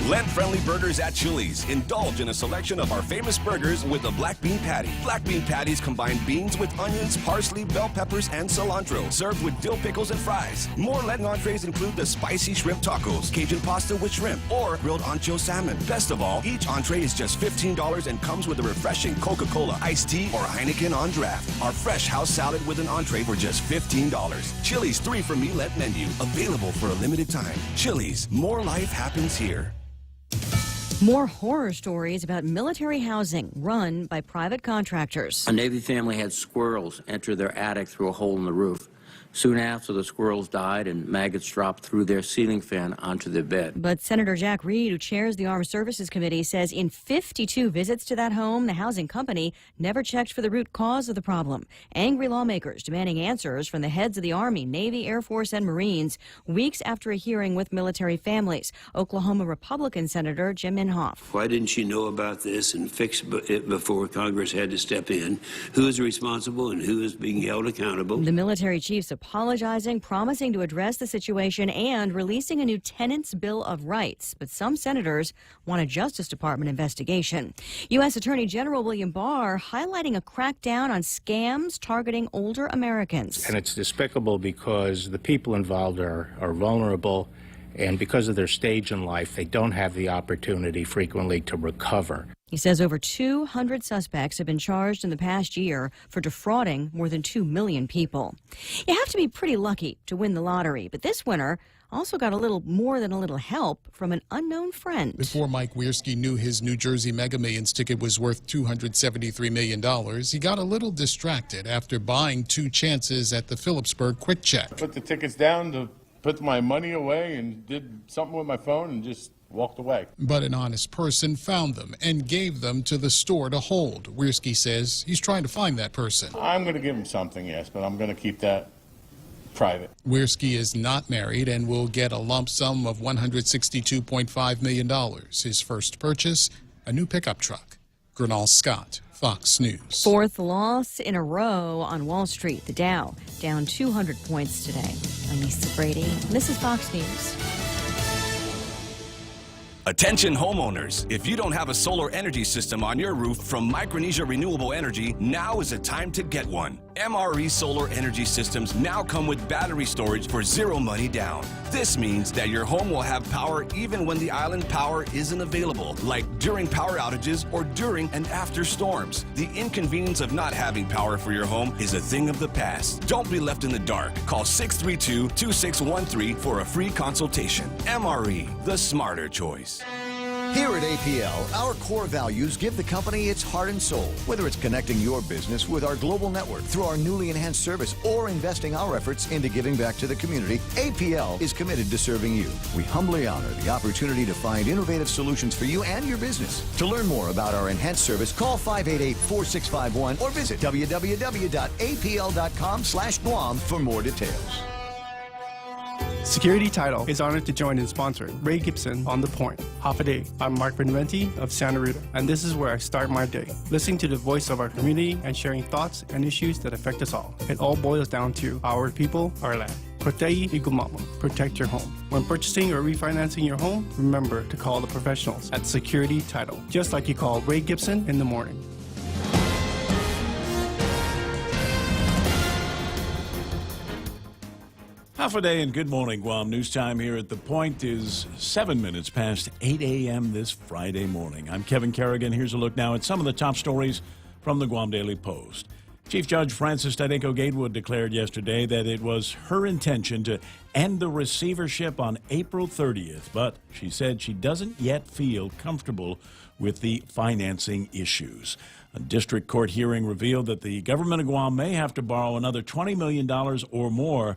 Lent-friendly burgers at Chili's. Indulge in a selection of our famous burgers with a black bean patty. Black bean patties combine beans with onions, parsley, bell peppers, and cilantro. Served with dill pickles and fries. More Lenten entrees include the spicy shrimp tacos, Cajun pasta with shrimp, or grilled ancho salmon. Best of all, each entree is just $15 and comes with a refreshing Coca-Cola, iced tea, or Heineken on draft. Our fresh house salad with an entree for just $15. Chili's 3 for Me Lent menu. Available for a limited time. Chili's. More life happens here. More horror stories about military housing run by private contractors. A Navy family had squirrels enter their attic through a hole in the roof. Soon after, the squirrels died and maggots dropped through their ceiling fan onto their bed. But Senator Jack Reed, who chairs the Armed Services Committee, says in 52 visits to that home, the housing company never checked for the root cause of the problem. Angry lawmakers demanding answers from the heads of the Army, Navy, Air Force, and Marines weeks after a hearing with military families. Oklahoma Republican Senator Jim Inhofe. Why didn't you know about this and fix it before Congress had to step in? Who is responsible and who is being held accountable? The military chiefs apologizing, promising to address the situation, and releasing a new Tenants' Bill of Rights. But some senators want a Justice Department investigation. U.S. Attorney General William Barr highlighting a crackdown on scams targeting older Americans. And it's despicable because the people involved are vulnerable And because of their stage in life, they don't have the opportunity frequently to recover. He says over 200 suspects have been charged in the past year for defrauding more than 2 million people. You have to be pretty lucky to win the lottery, but this winner also got a little more than a little help from an unknown friend. Before Mike Wiersky knew his New Jersey Mega Millions ticket was worth $273 million, he got a little distracted after buying 2 chances at the Phillipsburg Quick Check. Put the tickets down to put my money away and did something with my phone and just walked away. But an honest person found them and gave them to the store to hold. Wiersky says he's trying to find that person. I'm going to give him something, yes, but I'm going to keep that private. Wiersky is not married and will get a lump sum of $162.5 million. His first purchase, a new pickup truck. Gernal Scott, Fox News. Fourth loss in a row on Wall Street. The Dow down 200 points today. I'm Lisa Brady. This is Fox News. Attention homeowners, if you don't have a solar energy system on your roof from Micronesia Renewable Energy, now is the time to get one. MRE Solar Energy Systems now come with battery storage for zero money down. This means that your home will have power even when the island power isn't available, like during power outages or during and after storms. The inconvenience of not having power for your home is a thing of the past. Don't be left in the dark. Call 632-2613 for a free consultation. MRE, the smarter choice. Here at APL, our core values give the company its heart and soul. Whether it's connecting your business with our global network through our newly enhanced service or investing our efforts into giving back to the community, APL is committed to serving you. We humbly honor the opportunity to find innovative solutions for you and your business. To learn more about our enhanced service, call 588-4651 or visit www.apl.com/Guam for more details. Security Title is honored to join in sponsoring Ray Gibson on The Point. Half a day. I'm Mark Benventi of Santa Rita, and this is where I start my day, listening to the voice of our community and sharing thoughts and issues that affect us all. It all boils down to our people, our land. Protei Igumamo. Protect your home. When purchasing or refinancing your home, remember to call the professionals at Security Title, just like you call Ray Gibson in the morning. Half a day and good morning, Guam. News time here at The Point is 7 minutes past 8 a.m. this Friday morning. I'm Kevin Kerrigan. Here's a look now at some of the top stories from the Guam Daily Post. Chief Judge Frances Tadeko Gatewood declared yesterday that it was her intention to end the receivership on April 30th, but she said she doesn't yet feel comfortable with the financing issues. A district court hearing revealed that the government of Guam may have to borrow another $20 million or more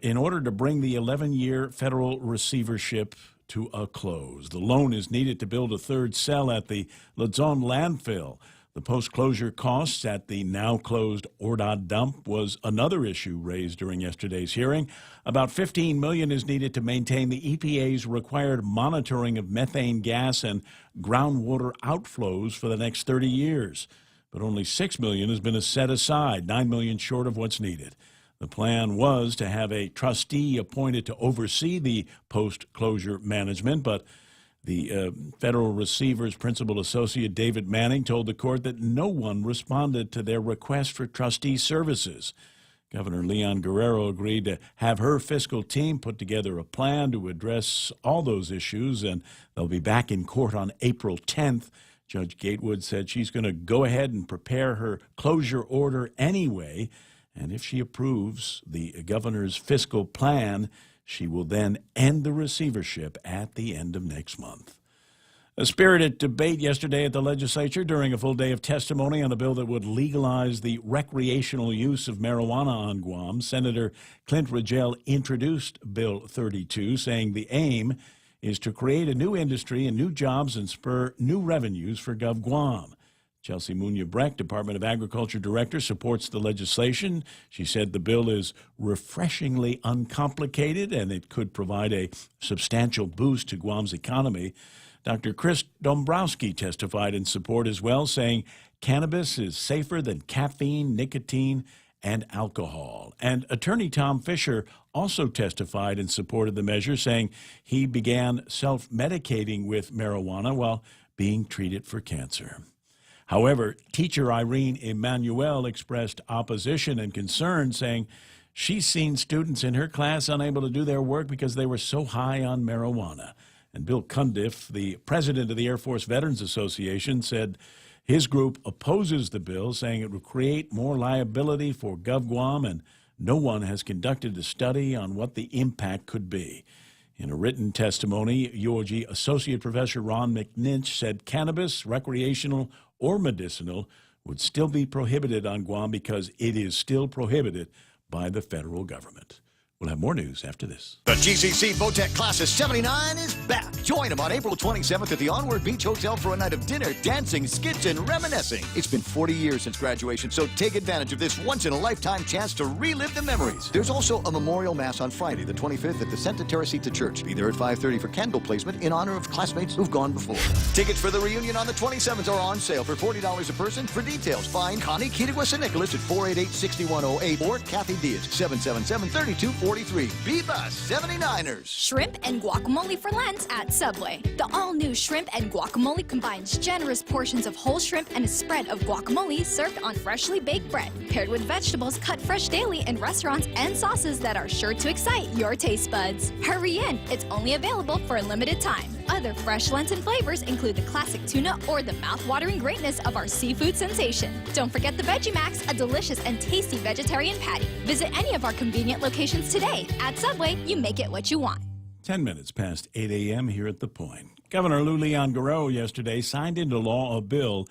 in order to bring the 11-year federal receivership to a close. The loan is needed to build a third cell at the Luzon landfill. The post-closure costs at the now-closed Ordad dump was another issue raised during yesterday's hearing. About $15 million is needed to maintain the EPA's required monitoring of methane gas and groundwater outflows for the next 30 years. But only $6 million has been set aside, $9 million short of what's needed. The plan was to have a trustee appointed to oversee the post-closure management, but the federal receiver's principal associate, David Manning, told the court that no one responded to their request for trustee services. Governor Leon Guerrero agreed to have her fiscal team put together a plan to address all those issues, and they'll be back in court on April 10th. Judge Gatewood said she's going to go ahead and prepare her closure order anyway. And if she approves the governor's fiscal plan, she will then end the receivership at the end of next month. A spirited debate yesterday at the legislature during a full day of testimony on a bill that would legalize the recreational use of marijuana on Guam. Senator Clint Rigel introduced Bill 32, saying the aim is to create a new industry and new jobs and spur new revenues for Gov Guam. Chelsea Munya-Breck, Department of Agriculture Director, supports the legislation. She said the bill is refreshingly uncomplicated and it could provide a substantial boost to Guam's economy. Dr. Chris Dombrowski testified in support as well, saying cannabis is safer than caffeine, nicotine, and alcohol. And Attorney Tom Fisher also testified in support of the measure, saying he began self-medicating with marijuana while being treated for cancer. However, teacher Irene Emanuel expressed opposition and concern, saying She's seen students in her class unable to do their work because they were so high on marijuana. And Bill Cundiff, the president of the Air Force Veterans Association, said his group opposes the bill, saying it would create more liability for GovGuam, and no one has conducted a study on what the impact could be. In a written testimony, UOG Associate Professor Ron McNinch said cannabis, recreational or medicinal, would still be prohibited on Guam because it is still prohibited by the federal government. We'll have more news after this. The GCC Votech Class of 79 is back. Join them on April 27th at the Onward Beach Hotel for a night of dinner, dancing, skits, and reminiscing. It's been 40 years since graduation, so take advantage of this once-in-a-lifetime chance to relive the memories. There's also a memorial mass on Friday, the 25th, at the Santa Teresita Church. Be there at 5:30 for candle placement in honor of classmates who've gone before. Tickets for the reunion on the 27th are on sale for $40 a person. For details, find Connie Kittigwas and Nicholas at 488-6108 or Kathy Diaz, 777-3243. Viva 79ers! Shrimp and guacamole for Lent at Subway. The all-new shrimp and guacamole combines generous portions of whole shrimp and a spread of guacamole served on freshly baked bread, paired with vegetables cut fresh daily in restaurants and sauces that are sure to excite your taste buds. Hurry in, it's only available for a limited time. Other fresh Lenten flavors include the classic tuna or the mouth-watering greatness of our seafood sensation. Don't forget the Veggie Max, a delicious and tasty vegetarian patty. Visit any of our convenient locations today. At Subway, you make it what you want. 10 minutes past 8 a.m. here at The Point. Governor Lou Leon Guerrero yesterday signed into law a bill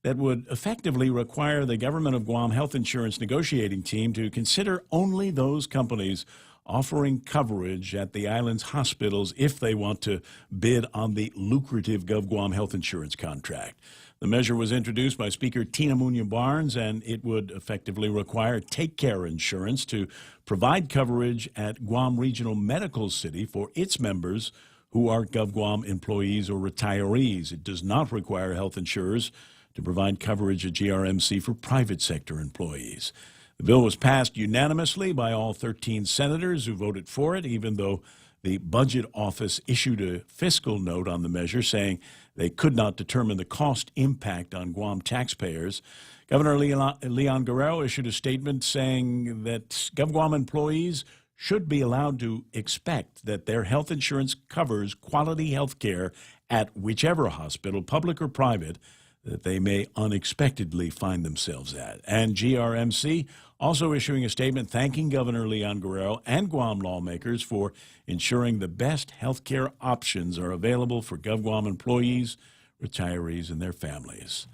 that would effectively require the government of Guam health insurance negotiating team to consider only those companies offering coverage at the island's hospitals if they want to bid on the lucrative GovGuam health insurance contract. The measure was introduced by Speaker Tina Munoz Barnes, and it would effectively require Take Care Insurance to provide coverage at Guam Regional Medical City for its members who are GovGuam employees or retirees. It does not require health insurers to provide coverage at GRMC for private sector employees. The bill was passed unanimously by all 13 senators who voted for it, even though the Budget Office issued a fiscal note on the measure saying they could not determine the cost impact on Guam taxpayers. Governor Leon Guerrero issued a statement saying that GovGuam employees should be allowed to expect that their health insurance covers quality health care at whichever hospital, public or private, that they may unexpectedly find themselves at. And GRMC also issuing a statement thanking Governor Leon Guerrero and Guam lawmakers for ensuring the best health care options are available for GovGuam employees, retirees, and their families.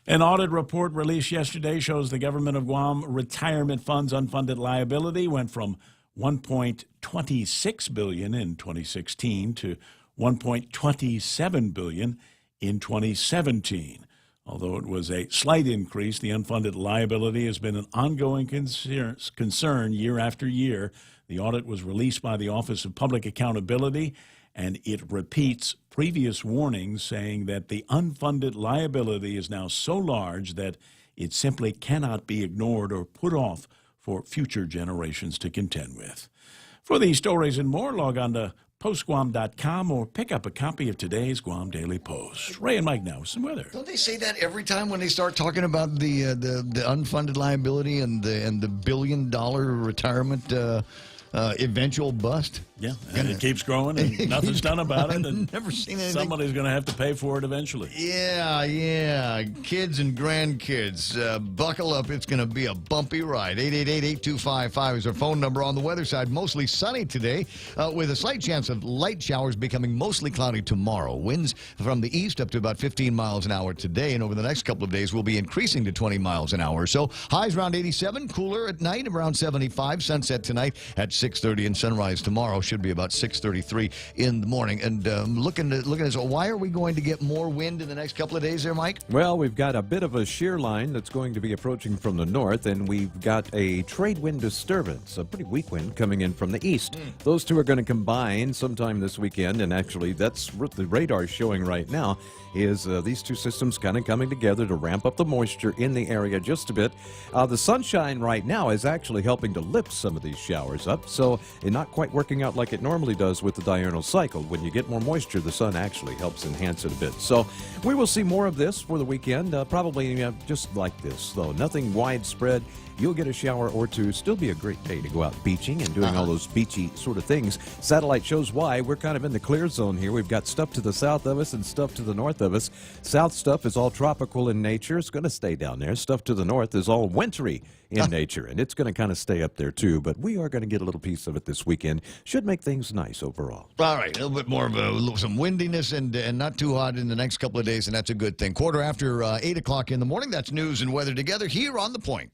An audit report released yesterday shows the government of Guam retirement funds unfunded liability went from $1.26 billion in 2016 to $1.27 billion in 2017. Although it was a slight increase, the unfunded liability has been an ongoing concern year after year. The audit was released by the Office of Public Accountability, and it repeats previous warnings saying that the unfunded liability is now so large that it simply cannot be ignored or put off for future generations to contend with. For these stories and more, log on to postguam.com or pick up a copy of today's Guam Daily Post. Ray and Mike now with some weather. Don't they say that every time when they start talking about the unfunded liability and the billion-dollar retirement eventual bust? Yeah, and it keeps growing and nothing's done about it. And never seen anything. Somebody's going to have to pay for it eventually. Yeah. Kids and grandkids, buckle up. It's going to be a bumpy ride. 888-8255 is our phone number. On the weather side, mostly sunny today with a slight chance of light showers becoming mostly cloudy tomorrow. Winds from the east up to about 15 miles an hour today, and over the next couple of days will be increasing to 20 miles an hour. So highs around 87, cooler at night around 75. Sunset tonight at 6:30 and sunrise tomorrow should be about 6:33 in the morning. And looking at this, why are we going to get more wind in the next couple of days there, Mike? Well, we've got a bit of a shear line that's going to be approaching from the north, and we've got a trade wind disturbance, a pretty weak wind coming in from the east. Those two are going to combine sometime this weekend, and actually that's what the radar is showing right now, is these two systems kind of coming together to ramp up the moisture in the area just a bit. The sunshine right now is actually helping to lift some of these showers up, so it's not quite working out like it normally does with the diurnal cycle. When you get more moisture, the sun actually helps enhance it a bit. So we will see more of this for the weekend, probably just like this, though. Nothing widespread. you'll get a shower or two. Still be a great day to go out beaching and doing all those beachy sort of things. Satellite shows why. We're kind of in the clear zone here. We've got stuff to the south of us and stuff to the north of us. South stuff is all tropical in nature. It's going to stay down there. Stuff to the north is all wintry in nature, and it's going to kind of stay up there too. But we are going to get a little piece of it this weekend. Should make things nice overall. All right, a little bit more of some windiness and not too hot in the next couple of days, and that's a good thing. Quarter after 8 o'clock in the morning, that's news and weather together here on The Point.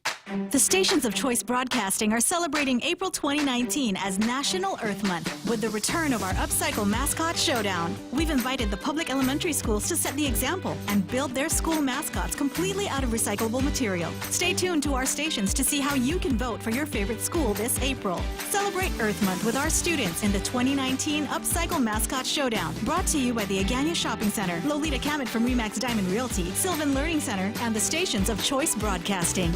The stations of Choice Broadcasting are celebrating April 2019 as National Earth Month with the return of our Upcycle Mascot Showdown. We've invited the public elementary schools to set the example and build their school mascots completely out of recyclable material. Stay tuned to our stations to see how you can vote for your favorite school this April. Celebrate Earth Month with our students in the 2019 Upcycle Mascot Showdown, brought to you by the Agana Shopping Center, Lolita Kamet from Remax Diamond Realty, Sylvan Learning Center, and the stations of Choice Broadcasting.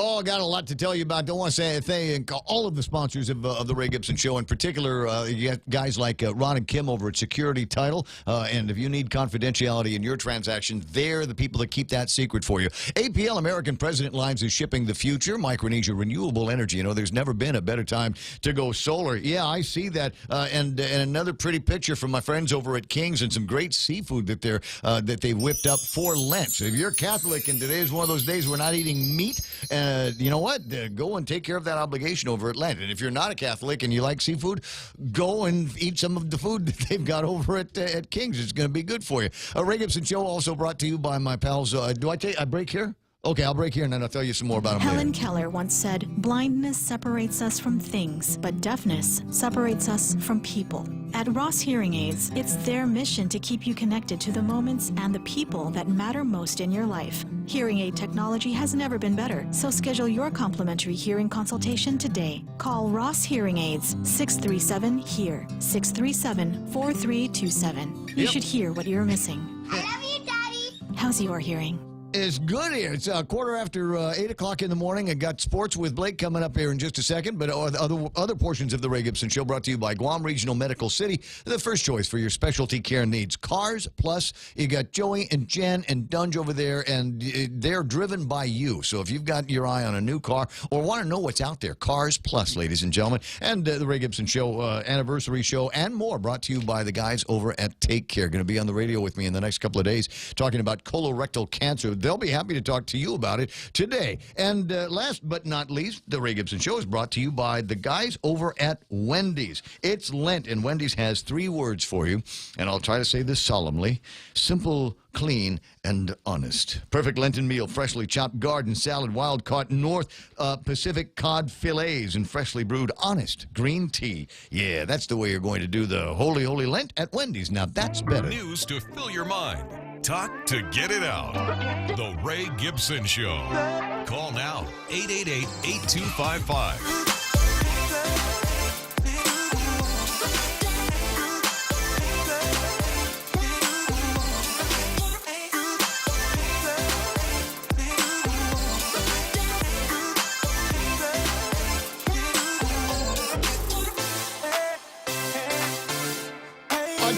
Oh, I got a lot to tell you about. Don't want to say thank all of the sponsors of the Ray Gibson Show. In particular, you got guys like Ron and Kim over at Security Title. And if you need confidentiality in your transaction, they're the people that keep that secret for you. APL American President Lines is shipping the future. Micronesia Renewable Energy. You know, there's never been a better time to go solar. Yeah, I see that. And another pretty picture from my friends over at King's and some great seafood that they whipped up for Lent. So if you're Catholic and today is one of those days we're not eating meat, you know what? Go and take care of that obligation over at Lent. And if you're not a Catholic and you like seafood, go and eat some of the food that they've got over at King's. It's going to be good for you. Ray Gibson Show also brought to you by my pals. Do I break here? Okay, I'll break here and then I'll tell you some more about them Helen later. Keller once said, "Blindness separates us from things, but deafness separates us from people." At Ross Hearing Aids, it's their mission to keep you connected to the moments and the people that matter most in your life. Hearing aid technology has never been better, so schedule your complimentary hearing consultation today. Call Ross Hearing Aids, 637-HEAR, 637-4327. You should hear what you're missing. I love you, Daddy. How's your hearing? It's good here. It's quarter after 8 o'clock in the morning. I got sports with Blake coming up here in just a second, but other portions of the Ray Gibson Show brought to you by Guam Regional Medical City, the first choice for your specialty care needs. Cars Plus, you got Joey and Jen and Dunge over there, and they're driven by you. So if you've got your eye on a new car or want to know what's out there, Cars Plus, ladies and gentlemen, and the Ray Gibson Show anniversary show and more brought to you by the guys over at Take Care. Going to be on the radio with me in the next couple of days talking about colorectal cancer. They'll be happy to talk to you about it today. And last but not least, the Ray Gibson Show is brought to you by the guys over at Wendy's. It's Lent, and Wendy's has 3 words for you, and I'll try to say this solemnly: simple, clean, and honest. Perfect Lenten meal: freshly chopped garden salad, wild-caught North Pacific cod fillets, and freshly brewed honest green tea. Yeah, that's the way you're going to do the Holy Holy Lent at Wendy's. Now that's better. News to fill your mind. Talk to get it out. The Ray Gibson Show. Call now, 888-8255.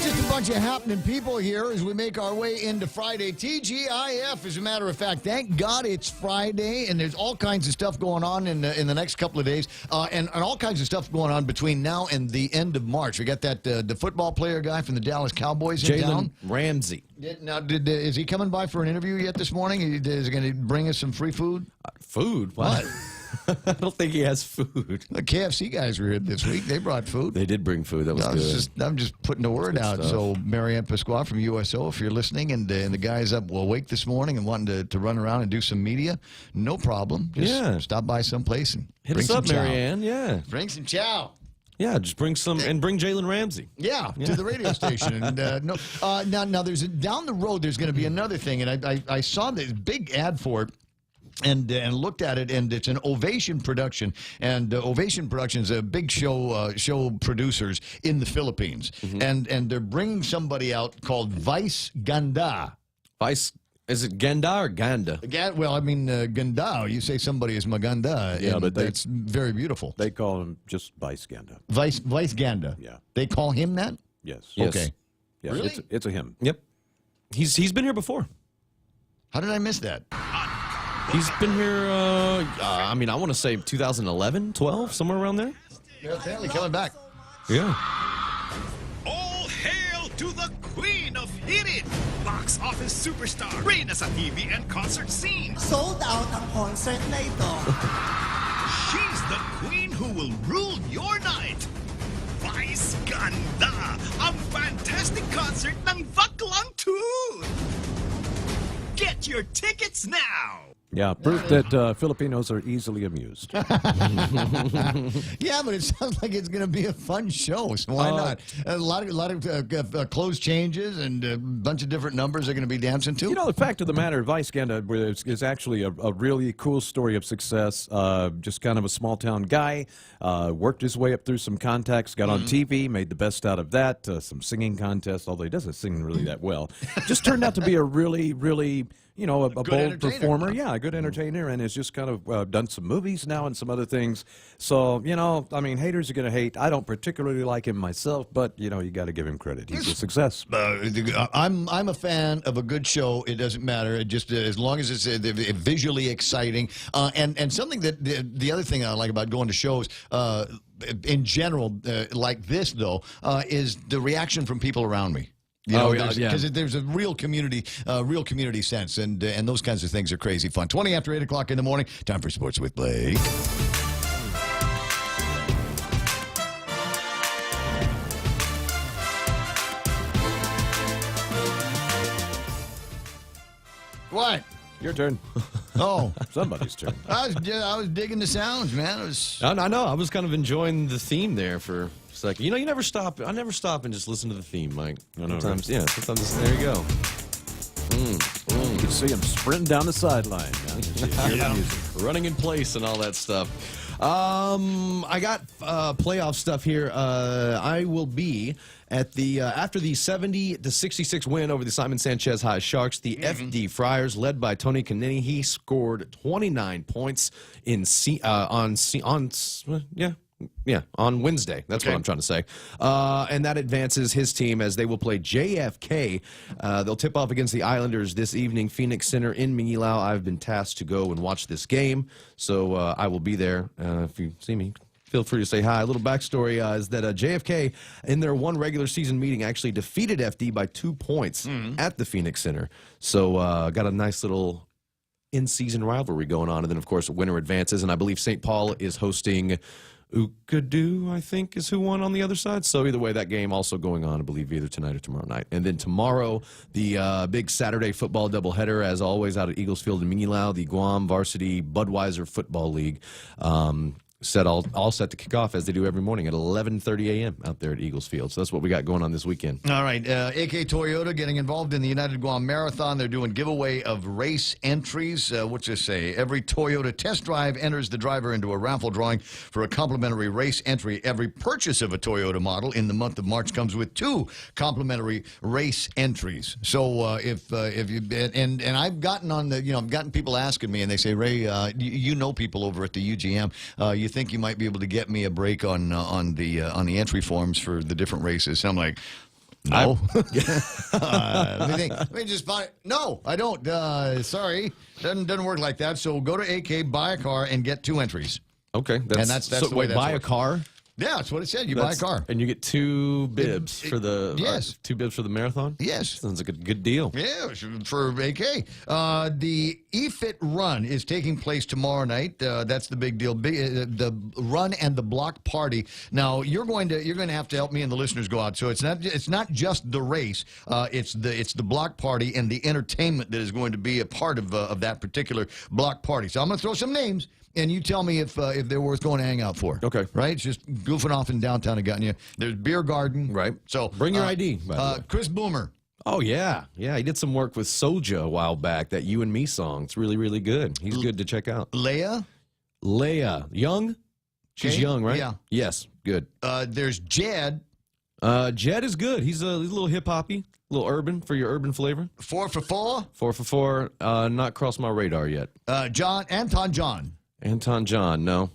Just a bunch of happening people here as we make our way into Friday. TGIF, as a matter of fact. Thank God it's Friday, and there's all kinds of stuff going on in the next couple of days, and all kinds of stuff going on between now and the end of March. We got that the football player guy from the Dallas Cowboys in town. Jalen Ramsey. Now, is he coming by for an interview yet this morning? Is he going to bring us some free food? Food? What? I don't think he has food. The KFC guys were here this week. They brought food. They did bring food. That was good. I'm just putting the word out. Stuff. So, Marianne Pasqua from USO, if you're listening, and the guys up awake this morning and wanting to run around and do some media, no problem. Just stop by someplace and hit bring us some up, chow. Marianne. Yeah. Bring some chow. Yeah, just bring some, and bring Jalen Ramsey. Yeah, to the radio station. And now there's down the road. There's going to be another thing, and I saw this big ad for it. And looked at it, and it's an Ovation production, and Ovation Productions a big show producers in the Philippines, and they're bringing somebody out called Vice Ganda. Vice, is it Ganda or Ganda? Well, I mean Ganda. You say somebody is Maganda, yeah, but that's very beautiful. They call him just Vice Ganda. Vice Ganda. Yeah, they call him that. Yes. Okay. Yes. Really? It's a him. Yep. He's been here before. How did I miss that? He's been here, I mean, I want to say 2011, 12, somewhere around there. Yeah, apparently coming back. Yeah. All hail to the queen of hit it! Box office superstar, reyna sa TV and concert scene. Sold out ang concert na ito. She's the queen who will rule your night. Vice Ganda, ang fantastic concert ng Baklang Tune. Get your tickets now. Yeah, proof that Filipinos are easily amused. Yeah, but it sounds like it's going to be a fun show, so why not? A lot of clothes changes and a bunch of different numbers are going to be dancing to. You know, the fact of the matter, Vice Ganda is actually a really cool story of success. Just kind of a small-town guy, worked his way up through some contacts, got on TV, made the best out of that, some singing contests, although he doesn't sing really that well. Just turned out to be a really, really... You know, a bold performer. Yeah, a good entertainer, and has just kind of done some movies now and some other things. So, you know, I mean, haters are going to hate. I don't particularly like him myself, but, you know, you got to give him credit. He's a success. I'm a fan of a good show. It doesn't matter. It just as long as it's visually exciting. And something that the other thing I like about going to shows in general, like this, though, is the reaction from people around me. You know, because there's a real community sense, and those kinds of things are crazy fun. 20 after 8 o'clock in the morning, time for Sports with Blake. What? Your turn. Oh, somebody's turn. I was digging the sounds, man. I know. I was kind of enjoying the theme there for a second. You know, you never stop. I never stop and just listen to the theme, Mike. Sometimes, yeah. Sometimes, there you go. You can see him sprinting down the sideline. Running in place and all that stuff. I got playoff stuff here. I will be at the after the 70-66 win over the Simon Sanchez High Sharks. The FD Friars, led by Tony Canini, he scored 29 points on Wednesday. That's what I'm trying to say. And that advances his team as they will play JFK. They'll tip off against the Islanders this evening, Phoenix Center in Minilao. I've been tasked to go and watch this game, so I will be there. If you see me, feel free to say hi. A little backstory is that JFK, in their one regular season meeting, actually defeated FD by 2 points at the Phoenix Center. So got a nice little in-season rivalry going on. And then, of course, winner advances. And I believe St. Paul is hosting Ukadu, I think, is who won on the other side. So either way, that game also going on, I believe, either tonight or tomorrow night. And then tomorrow, the big Saturday football doubleheader, as always, out at Eagles Field in Minilao, the Guam Varsity Budweiser Football League. All set to kick off as they do every morning at 11:30 a.m. out there at Eagles Field. So that's what we got going on this weekend. All right. AK Toyota getting involved in the United Guam Marathon. They're doing giveaway of race entries. What's this say? Every Toyota test drive enters the driver into a raffle drawing for a complimentary race entry. Every purchase of a Toyota model in the month of March comes with 2 complimentary race entries. So if you and I've gotten on the I've gotten people asking me, and they say, Ray, you know people over at the UGM. You think you might be able to get me a break on the entry forms for the different races? I'm like, no. Let me just buy. No, I don't. Sorry, doesn't work like that. So go to AK, buy a car, and get 2 entries. Okay, that's so the way that's buy works. a car. Yeah, that's what it said. You buy a car, and you get 2 bibs for the 2 bibs for the marathon. Yes, sounds like a good deal. Yeah, for AK. The EFIT run is taking place tomorrow night. That's the big deal. The run and the block party. Now you're going to have to help me and the listeners go out. So it's not just the race. It's the block party and the entertainment that is going to be a part of that particular block party. So I'm going to throw some names, and you tell me if they're worth going to hang out for. Okay. Right? It's just goofing off in downtown Agutnia. There's Beer Garden. Right. So bring your ID. By the way. Chris Boomer. Oh, yeah. Yeah, he did some work with Soulja a while back, that You and Me song. It's really, really good. He's good to check out. Leia. Young? She's young, right? Yeah. Yes, good. There's Jed. Jed is good. He's a little hip-hoppy, a little urban for your urban flavor. 4 for 4? 4 for 4. Not crossed my radar yet. Anton John. Anton John, no.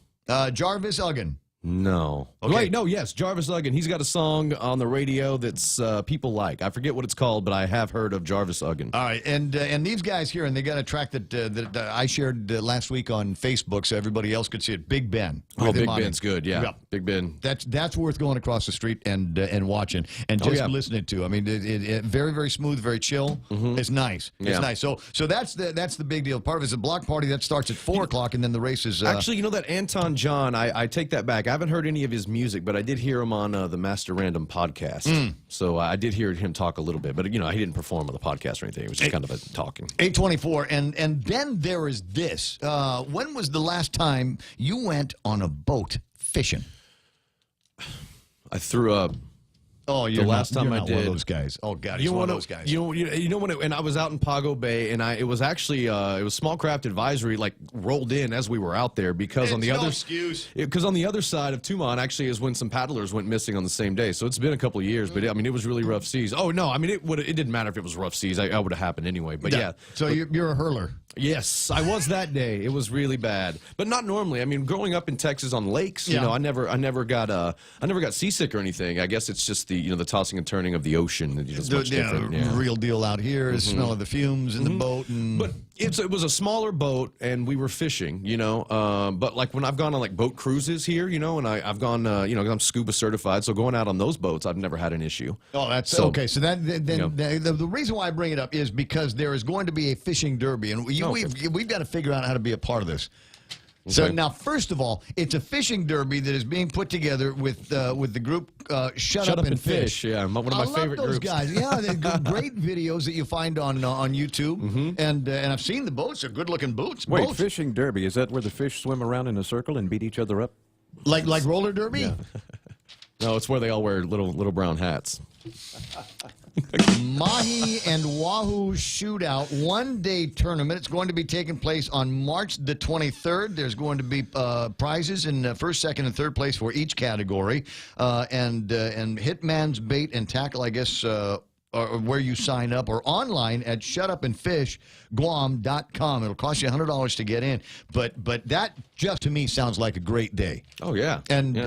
Jarvis Uggan. No. Okay. Wait, no, yes, Jarvis Uggan. He's got a song on the radio that's people like. I forget what it's called, but I have heard of Jarvis Uggan. All right, and these guys here, and they got a track that I shared last week on Facebook, so everybody else could see it. Big Ben. Oh, with Big him on Ben's it. good, yeah. Big Ben. That's worth going across the street and watching and just listening to. I mean, it very, very smooth, very chill. It's nice. It's Yeah. nice. So that's the big deal. Part of it is a block party that starts at 4 o'clock, and then the race is. Actually, you know that Anton John, I take that back. I haven't heard any of his music, but I did hear him on the Master Random podcast. So I did hear him talk a little bit, but he didn't perform on the podcast or anything. It was just kind of a talking. 8:24, and then there is this. When was the last time you went on a boat fishing? I threw a. Oh, you're the last not, time you're I not did. one of those guys. Oh God, he's one of those guys. You know when and I was out in Pago Bay, and it was actually it was small craft advisory rolled in as we were out there because on the no other excuse. Because on the other side of Tuman actually is when some paddlers went missing on the same day. So it's been a couple of years, but I mean it was really rough seas. Oh no, I mean it didn't matter if it was rough seas. I would have happened anyway. But yeah. So you're a hurler. Yes, I was that day. It was really bad, but not normally. I mean, growing up in Texas on lakes, you know, I never got seasick or anything. I guess it's just the tossing and turning of the ocean. It's much different. The real deal out here is smell of the fumes in the boat, and but it was a smaller boat, and we were fishing. But like when I've gone on like boat cruises here, and I've gone, I'm scuba certified, so going out on those boats, I've never had an issue. Oh, that's okay. So the reason why I bring it up is because there is going to be a fishing derby, and we've got to figure out how to be a part of this. So now, first of all, it's a fishing derby that is being put together with the group Shut Up and Fish. Yeah, one of my favorite those groups. guys. Yeah, they're great videos that you find on YouTube, and I've seen the boats. They're good-looking boats. Wait, boats. fishing derby, is that where the fish swim around in a circle and beat each other up? Like roller derby? Yeah. No, it's where they all wear little brown hats. Mahi and Wahoo Shootout one-day tournament. It's going to be taking place on March the 23rd. There's going to be prizes in first, second, and third place for each category. And Hitman's Bait and Tackle, I guess, or where you sign up, or online at shutupandfishguam.com. It'll cost you $100 to get in, but that just to me sounds like a great day. Oh yeah, and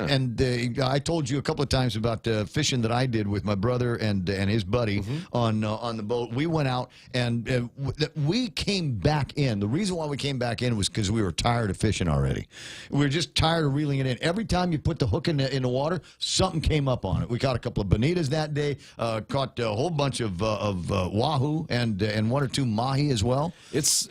I told you a couple of times about the fishing that I did with my brother and his buddy on the boat. We went out and we came back in. The reason why we came back in was because we were tired of fishing already. We were just tired of reeling it in. Every time you put the hook in the water, something came up on it. We caught a couple of bonitas that day. Caught a whole bunch of wahoo and one or two mahi as well. It's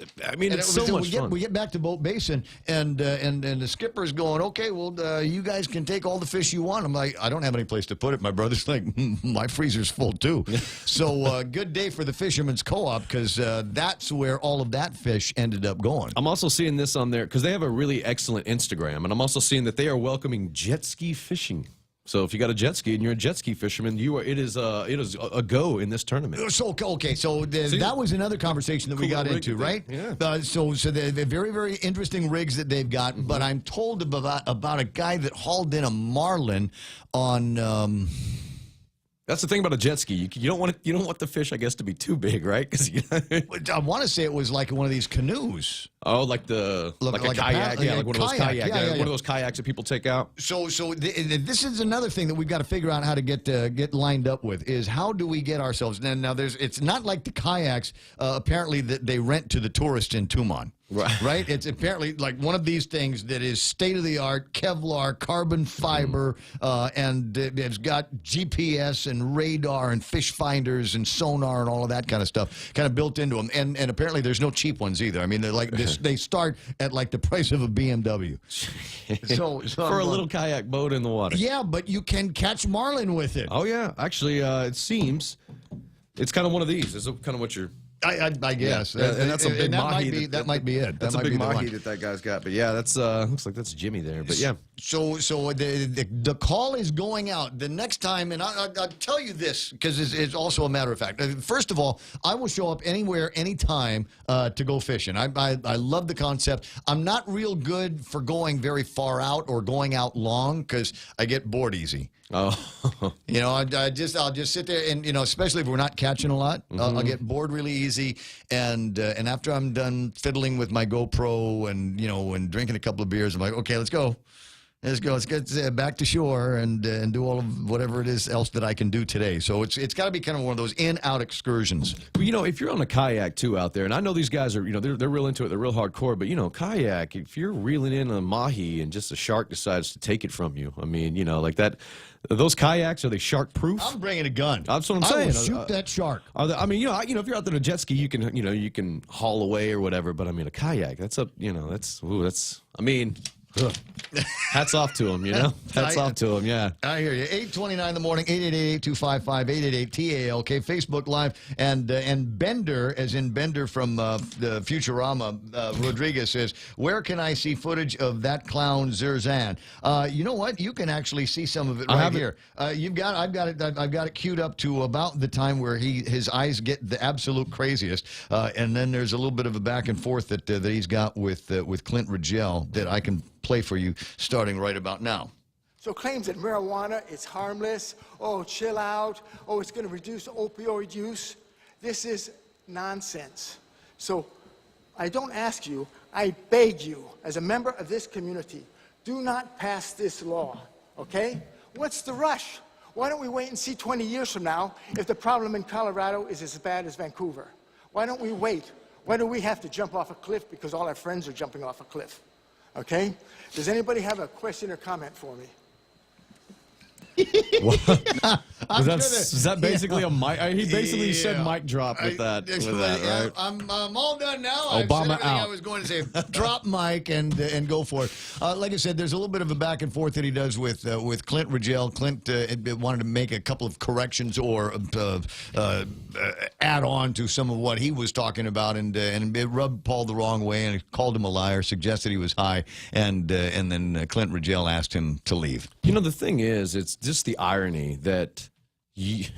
so much fun. We get back to Boat Basin and the skipper's going, okay, well you guys can take all the fish you want. I'm like, I don't have any place to put it. My brother's like, my freezer's full too. So good day for the Fisherman's Co-op because that's where all of that fish ended up going. I'm also seeing this on there because they have a really excellent Instagram, and I'm also seeing that they are welcoming jet ski fishing. So if you got a jet ski and you're a jet ski fisherman, it is a go in this tournament. So okay, so that was another conversation that we got into, right? Yeah. So they're very, very interesting rigs that they've got. But I'm told about a guy that hauled in a marlin on. That's the thing about a jet ski. You don't want the fish, I guess, to be too big, right? Because I want to say it was like one of these canoes. Oh, like a kayak, like one of those kayaks, one of those kayaks that people take out. So this is another thing that we've got to figure out how to get lined up with is how do we get ourselves. Now it's not like the kayaks apparently that they rent to the tourists in Tuman. Right? It's apparently like one of these things that is state-of-the-art, Kevlar, carbon fiber, and it's got GPS and radar and fish finders and sonar and all of that kind of stuff kind of built into them. And apparently there's no cheap ones either. I mean, they're like this, they start at like the price of a BMW. So for a little kayak boat in the water. Yeah, but you can catch marlin with it. Oh, yeah. Actually, it seems it's kind of one of these. It's kind of what you're... I guess. Yeah. And that's a big mahi. That might be it. That's a big mahi that guy's got. But yeah, that's looks like that's Jimmy there. But yeah. So the call is going out the next time, and I'll tell you this because it's also a matter of fact. First of all, I will show up anywhere, anytime to go fishing. I love the concept. I'm not real good for going very far out or going out long because I get bored easy. Oh, I'll just sit there and especially if we're not catching a lot, I'll get bored really easy. And after I'm done fiddling with my GoPro and and drinking a couple of beers, I'm like, okay, let's go. Let's go. Let's get back to shore and do all of whatever it is else that I can do today. So it's got to be kind of one of those in-out excursions. Well, if you're on a kayak too out there, and I know these guys are, they're real into it, they're real hardcore. But kayak, if you're reeling in a mahi and just a shark decides to take it from you, I mean, like that. Those kayaks, are they shark proof? I'm bringing a gun. That's what I'm I saying. will shoot that shark. Are they, I mean, if you're out there on a jet ski, you can, you can haul away or whatever. But I mean, a kayak, that's I mean. Ugh. Hats off to him, Hats off to him, yeah. I hear you. 8:29 in the morning, 888-255-8888-TALK, Facebook Live, and Bender, as in Bender from the Futurama, Rodriguez says, where can I see footage of that clown Zerzan? You know what? You can actually see some of it right here. I've got it queued up to about the time where his eyes get the absolute craziest, and then there's a little bit of a back and forth that he's got with Clint Rigel that I can play for you starting right about now. So claims that marijuana is harmless, chill out, it's going to reduce opioid use, this is nonsense. So I don't ask you, I beg you, as a member of this community, do not pass this law, okay? What's the rush? Why don't we wait and see 20 years from now if the problem in Colorado is as bad as Vancouver? Why don't we wait? Why do we have to jump off a cliff because all our friends are jumping off a cliff? Okay? Does anybody have a question or comment for me? Is that basically a mic? He basically said mic drop with that, right? I'm all done now. Obama I've said everything out. I was going to say. Drop mic and go for it. Like I said, there's a little bit of a back and forth that he does with Clint Rigel. Clint wanted to make a couple of corrections or add on to some of what he was talking about, and it rubbed Paul the wrong way, and it called him a liar, suggested he was high, and then Clint Rigel asked him to leave. The thing is, it's just the irony that you're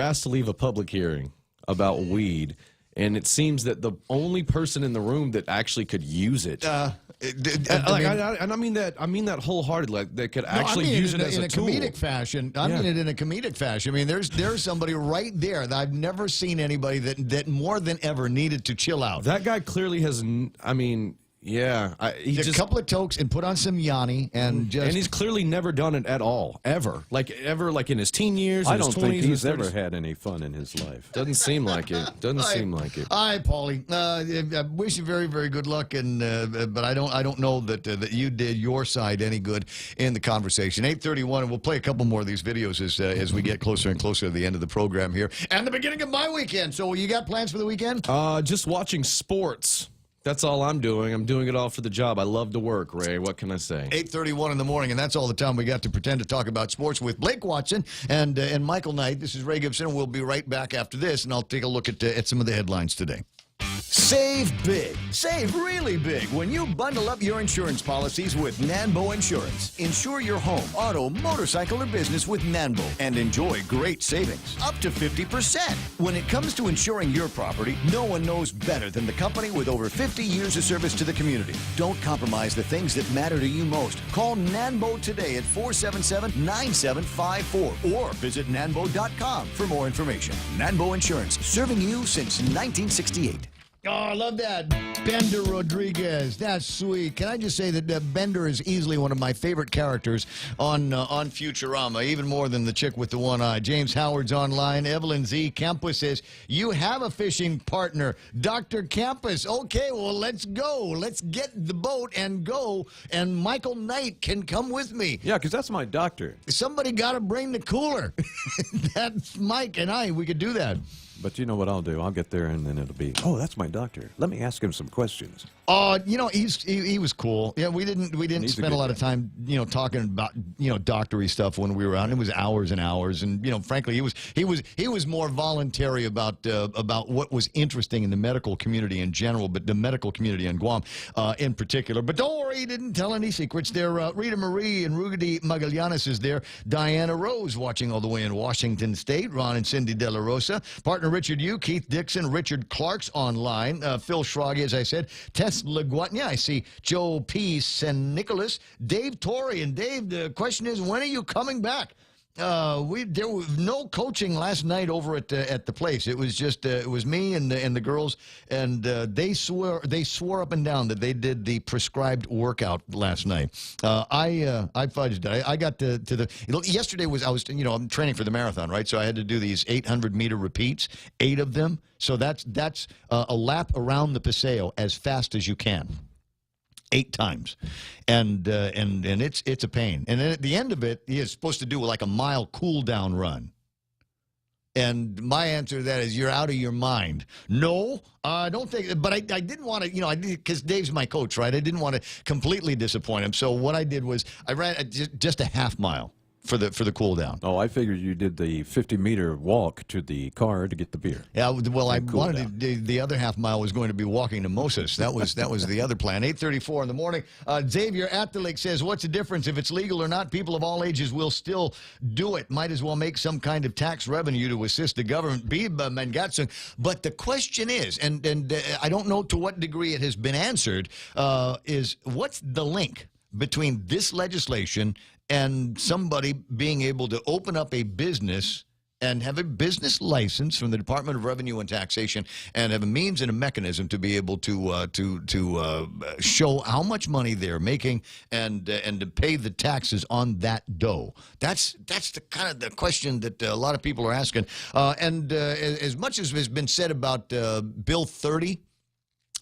asked to leave a public hearing about weed, and it seems that the only person in the room that actually could use it, I mean that wholeheartedly, like they could actually use it as a tool. Comedic fashion. I mean it in a comedic fashion. I mean, there's somebody right there that I've never seen anybody that more than ever needed to chill out. That guy clearly has. I mean. Yeah, he just a couple of tokes and put on some Yanni and he's clearly never done it at all, ever, like in his teen years. I don't think he's ever had any fun in his life. Doesn't seem like it. Doesn't seem like it. Hi, Paulie. I wish you very, very good luck, but I don't know that you did your side any good in the conversation. 8:31, and we'll play a couple more of these videos as we get closer and closer to the end of the program here and the beginning of my weekend. So, you got plans for the weekend? Just watching sports. That's all I'm doing. I'm doing it all for the job. I love to work, Ray. What can I say? 8:31 in the morning, and that's all the time we got to pretend to talk about sports with Blake Watson and Michael Knight. This is Ray Gibson, and we'll be right back after this, and I'll take a look at some of the headlines today. Save big. Save really big when you bundle up your insurance policies with Nanbo Insurance. Insure your home, auto, motorcycle, or business with Nanbo and enjoy great savings, up to 50%. When it comes to insuring your property, no one knows better than the company with over 50 years of service to the community. Don't compromise the things that matter to you most. Call Nanbo today at 477-9754 or visit nanbo.com for more information. Nanbo Insurance, serving you since 1968. Oh, I love that. Bender Rodriguez. That's sweet. Can I just say that Bender is easily one of my favorite characters on Futurama, even more than the chick with the one eye. James Howard's online. Evelyn Z. Campus says, you have a fishing partner, Dr. Campus. Okay, well, let's go. Let's get the boat and go, and Michael Knight can come with me. Yeah, because that's my doctor. Somebody got to bring the cooler. That's Mike and I. We could do that. But you know what I'll do? I'll get there, and then it'll be, oh, that's my doctor. Let me ask him some questions. He was cool. Yeah, we didn't spend a lot of time, talking about, doctory stuff when we were out. It was hours and hours, and frankly, he was more voluntary about what was interesting in the medical community in general, but the medical community in Guam in particular. But don't worry, he didn't tell any secrets. There, Rita Marie and Rudy Magallanes is there. Diana Rose watching all the way in Washington State. Ron and Cindy De La Rosa, partner Richard Yu, Keith Dixon, Richard Clark's online. Phil Schrage, as I said. Tess LeGuatnia, I see Joe P. San Nicholas, Dave Torrey. And Dave, the question is, when are you coming back? There was no coaching last night over at the place. It was just it was me and the girls, and they swore up and down that they did the prescribed workout last night. I fudged it. I got to the yesterday was I'm training for the marathon, right? So I had to do these 800-meter repeats, 8 of them. So that's a lap around the Paseo as fast as you can. 8 times, and it's a pain. And then at the end of it, he is supposed to do like a mile cool down run. And my answer to that is, you're out of your mind. No, I don't think. But I didn't want to, because Dave's my coach, right? I didn't want to completely disappoint him. So what I did was I ran just a half mile for the cool down. Oh, I figured you did the 50-meter walk to the car to get the beer. Yeah, well, I wanted the other half mile was going to be walking to Moses. That was the other plan. 8:34 in the morning. Xavier at the lake says, "What's the difference if it's legal or not? People of all ages will still do it. Might as well make some kind of tax revenue to assist the government." But the question is, and I don't know to what degree it has been answered, is what's the link between this legislation and somebody being able to open up a business and have a business license from the Department of Revenue and Taxation and have a means and a mechanism to be able to show how much money they're making and to pay the taxes on that dough. That's the kind of the question that a lot of people are asking. And as much as has been said about Bill 30.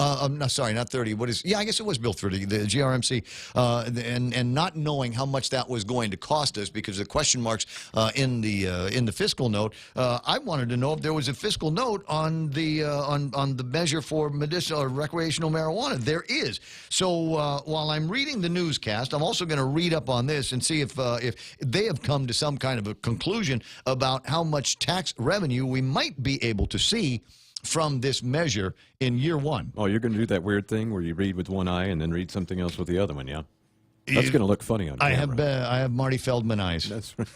No, sorry, not 30. I guess it was Bill 30, the GRMC, and not knowing how much that was going to cost us because of the question marks in the fiscal note. I wanted to know if there was a fiscal note on the measure for medicinal or recreational marijuana. There is. So while I'm reading the newscast, I'm also going to read up on this and see if they have come to some kind of a conclusion about how much tax revenue we might be able to see from this measure in year 1. Oh, you're going to do that weird thing where you read with one eye and then read something else with the other one, yeah? That's going to look funny on camera. I have Marty Feldman eyes. That's right.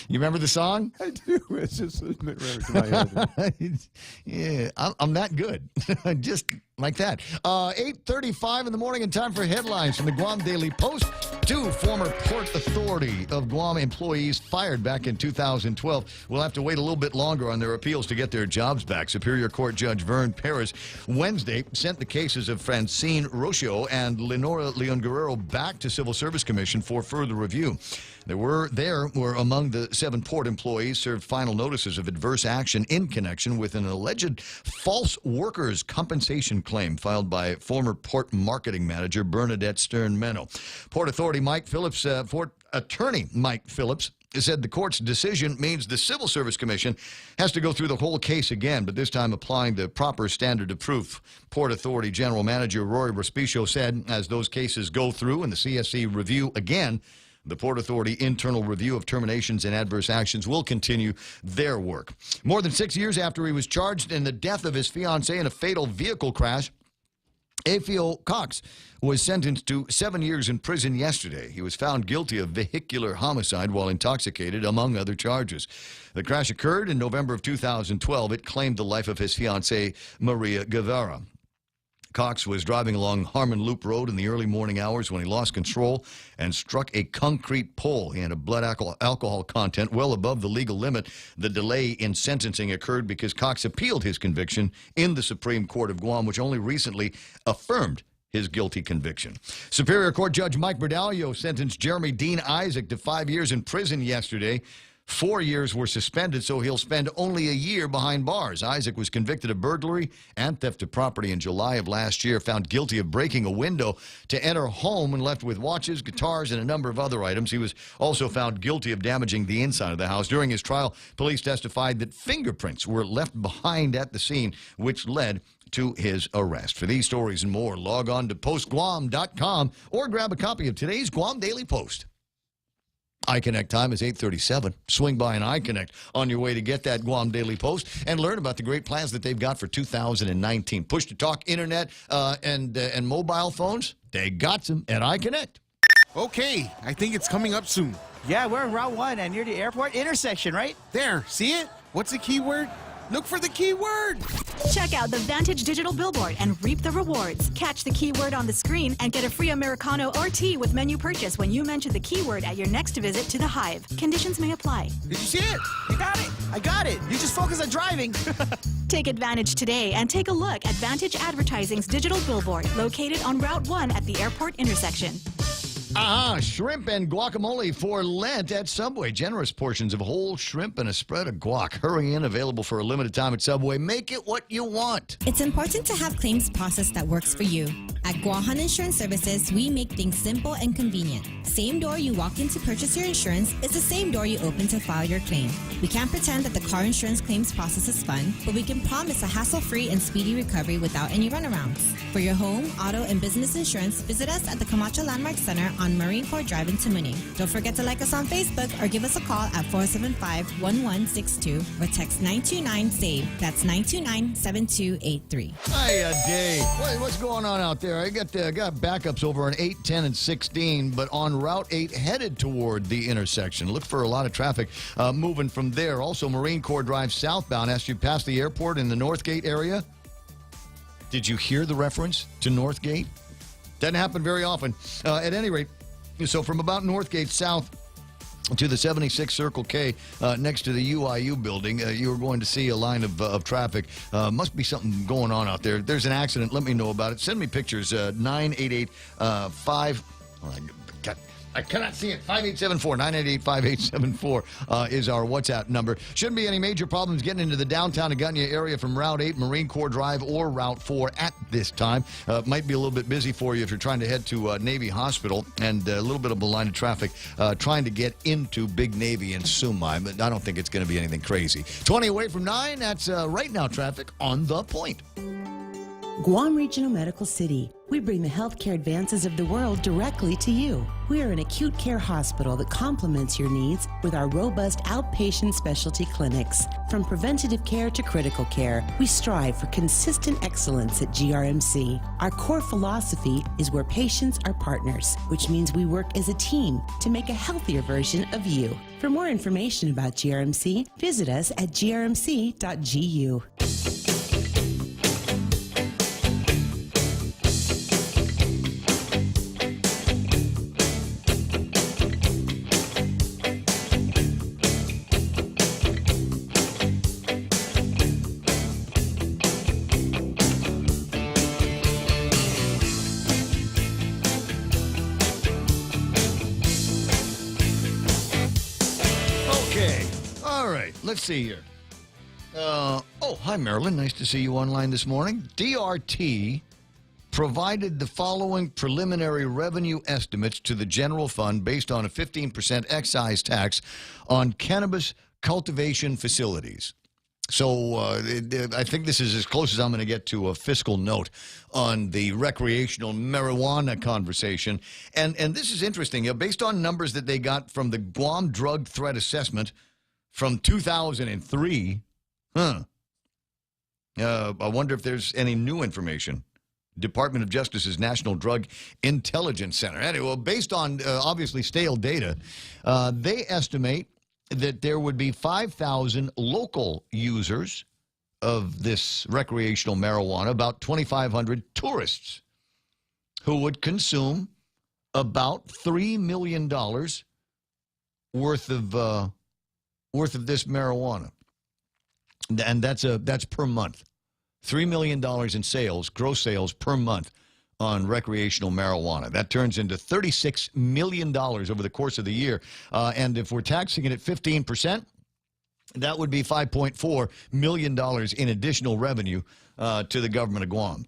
You remember the song? I do. It's just right to my head. Yeah, I'm that good. Just like that. 8:35 in the morning and time for headlines from the Guam Daily Post. 2 former Port Authority of Guam employees fired back in 2012 will have to wait a little bit longer on their appeals to get their jobs back. Superior Court Judge Vern Perez Wednesday sent the cases of Francine Rocio and Lenora Leon Guerrero back to Civil Service Commission for further review. There were among the 7 port employees served final notices of adverse action in connection with an alleged false workers' compensation claim filed by former port marketing manager Bernadette Stern-Meno. Port Authority Port Attorney Mike Phillips said the court's decision means the Civil Service Commission has to go through the whole case again, but this time applying the proper standard of proof. Port Authority General Manager Rory Respicio said as those cases go through and the CSC review again, the Port Authority Internal Review of Terminations and Adverse Actions will continue their work. More than 6 years after he was charged in the death of his fiancée in a fatal vehicle crash, Afio Cox was sentenced to 7 years in prison yesterday. He was found guilty of vehicular homicide while intoxicated, among other charges. The crash occurred in November of 2012. It claimed the life of his fiancée, Maria Guevara. Cox was driving along Harmon Loop Road in the early morning hours when he lost control and struck a concrete pole. He had a blood alcohol content well above the legal limit. The delay in sentencing occurred because Cox appealed his conviction in the Supreme Court of Guam, which only recently affirmed his guilty conviction. Superior Court Judge Mike Berdalio sentenced Jeremy Dean Isaac to 5 years in prison yesterday. 4 years were suspended, so he'll spend only a year behind bars. Isaac was convicted of burglary and theft of property in July of last year, found guilty of breaking a window to enter a home and left with watches, guitars, and a number of other items. He was also found guilty of damaging the inside of the house. During his trial, police testified that fingerprints were left behind at the scene, which led to his arrest. For these stories and more, log on to postguam.com or grab a copy of today's Guam Daily Post. iConnect time is 8:37. Swing by an iConnect on your way to get that Guam Daily Post and learn about the great plans that they've got for 2019. Push-to-talk internet and mobile phones, they got them at iConnect. Okay, I think it's coming up soon. Yeah, we're on Route 1 and near the airport intersection, right? There, see it? What's the keyword? Look for the keyword. Check out the Vantage digital billboard and reap the rewards. Catch the keyword on the screen and get a free Americano or tea with menu purchase when you mention the keyword at your next visit to the Hive. Conditions may apply. Did you see it? You got it. I got it. You just focus on driving. Take advantage today and take a look at Vantage Advertising's digital billboard located on Route 1 at the airport intersection. Shrimp and guacamole for Lent at Subway. Generous portions of whole shrimp and a spread of guac. Hurry in, available for a limited time at Subway. Make it what you want. It's important to have claims process that works for you. At Guahan Insurance Services, we make things simple and convenient. Same door you walk in to purchase your insurance is the same door you open to file your claim. We can't pretend that the car insurance claims process is fun, but we can promise a hassle-free and speedy recovery without any runarounds. For your home, auto, and business insurance, visit us at the Camacho Landmark Center on Marine Corps Drive in Tamuning. Don't forget to like us on Facebook or give us a call at 475-1162 or text 929-SAVE. That's 929-7283. Hi, Dave. What's going on out there? I got backups over on 8, 10, and 16, but on Route 8 headed toward the intersection. Look for a lot of traffic moving from there. Also, Marine Corps Drive southbound as you pass the airport in the Northgate area. Did you hear the reference to Northgate? Doesn't happen very often. At any rate, so from about Northgate south to the 76 Circle K next to the UIU building, you're going to see a line of traffic. Must be something going on out there. There's an accident. Let me know about it. Send me pictures. 988-5... I cannot see it. 5874, 988-5874 is our WhatsApp number. Shouldn't be any major problems getting into the downtown Agunya area from Route 8, Marine Corps Drive, or Route 4 at this time. Might be a little bit busy for you if you're trying to head to Navy Hospital, and a little bit of a line of traffic trying to get into Big Navy and Sumai, but I don't think it's going to be anything crazy. 20 away from 9, that's right now traffic on The Point. Guam Regional Medical City. We bring the healthcare advances of the world directly to you. We are an acute care hospital that complements your needs with our robust outpatient specialty clinics. From preventative care to critical care, we strive for consistent excellence at GRMC. Our core philosophy is where patients are partners, which means we work as a team to make a healthier version of you. For more information about GRMC, visit us at grmc.gu. Let's see here. Hi, Marilyn. Nice to see you online this morning. DRT provided the following preliminary revenue estimates to the general fund based on a 15% excise tax on cannabis cultivation facilities. So I think this is as close as I'm going to get to a fiscal note on the recreational marijuana conversation. And this is interesting. Based on numbers that they got from the Guam Drug Threat Assessment from 2003, I wonder if there's any new information. Department of Justice's National Drug Intelligence Center. Anyway, well, based on obviously stale data, they estimate that there would be 5,000 local users of this recreational marijuana, about 2,500 tourists who would consume about $3 million worth of this marijuana, and that's per month. $3 million in sales, gross sales per month on recreational marijuana. That turns into $36 million over the course of the year. And if we're taxing it at 15%, that would be $5.4 million in additional revenue to the government of Guam.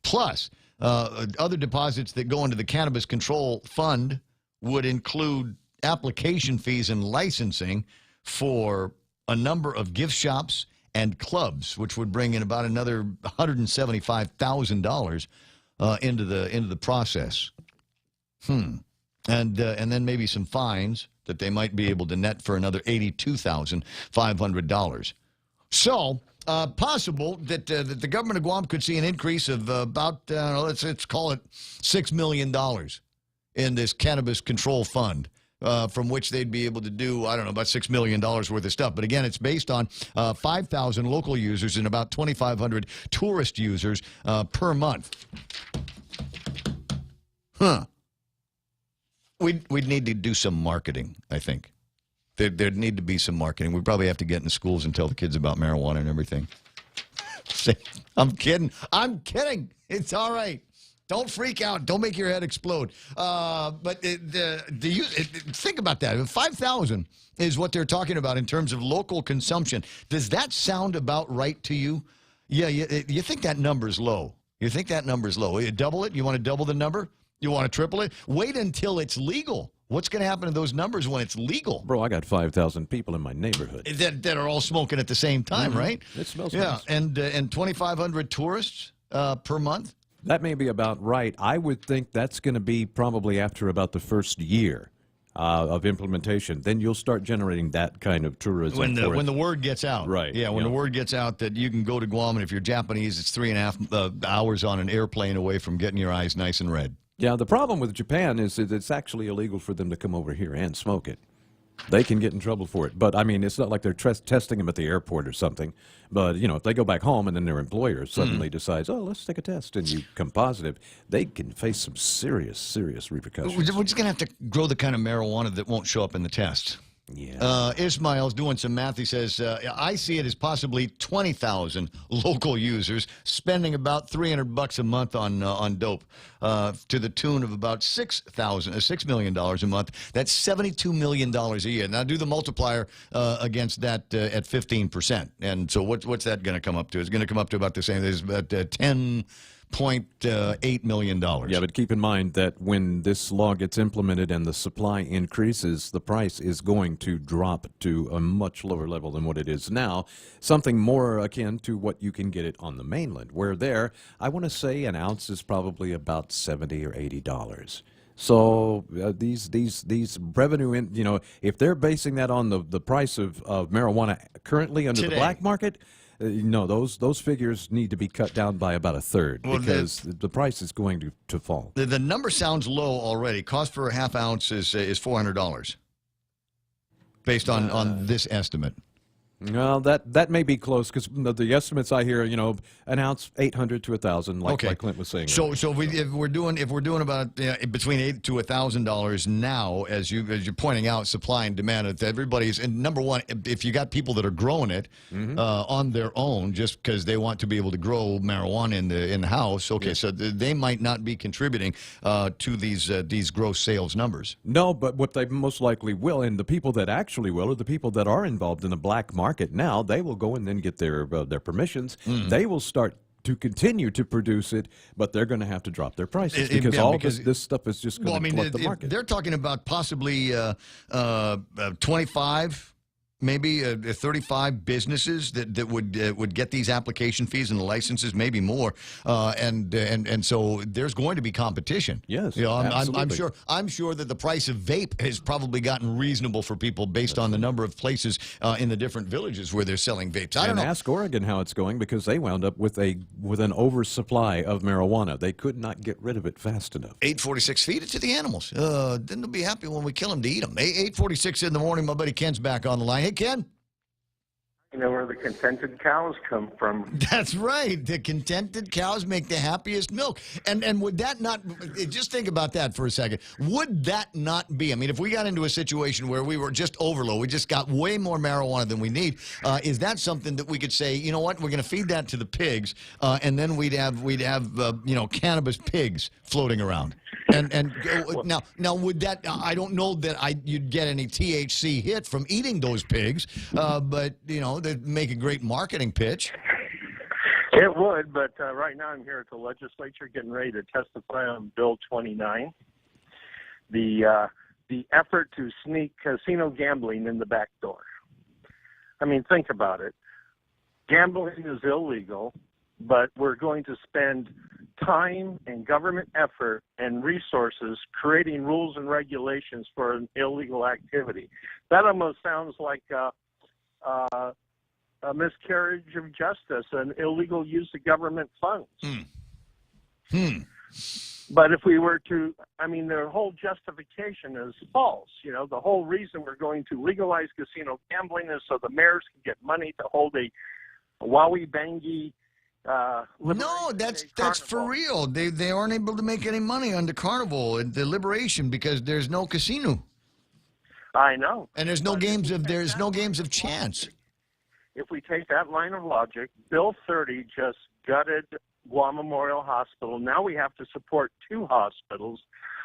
Plus, other deposits that go into the Cannabis Control Fund would include application fees and licensing for a number of gift shops and clubs, which would bring in about another $175,000 into the process. And then maybe some fines that they might be able to net for another $82,500. So possible that the government of Guam could see an increase of about let's call it $6 million in this Cannabis Control Fund. from which they'd be able to do, I don't know, about $6 million worth of stuff. But again, it's based on 5,000 local users and about 2,500 tourist users per month. Huh. We'd need to do some marketing, I think. There'd need to be some marketing. We'd probably have to get in the schools and tell the kids about marijuana and everything. I'm kidding. I'm kidding. It's all right. Don't freak out. Don't make your head explode. But think about that. 5,000 is what they're talking about in terms of local consumption. Does that sound about right to you? Yeah, you think that number's low. You think that number's low. You double it? You want to double the number? You want to triple it? Wait until it's legal. What's going to happen to those numbers when it's legal? Bro, I got 5,000 people in my neighborhood. That are all smoking at the same time, right? It smells nice. nice. And 2,500 tourists per month? That may be about right. I would think that's going to be probably after about the first year of implementation. Then you'll start generating that kind of tourism. When the word gets out. Right. Yeah, when the word gets out that you can go to Guam, and if you're Japanese, it's 3.5 hours on an airplane away from getting your eyes nice and red. Yeah, the problem with Japan is that it's actually illegal for them to come over here and smoke it. They can get in trouble for it. But, I mean, it's not like they're testing them at the airport or something. But, you know, if they go back home and then their employer suddenly decides, oh, let's take a test, and you come positive, they can face some serious, serious repercussions. We're just going to have to grow the kind of marijuana that won't show up in the test. Yeah. Ismail's doing some math. He says, I see it as possibly 20,000 local users spending about $300 a month on dope, to the tune of about $6 million a month. That's $72 million a year. Now do the multiplier against that at 15%. And so what's that going to come up to? It's going to come up to about the same. There's about $10.8 million. Yeah, but keep in mind that when this law gets implemented and the supply increases, the price is going to drop to a much lower level than what it is now, something more akin to what you can get it on the mainland, where there, I want to say an ounce is probably about $70 or $80. So these revenue, if they're basing that on the price of marijuana currently under the black market, no, those figures need to be cut down by about a third because the price is going to fall. The number sounds low already. Cost for a half ounce is $400 based on this estimate. Well, that may be close because the estimates I hear, an ounce $800 to $1,000, like Clint was saying. So if we're doing about between $800 to $1,000 now, as you're pointing out, supply and demand. Everybody's and number one, if you got people that are growing it on their own, just because they want to be able to grow marijuana in the house, so they might not be contributing to these gross sales numbers. No, but what they most likely will, and the people that actually will, are the people that are involved in the black market now. They will go and then get their permissions. They will start to continue to produce it, but they're going to have to drop their prices because this stuff is just going to flood the market. They're talking about possibly 25. Maybe 35 businesses that would get these application fees and the licenses, maybe more, and so there's going to be competition. Yes, I'm sure that the price of vape has probably gotten reasonable for people based on the number of places in the different villages where they're selling vapes. I don't know. Ask Oregon how it's going because they wound up with an oversupply of marijuana. They could not get rid of it fast enough. 8:46, feed it to the animals. Then they'll be happy when we kill them to eat them. 8:46 in the morning. My buddy Ken's back on the line. Hey, Ken. You know where the contented cows come from. That's right. The contented cows make the happiest milk. And would that not, just think about that for a second. Would that not be, if we got into a situation where we were just overload, we just got way more marijuana than we need, is that something that we could say, you know what, we're going to feed that to the pigs, and then we'd have cannabis pigs floating around. And now would that, I don't know that you'd get any THC hit from eating those pigs, but, they'd make a great marketing pitch. It would, but right now I'm here at the legislature getting ready to testify on Bill 29, the effort to sneak casino gambling in the back door. Think about it. Gambling is illegal, but we're going to spend time and government effort and resources creating rules and regulations for an illegal activity. That almost sounds like a miscarriage of justice, an illegal use of government funds. But if we were to, I mean, their whole justification is false. You know, the whole reason we're going to legalize casino gambling is so the mayors can get money to hold a wowie bangy. No, that's for real. They aren't able to make any money on the carnival and the liberation because there's no casino. I know. And there's no games of chance. If we take that line of logic, Bill 30 just gutted Guam Memorial Hospital. Now we have to support 2 hospitals.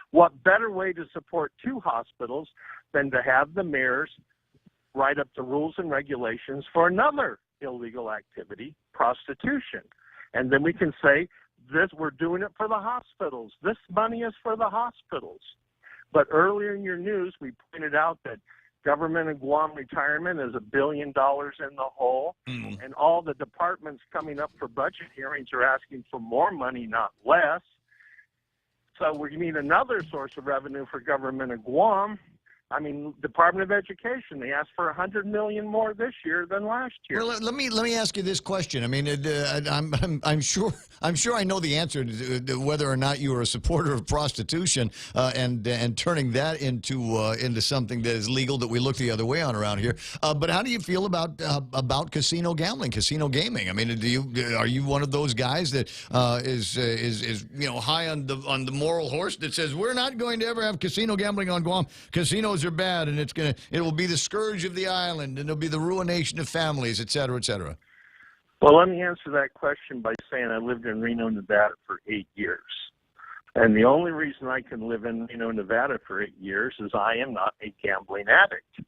What better way to support 2 hospitals than to have the mayors write up the rules and regulations for another illegal activity, prostitution. And then we can say, we're doing it for the hospitals. This money is for the hospitals. But earlier in your news, we pointed out that government and Guam retirement is $1 billion in the hole, and all the departments coming up for budget hearings are asking for more money, not less. So we need another source of revenue for government of Guam. I mean, Department of Education, they asked for $100 million more this year than last year. Well, let me ask you this question. I mean, I'm sure I know the answer to whether or not you are a supporter of prostitution and turning that into something that is legal that we look the other way on around here. But how do you feel about casino gambling, casino gaming? I mean, are you one of those guys that is high on the moral horse that says we're not going to ever have casino gambling on Guam? Casinos are bad, and it will be the scourge of the island, and it'll be the ruination of families, et cetera, et cetera. Well, let me answer that question by saying I lived in Reno, Nevada for 8 years. And the only reason I can live in Reno, Nevada for 8 years is I am not a gambling addict.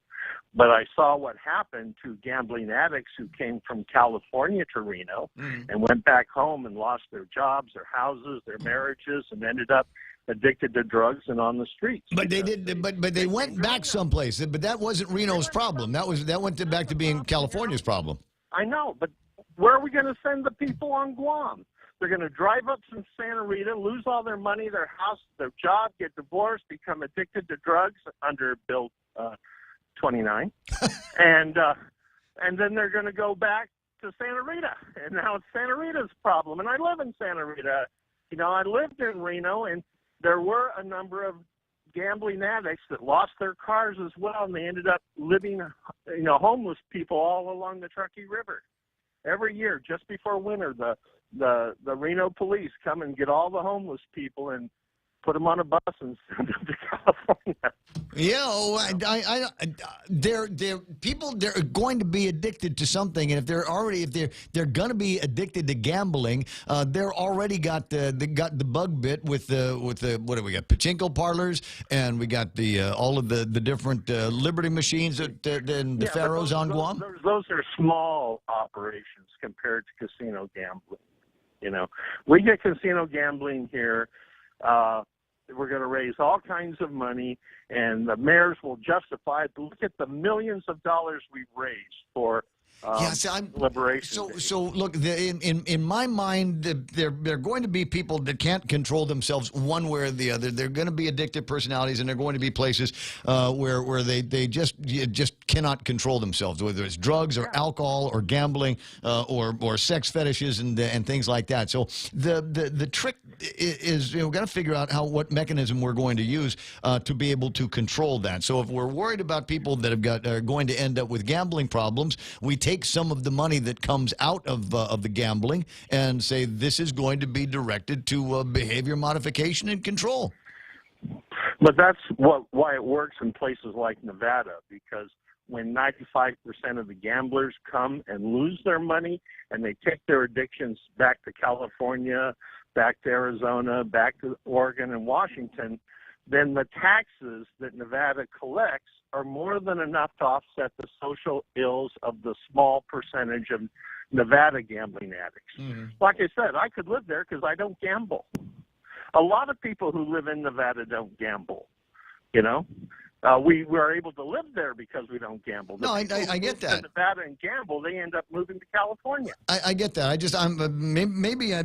But I saw what happened to gambling addicts who came from California to Reno and went back home and lost their jobs, their houses, their marriages, and ended up addicted to drugs and on the streets. But they did. But they went back someplace. But that wasn't Reno's problem. That went back to being California's problem. I know, but where are we going to send the people on Guam? They're going to drive up from Santa Rita, lose all their money, their house, their job, get divorced, become addicted to drugs under Bill 29, and then they're going to go back to Santa Rita, and now it's Santa Rita's problem. And I live in Santa Rita. You know, I lived in Reno, and there were a number of gambling addicts that lost their cars as well, and they ended up living, homeless people all along the Truckee River. Every year, just before winter, the Reno police come and get all the homeless people and put them on a bus and send them to California. Yeah, they're going to be addicted to something, and if they're going to be addicted to gambling, they're already got the bug bit with the what do we got? Pachinko parlors, and we got all of the different Liberty machines and the Pharaohs on Guam. Those are small operations compared to casino gambling. You know, we get casino gambling here. We're going to raise all kinds of money, and the mayors will justify it. Look at the millions of dollars we've raised for liberation. So look, in my mind, they're going to be people that can't control themselves one way or the other. They're going to be addictive personalities, and they're going to be places where they just cannot control themselves, whether it's drugs or alcohol or gambling or sex fetishes and things like that. So the trick is we've got to figure out what mechanism we're going to use to be able to control that. So if we're worried about people that are going to end up with gambling problems, we take some of the money that comes out of the gambling and say this is going to be directed to behavior modification and control. But that's why it works in places like Nevada, because when 95% of the gamblers come and lose their money and they take their addictions back to California, back to Arizona, back to Oregon and Washington, then the taxes that Nevada collects are more than enough to offset the social ills of the small percentage of Nevada gambling addicts. Mm-hmm. Like I said, I could live there because I don't gamble. A lot of people who live in Nevada don't gamble, We were able to live there because we don't gamble. No, I get that. To Nevada and gamble, they end up moving to California. I get that. Maybe I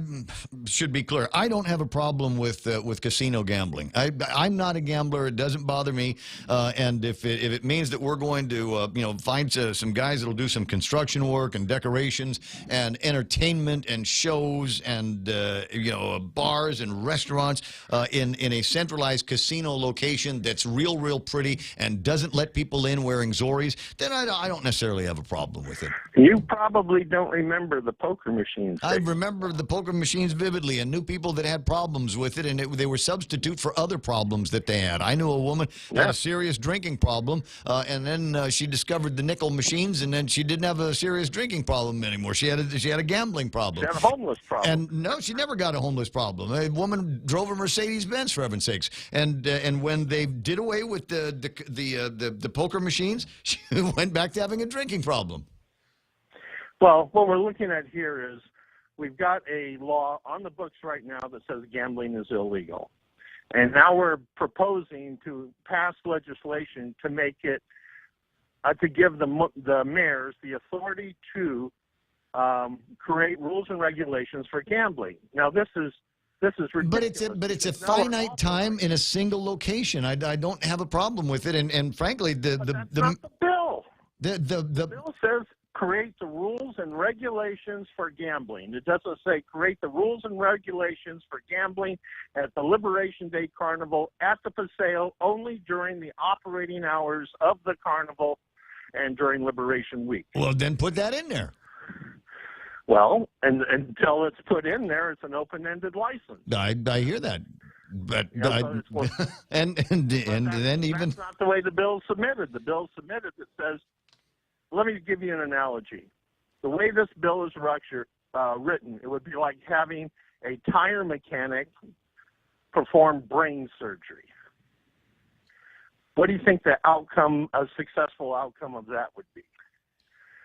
should be clear. I don't have a problem with casino gambling. I'm not a gambler. It doesn't bother me. And if it means that we're going to find some guys that'll do some construction work and decorations and entertainment and shows and bars and restaurants in a centralized casino location that's real pretty and doesn't let people in wearing Zoris, then I don't necessarily have a problem with it. You probably don't remember the poker machines. I remember the poker machines vividly and knew people that had problems with it, and they were substitute for other problems that they had. I knew a woman had a serious drinking problem, and then she discovered the nickel machines, and then she didn't have a serious drinking problem anymore. She had a gambling problem. She had a homeless problem. And no, she never got a homeless problem. A woman drove a Mercedes-Benz, for heaven's sakes. And when they did away with the poker machines, she went back to having a drinking problem. Well, what we're looking at here is we've got a law on the books right now that says gambling is illegal. And now we're proposing to pass legislation to make it, to give the mayors the authority to create rules and regulations for gambling. Now, this is ridiculous. But it's a finite time in a single location. I don't have a problem with it. And frankly, that's not the bill. The bill says create the rules and regulations for gambling. It doesn't say create the rules and regulations for gambling at the Liberation Day Carnival at the Paseo only during the operating hours of the carnival and during Liberation Week. Well, then put that in there. Well, and until it's put in there, it's an open-ended license. I hear that. But and then even that's not the way the bill's submitted. The bill's submitted, it says, let me give you an analogy. The way this bill is written, it would be like having a tire mechanic perform brain surgery. What do you think a successful outcome of that would be?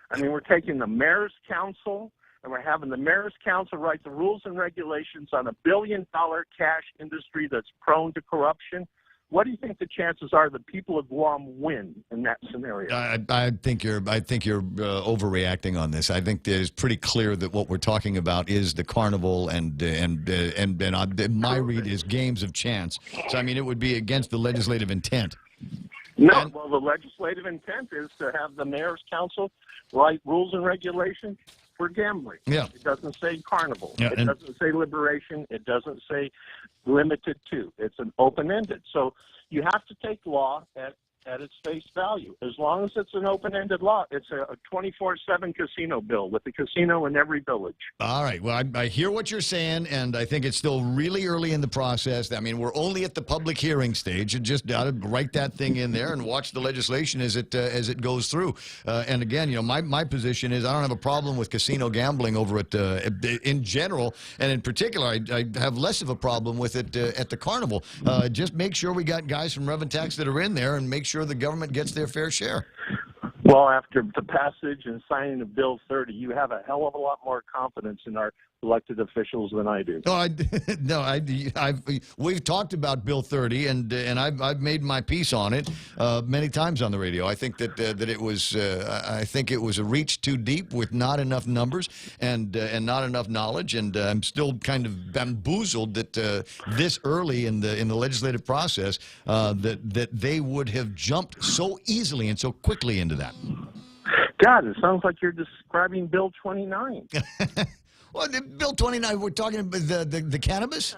I mean, we're taking the mayor's council and we're having the mayor's council write the rules and regulations on a billion-dollar cash industry that's prone to corruption. What do you think the chances are the people of Guam win in that scenario? I think you're overreacting on this. I think it's pretty clear that what we're talking about is the carnival, and my read is games of chance. So I mean, it would be against the legislative intent. No, well, the legislative intent is to have the mayor's council write rules and regulations for gambling. Yeah. It doesn't say carnival. Yeah, it doesn't say liberation. It doesn't say limited to. It's an open-ended. So you have to take law at its face value. As long as it's an open-ended law, it's a 24/7 casino bill with a casino in every village. All right. Well, I hear what you're saying, and I think it's still really early in the process. I mean, we're only at the public hearing stage. You just got to write that thing in there and watch the legislation as it goes through. And again, my position is I don't have a problem with casino gambling over it in general, and in particular, I have less of a problem with it at the carnival. Just make sure we got guys from Reventex that are in there, and make sure the government gets their fair share. Well, after the passage and signing of Bill 30, you have a hell of a lot more confidence in our elected officials than I do. We've talked about Bill 30, and I've made my piece on it many times on the radio. I think that it was a reach too deep with not enough numbers and not enough knowledge, and I'm still kind of bamboozled that this early in the legislative process that they would have jumped so easily and so quickly into that. God, it sounds like you're describing Bill 29. Well, Bill 29, we're talking about the cannabis?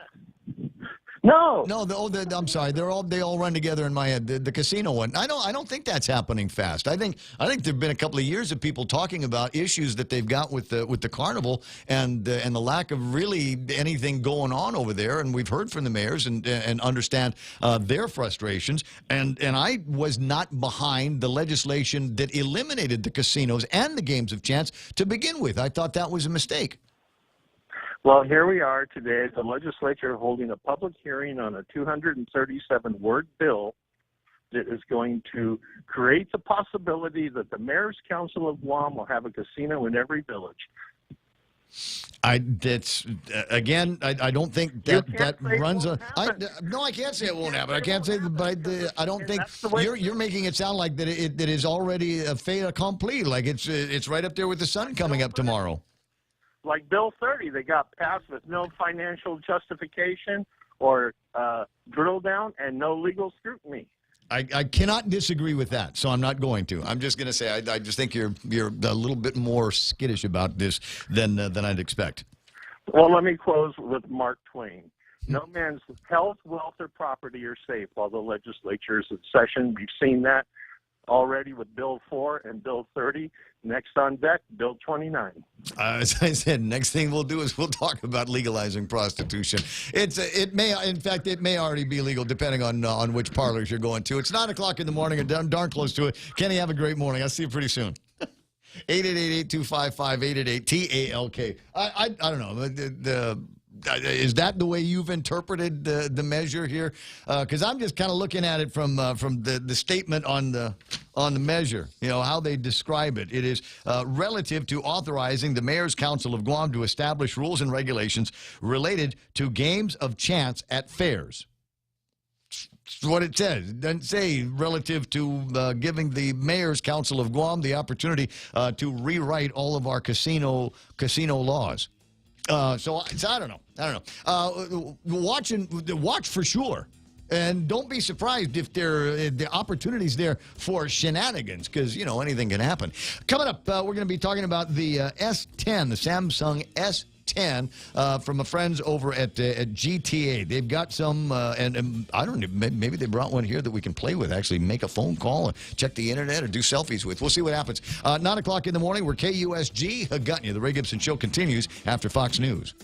No. I'm sorry. They all run together in my head. The casino one. I don't think that's happening fast. I think there've been a couple of years of people talking about issues that they've got with the carnival and the lack of really anything going on over there. And we've heard from the mayors and understand their frustrations. And I was not behind the legislation that eliminated the casinos and the games of chance to begin with. I thought that was a mistake. Well, here we are today, the legislature holding a public hearing on a 237-word bill that is going to create the possibility that the Mayor's Council of Guam will have a casino in every village. I don't think that runs a. No, I can't say it won't happen. I can't say, but I don't think you're making it sound like that it is already a fait accompli. Like it's right up there with the sun coming up tomorrow. Like Bill 30, they got passed with no financial justification or drill down and no legal scrutiny. I cannot disagree with that, so I'm not going to. I'm just going to say I just think you're a little bit more skittish about this than I'd expect. Well, let me close with Mark Twain. No man's health, wealth, or property are safe while the legislature is in session. We've seen that already with Bill 4 and Bill 30. Next on deck, Bill 29. As I said, next thing we'll do is we'll talk about legalizing prostitution. It may already be legal depending on which parlors you're going to. It's 9 o'clock in the morning and darn close to it. Kenny, have a great morning. I'll see you pretty soon. 888-825-5888-TALK. I don't know. Is that the way you've interpreted the measure here? Because I'm just kind of looking at it from the statement on the measure, how they describe it. It is relative to authorizing the Mayor's Council of Guam to establish rules and regulations related to games of chance at fairs. That's what it says. It doesn't say relative to giving the Mayor's Council of Guam the opportunity to rewrite all of our casino laws. So I don't know. Watch for sure. And don't be surprised if the opportunities there for shenanigans, because, anything can happen. Coming up, we're going to be talking about the S10, the Samsung S10. From our friends over at GTA. They've got some, and I don't know, maybe they brought one here that we can play with, actually make a phone call and check the internet or do selfies with. We'll see what happens. 9 o'clock in the morning, we're KUSG. Got you. The Ray Gibson Show continues after Fox News.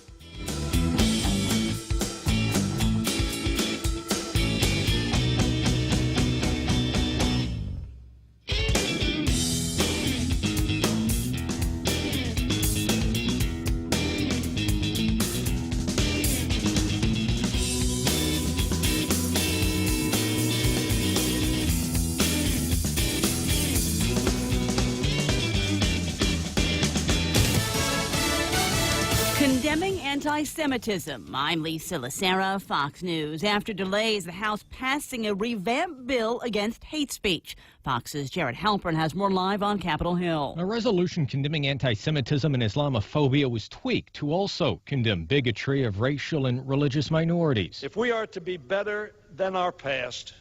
Condemning anti-Semitism. I'm Lisa Lacera, Fox News. After delays, the House passing a revamped bill against hate speech. Fox's Jared Halpern has more live on Capitol Hill. A resolution condemning anti-Semitism and Islamophobia was tweaked to also condemn bigotry of racial and religious minorities. If we are to be better than our past,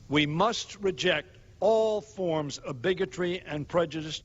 we must reject all forms of bigotry and prejudice.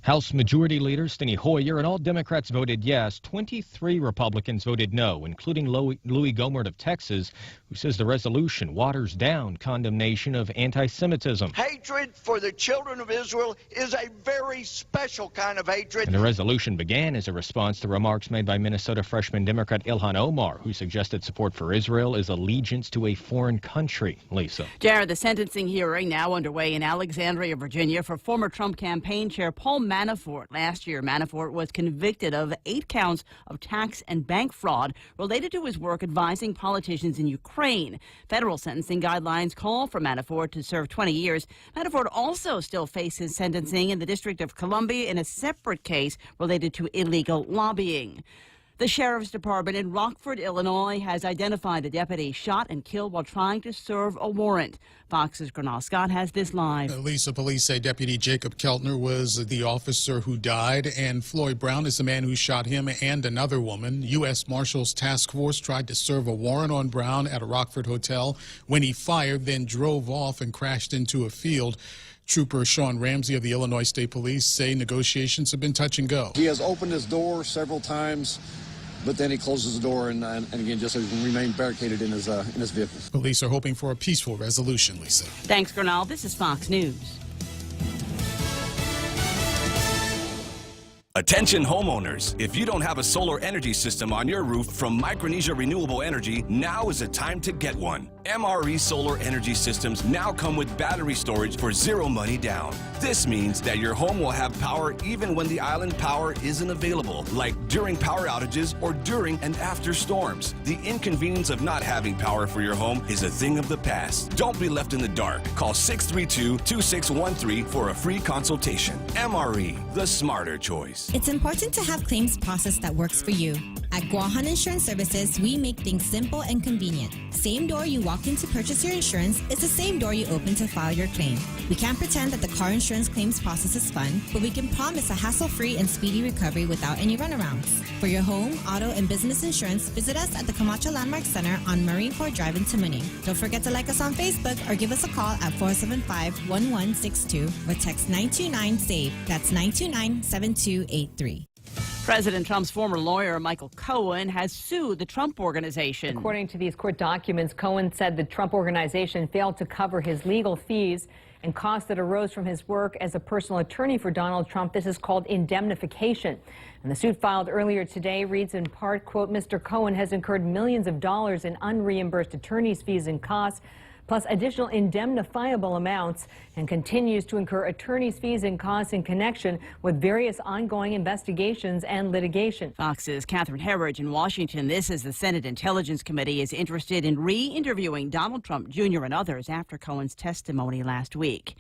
House Majority Leader Steny Hoyer and all Democrats voted yes. 23 Republicans voted no, including Louis Gohmert of Texas, who says the resolution waters down condemnation of anti-Semitism. Hatred for the children of Israel is a very special kind of hatred. And the resolution began as a response to remarks made by Minnesota freshman Democrat Ilhan Omar, who suggested support for Israel is allegiance to a foreign country. Lisa. Jared, the sentencing hearing now underway in Alexandria, Virginia for former Trump campaign chair Paul Manafort. Last year, Manafort was convicted of 8 counts of tax and bank fraud related to his work advising politicians in Ukraine. Federal sentencing guidelines call for Manafort to serve 20 years. Manafort also still faces sentencing in the District of Columbia in a separate case related to illegal lobbying. The Sheriff's Department in Rockford, Illinois, has identified the deputy shot and killed while trying to serve a warrant. Fox's Gernal Scott has this live. Lisa, police say Deputy Jacob Keltner was the officer who died, and Floyd Brown is the man who shot him and another woman. U.S. Marshals Task Force tried to serve a warrant on Brown at a Rockford hotel when he fired, then drove off and crashed into a field. Trooper Sean Ramsey of the Illinois State Police say negotiations have been touch and go. He has opened his door several times, but then he closes the door and again just remained barricaded in his vehicle. Police are hoping for a peaceful resolution, Lisa. Thanks, Gernal. This is Fox News. Attention homeowners, if you don't have a solar energy system on your roof from Micronesia Renewable Energy, now is the time to get one. MRE solar energy systems now come with battery storage for zero money down. This means that your home will have power even when the island power isn't available, like during power outages or during and after storms. The inconvenience of not having power for your home is a thing of the past. Don't be left in the dark. Call 632-2613 for a free consultation. MRE, the smarter choice. It's important to have claims process that works for you. At Guahan Insurance Services, we make things simple and convenient. Same door you walk in to purchase your insurance is the same door you open to file your claim. We can't pretend that the car insurance claims process is fun, but we can promise a hassle-free and speedy recovery without any runarounds. For your home, auto, and business insurance, visit us at the Camacho Landmark Center on Marine Corps Drive in Tamuning. Don't forget to like us on Facebook or give us a call at 475-1162 or text 929-SAVE. That's 929-7283. President Trump's former lawyer, Michael Cohen, has sued the Trump Organization. According to these court documents, Cohen said the Trump Organization failed to cover his legal fees and costs that arose from his work as a personal attorney for Donald Trump. This is called indemnification. And the suit filed earlier today reads in part, quote, Mr. Cohen has incurred millions of dollars in unreimbursed attorney's fees and costs, plus additional indemnifiable amounts, and continues to incur attorney's fees and costs in connection with various ongoing investigations and litigation. Fox's Catherine Herridge in Washington. This is the Senate Intelligence Committee is interested in re-interviewing Donald Trump Jr. and others after Cohen's testimony last week.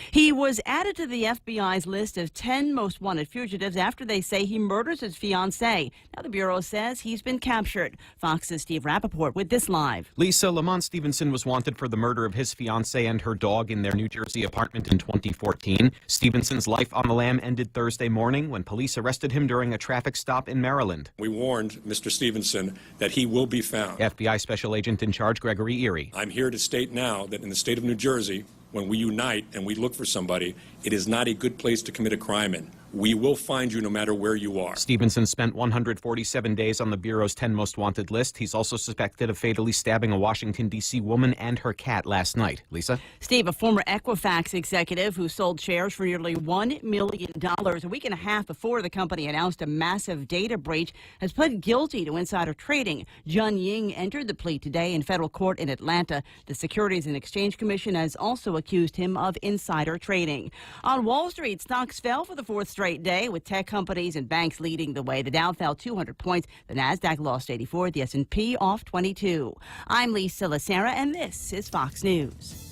He was added to the FBI's list of 10 most wanted fugitives after they say he murders his fiancée. Now the Bureau says he's been captured. Fox's Steve Rappaport with this live. Lisa, Lamont Stevenson was wanted for the murder of his fiancée and her dog in their New Jersey apartment in 2014. Stevenson's life on the lam ended Thursday morning when police arrested him during a traffic stop in Maryland. We warned Mr. Stevenson that he will be found. FBI Special Agent in Charge Gregory Erie. I'm here to state now that in the state of New Jersey, when we unite and we look for somebody, it is not a good place to commit a crime in. We will find you no matter where you are. Stevenson spent 147 days on the Bureau's 10 most wanted list. He's also suspected of fatally stabbing a Washington, D.C. woman and her cat last night. Lisa? Steve, a former Equifax executive who sold shares for nearly $1 million a week and a half before the company announced a massive data breach, has pled guilty to insider trading. Jun Ying entered the plea today in federal court in Atlanta. The Securities and Exchange Commission has also accused him of insider trading. On Wall Street, stocks fell for the fourth straight day, with tech companies and banks leading the way. The Dow fell 200 points. The Nasdaq lost 84. The S&P off 22. I'm Lisa Lacera, and this is Fox News.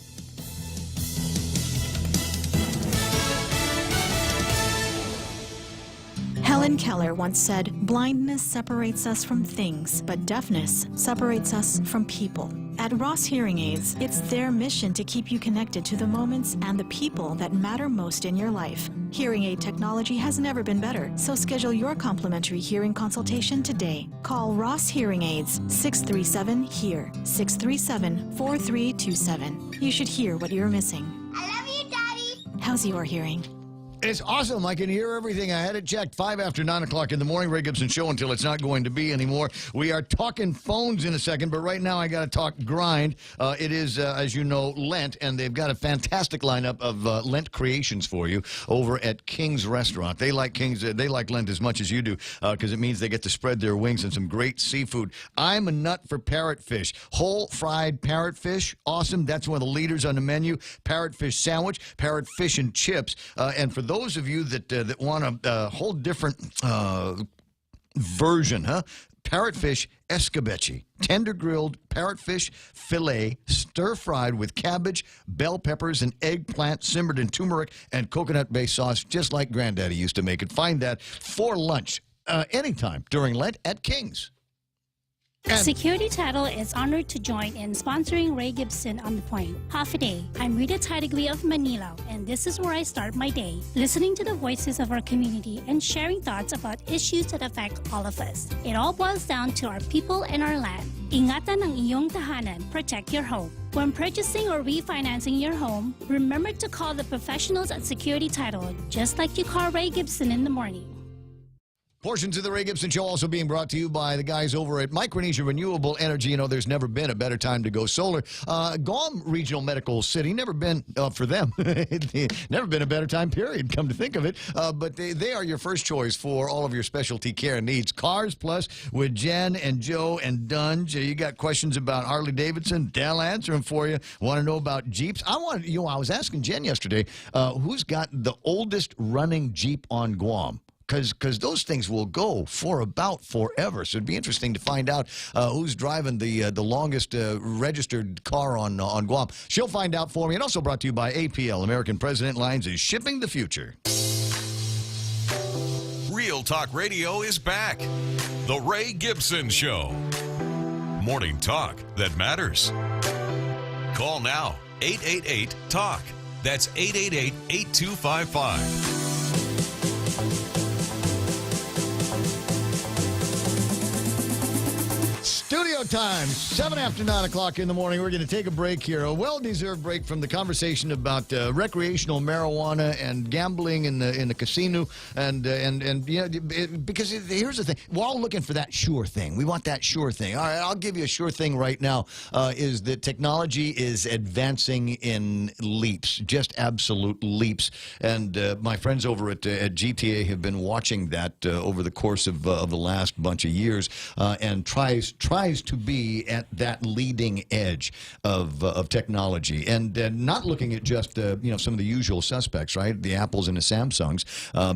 Helen Keller once said, blindness separates us from things, but deafness separates us from people. At Ross Hearing Aids, it's their mission to keep you connected to the moments and the people that matter most in your life. Hearing aid technology has never been better, so schedule your complimentary hearing consultation today. Call Ross Hearing Aids, 637-HEAR, 637-4327. You should hear what you're missing. I love you, Daddy. How's your hearing? It's awesome. I can hear everything. I had it checked 5 after 9 o'clock in the morning. Ray Gibson Show until it's not going to be anymore. We are talking phones in a second, but right now I got to talk grind. It is, as you know, Lent, and they've got a fantastic lineup of Lent creations for you over at King's Restaurant. They like Lent as much as you do because it means they get to spread their wings and some great seafood. I'm a nut for parrotfish. Whole fried parrotfish, awesome. That's one of the leaders on the menu. Parrotfish sandwich, parrotfish and chips, and for those of you that want a whole different version, parrotfish escabeche, tender grilled parrotfish fillet, stir-fried with cabbage, bell peppers, and eggplant, simmered in turmeric and coconut-based sauce, just like Granddaddy used to make it. Find that for lunch anytime during Lent at King's. Security Title is honored to join in sponsoring Ray Gibson on The Point. Half a day. I'm Rita Tidegui of Manila, and this is where I start my day, listening to the voices of our community and sharing thoughts about issues that affect all of us. It all boils down to our people and our land. Ingatan ang iyong tahanan, protect your home. When purchasing or refinancing your home, remember to call the professionals at Security Title, just like you call Ray Gibson in the morning. Portions of the Ray Gibson Show also being brought to you by the guys over at Micronesia Renewable Energy. You know, there's never been a better time to go solar. Guam Regional Medical City, never been, for them, never been a better time, period, come to think of it. But they are your first choice for all of your specialty care needs. Cars Plus with Jen and Joe and Dunge. You got questions about Harley Davidson, they'll answer them for you. Want to know about Jeeps? I was asking Jen yesterday, who's got the oldest running Jeep on Guam? Because those things will go for about forever. So it'd be interesting to find out who's driving the longest registered car on Guam. She'll find out for me. And also brought to you by APL, American President Lines is shipping the future. Real Talk Radio is back. The Ray Gibson Show. Morning talk that matters. Call now, 888-TALK. That's 888-8255. Studio time, 7 after 9 o'clock in the morning. We're going to take a break here, a well-deserved break from the conversation about recreational marijuana and gambling in the casino, and yeah, because here's the thing: we're all looking for that sure thing. We want that sure thing. All right, I'll give you a sure thing right now. Is that technology is advancing in leaps, just absolute leaps, and my friends over at GTA have been watching that over the course of the last bunch of years, and tries to be at that leading edge of technology, and not looking at just some of the usual suspects, right? The Apples and the Samsungs,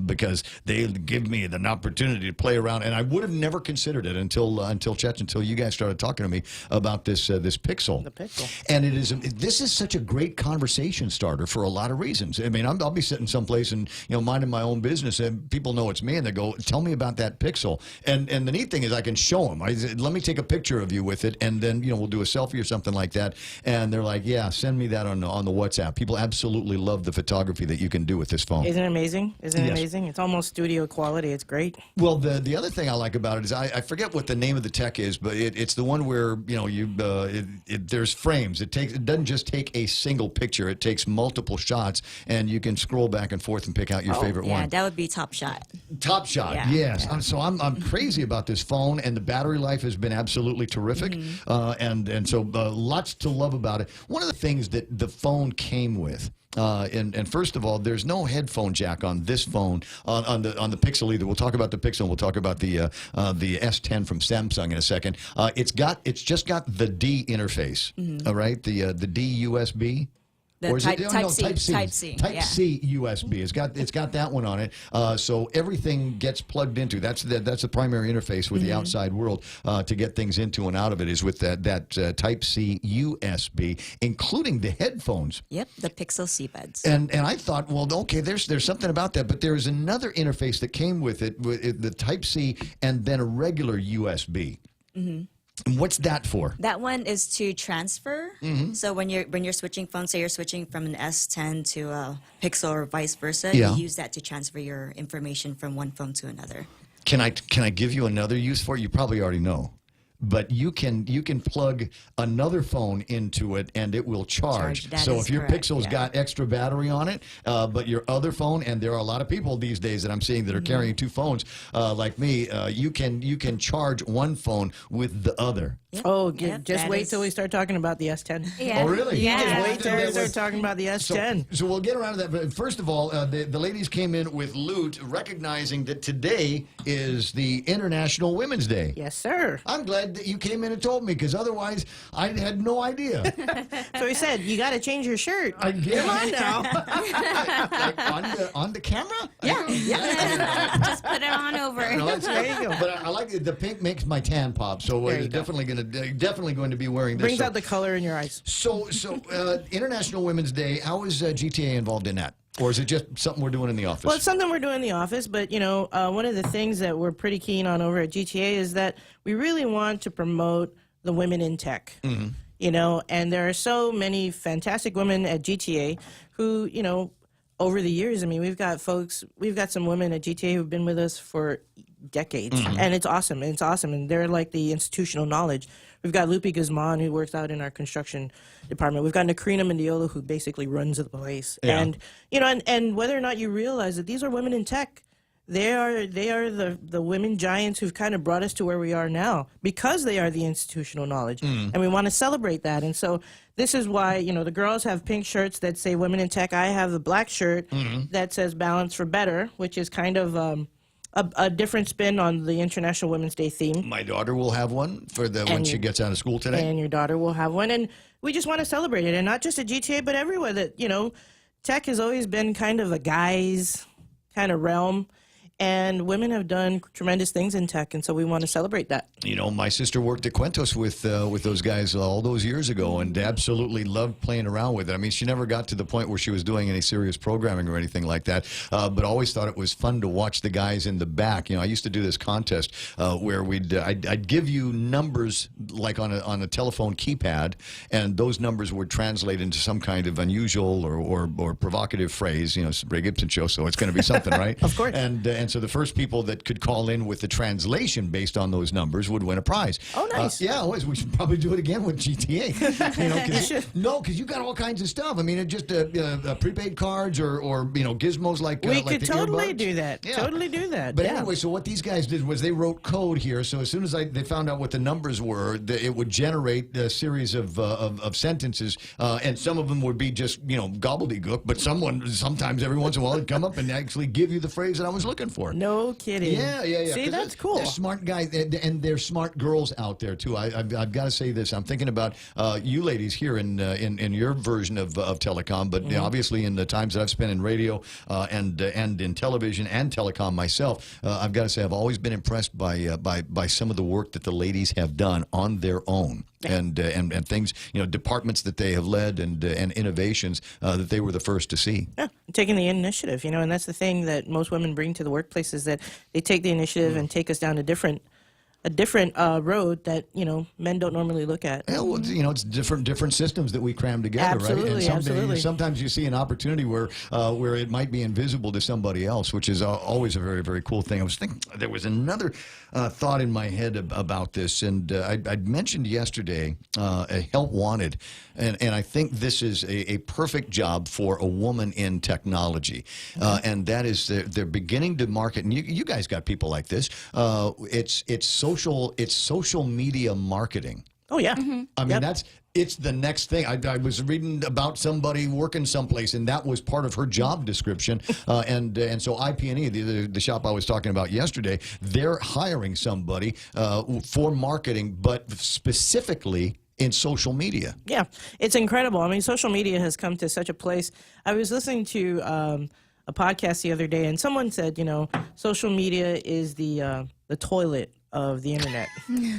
because they give me an opportunity to play around, and I would have never considered it until Chet, until you guys started talking to me about this Pixel. The Pixel. And this is such a great conversation starter for a lot of reasons. I mean, I'll be sitting someplace and minding my own business, and people know it's me, and they go, "Tell me about that Pixel." And the neat thing is, I can show them. Let me take a picture of you with it, and then we'll do a selfie or something like that, and they're like, "Yeah, send me that on the WhatsApp." People absolutely love the photography that you can do with this phone. Isn't it amazing? Isn't it amazing? It's almost studio quality. It's great. Well, the other thing I like about it is I forget what the name of the tech is, but it's the one where there's frames. It doesn't just take a single picture. It takes multiple shots, and you can scroll back and forth and pick out your favorite one. Yeah, that would be Top Shot. Top Shot, yeah. Yes. So I'm crazy about this phone, and the battery life has been absolutely terrific, and so lots to love about it. One of the things that the phone came with, and first of all, there's no headphone jack on this phone on the Pixel either. We'll talk about the Pixel. And we'll talk about the S10 from Samsung in a second. It's just got the D interface. All right, the D USB. Type C. Type C USB. It's got that one on it. So everything gets plugged into. That's the primary interface with the outside world to get things into and out of it is with that Type C USB, including the headphones. Yep, the Pixel C-Buds. And I thought, well, okay, there's something about that, but there's another interface that came with it, the Type C, and then a regular USB. And what's that for? That one is to transfer. So when you're switching phones, say you're switching from an S10 to a Pixel or vice versa, you use that to transfer your information from one phone to another. Can I give you another use for it? You probably already know. But you can plug another phone into it and it will charge. So if your Pixel's got extra battery on it, but your other phone, and there are a lot of people these days that I'm seeing that are carrying two phones, like me, you can charge one phone with the other. Oh, just wait till we start talking about the S10. Yeah. Oh, really? Just wait till we start talking about the S10. So we'll get around to that. But first of all, the ladies came in with loot, recognizing that today is the International Women's Day. Yes, sir. I'm glad that you came in and told me, because otherwise I had no idea. So he said, "You got to change your shirt." Come on now. on the camera? Yeah. Just put it on over. No, there you go. But I like it. The pink makes my tan pop, so we're definitely going to be wearing this. Brings out the color in your eyes. So International Women's Day. How is GTA involved in that? Or is it just something we're doing in the office? Well, it's something we're doing in the office, but, one of the things that we're pretty keen on over at GTA is that we really want to promote the women in tech. And there are so many fantastic women at GTA who, over the years, we've got some women at GTA who've been with us for decades, and it's awesome. And they're like the institutional knowledge. We've got Lupe Guzman, who works out in our construction department. We've got Nakrina Mendiolo, who basically runs the place. Yeah. And and whether or not you realize that these are women in tech, they are the women giants who've kind of brought us to where we are now because they are the institutional knowledge, and we want to celebrate that. And so this is why, you know, the girls have pink shirts that say Women in Tech. I have the black shirt that says Balance for Better, which is kind of a different spin on the International Women's Day theme. My daughter will have one for when she gets out of school today. And your daughter will have one. And we just want to celebrate it. And not just at GTA, but everywhere that, you know, tech has always been kind of a guy's kind of realm. And women have done tremendous things in tech, and so we want to celebrate that. You know, my sister worked at Cuentos with those guys all those years ago, and absolutely loved playing around with it. I mean, she never got to the point where she was doing any serious programming or anything like that, but always thought it was fun to watch the guys in the back. You know, I used to do this contest where I'd give you numbers like on a telephone keypad, and those numbers would translate into some kind of unusual or provocative phrase. You know, it's the Ray Gibson Show, so it's going to be something, right? Of course. And so the first people that could call in with the translation based on those numbers would win a prize. Oh, nice. Yeah, always. We should probably do it again with GTA. You know, because you got all kinds of stuff. I mean, it just prepaid cards or you know, gizmos like we like could the totally earbuds. do that. Yeah. Totally do that. But yeah. anyway, so what these guys did was they wrote code here. So as soon as they found out what the numbers were, it would generate a series of sentences, and some of them would be just, you know, gobbledygook. But sometimes every once in a while, it'd come up and actually give you the phrase that I was looking for. No kidding. Yeah. See, that's cool. There's smart guys, and there's smart girls out there too. I've got to say this. I'm thinking about you ladies here in your version of telecom, but you know, obviously in the times that I've spent in radio and in television and telecom myself, I've got to say I've always been impressed by some of the work that the ladies have done on their own. And things, you know, departments that they have led and innovations that they were the first to see. Yeah, taking the initiative, you know, and that's the thing that most women bring to the workplace is that they take the initiative and take us down a different road that, you know, men don't normally look at. Yeah, well, you know, it's different systems that we cram together, Absolutely, right? absolutely. Sometimes you see an opportunity where it might be invisible to somebody else, which is always a very, very cool thing. I was thinking there was another thought in my head about this, and I'd mentioned yesterday a Help Wanted, and I think this is a perfect job for a woman in technology, and that is they're beginning to market, and you guys got people like this. It's social media marketing. Oh yeah, I mean it's the next thing. I was reading about somebody working someplace, and that was part of her job description. And so IP&E, the shop I was talking about yesterday, they're hiring somebody for marketing, but specifically in social media. Yeah, it's incredible. I mean, social media has come to such a place. I was listening to a podcast the other day, and someone said, you know, social media is the toilet of the internet.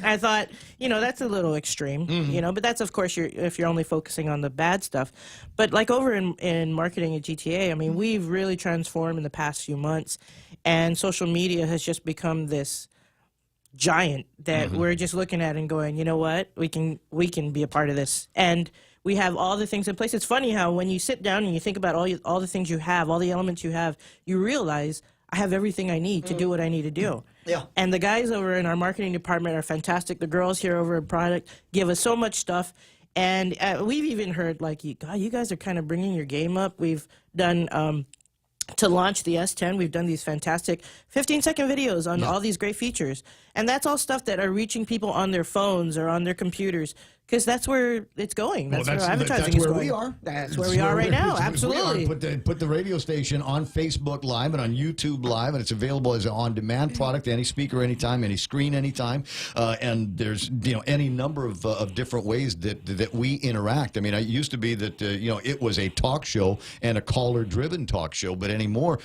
I thought, you know, that's a little extreme, you know, but that's, of course, if you're only focusing on the bad stuff. But like over in marketing at GTA, I mean, we've really transformed in the past few months, and social media has just become this giant that we're just looking at and going, you know what, we can be a part of this. And we have all the things in place. It's funny how when you sit down and you think about all the things you have, all the elements you have, you realize I have everything I need to do what I need to do. Yeah. And the guys over in our marketing department are fantastic. The girls here over in product give us so much stuff. And we've even heard, like, you guys are kind of bringing your game up. We've done, to launch the S10, we've done these fantastic 15-second videos on all these great features. And that's all stuff that are reaching people on their phones or on their computers, because that's where it's going. That's where advertising is going. We are. That's where we are right now. Absolutely. Put the radio station on Facebook Live and on YouTube Live, and it's available as an on-demand product, any speaker, anytime, any screen, anytime. And there's, you know, any number of different ways that we interact. I mean, it used to be that you know, it was a talk show and a caller-driven talk show, but anymore,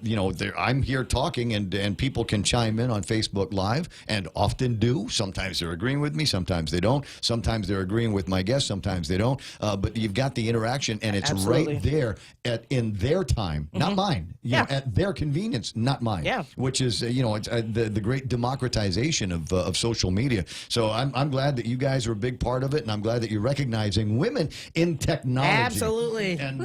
you know, I'm here talking, and people can chime in on Facebook Live, and often do. Sometimes they're agreeing with me, sometimes they don't. Sometimes they're agreeing with my guests, sometimes they don't. But you've got the interaction, and it's right there in their time, not mine. You know, at their convenience, not mine. Yeah. Which is, you know, it's the great democratization of social media. So I'm glad that you guys are a big part of it, and I'm glad that you're recognizing women in technology. Absolutely. And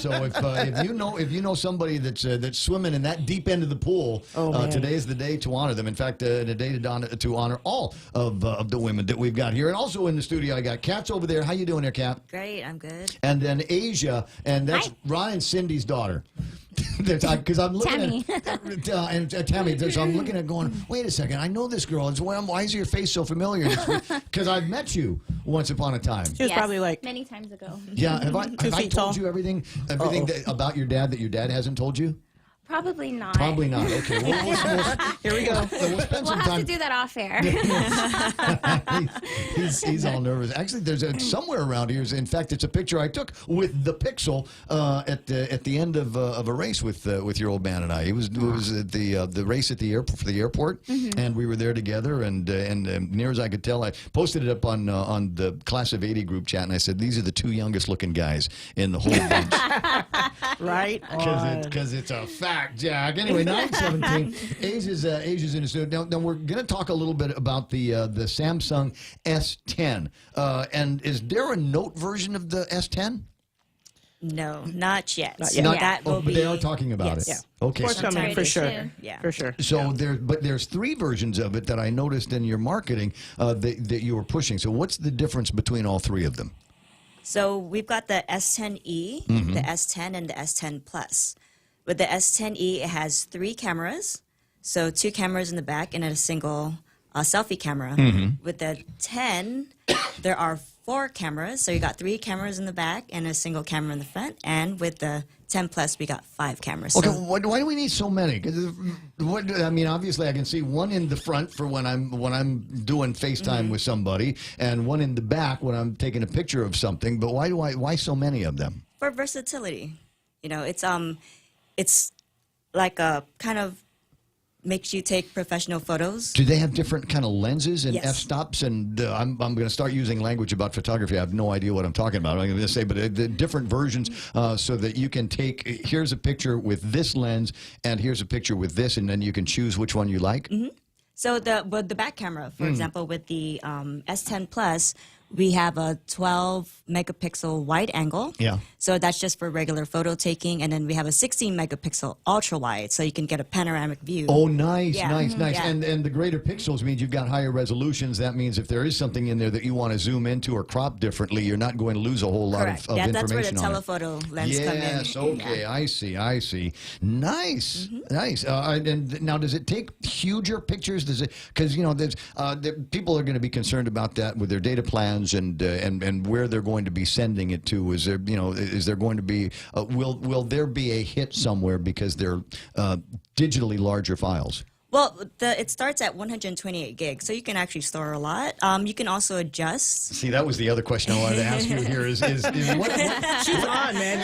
so if you know somebody that's swimming in that deep end of the pool, today is the day to honor them. In fact, the day to honor all of the women that we've got here. And also in the studio, I got Kat's over there. How you doing there, Kat? Great, I'm good. And then Asia, and that's Ron and Cindy's daughter. Because I'm looking Tammy. at Tammy. So I'm looking at going, wait a second, I know this girl. Why is your face so familiar? Because I've met you once upon a time. She was probably like many times ago. Yeah, have I told you everything about your dad that your dad hasn't told you? Probably not. Probably not. Okay. Here we go. We'll spend some We'll have time. to do that off air. He's all nervous. Actually, there's somewhere around here. In fact, it's a picture I took with the Pixel at the end of a race with your old man and I. It was at the race at the airport, and we were there together. And near as I could tell, I posted it up on the Class of '80 group chat, and I said, "These are the two youngest looking guys in the whole bunch." Right? Because it's a fact, Jack. Anyway, 9:17. Asia's in the studio. Now we're going to talk a little bit about the Samsung S10. And is there a Note version of the S10? No, not yet. Not yet. That will but they are talking about it. Yeah. Okay. Forthcoming for sure. Yeah. For sure. So there's three versions of it that I noticed in your marketing that you were pushing. So what's the difference between all three of them? So we've got the S10e, the S10, and the S10 Plus. With the S10e, it has 3 cameras. So 2 cameras in the back and a single selfie camera. With the 10, there are 4 cameras. So you got 3 cameras in the back and a single camera in the front. And with the 10 Plus, we got 5 cameras. Okay, So why do we need so many? I mean, obviously, I can see one in the front for when I'm doing FaceTime with somebody, and one in the back when I'm taking a picture of something. But why so many of them? for versatility, it's like a kind of makes you take professional photos. Do they have different kind of lenses and Yes. f-stops? And I'm going to start using language about photography. I have no idea what I'm talking about. I'm going to say, but the different versions so that you can take, here's a picture with this lens, and here's a picture with this, and then you can choose which one you like. So the back camera, for example, with the S10 Plus, we have a 12 megapixel wide angle. Yeah. So that's just for regular photo taking. And then we have a 16 megapixel ultra wide, so you can get a panoramic view. Oh, nice, Yeah. nice. Yeah. And the greater pixels means you've got higher resolutions. That means if there is something in there that you want to zoom into or crop differently, you're not going to lose a whole lot Correct. of Yeah, information that's where the on it. telephoto lens come in. Yes, okay, Yeah. I see. Nice, nice. And now, does it take huger pictures? Does it? Because there's people are going to be concerned about that with their data plans and where they're going to be sending it to. Is there going to be will there be a hit somewhere because they're digitally larger files? Well, it starts at 128 gigs, so you can actually store a lot. You can also adjust. See, that was the other question I wanted to ask you here. Is what She's on, man.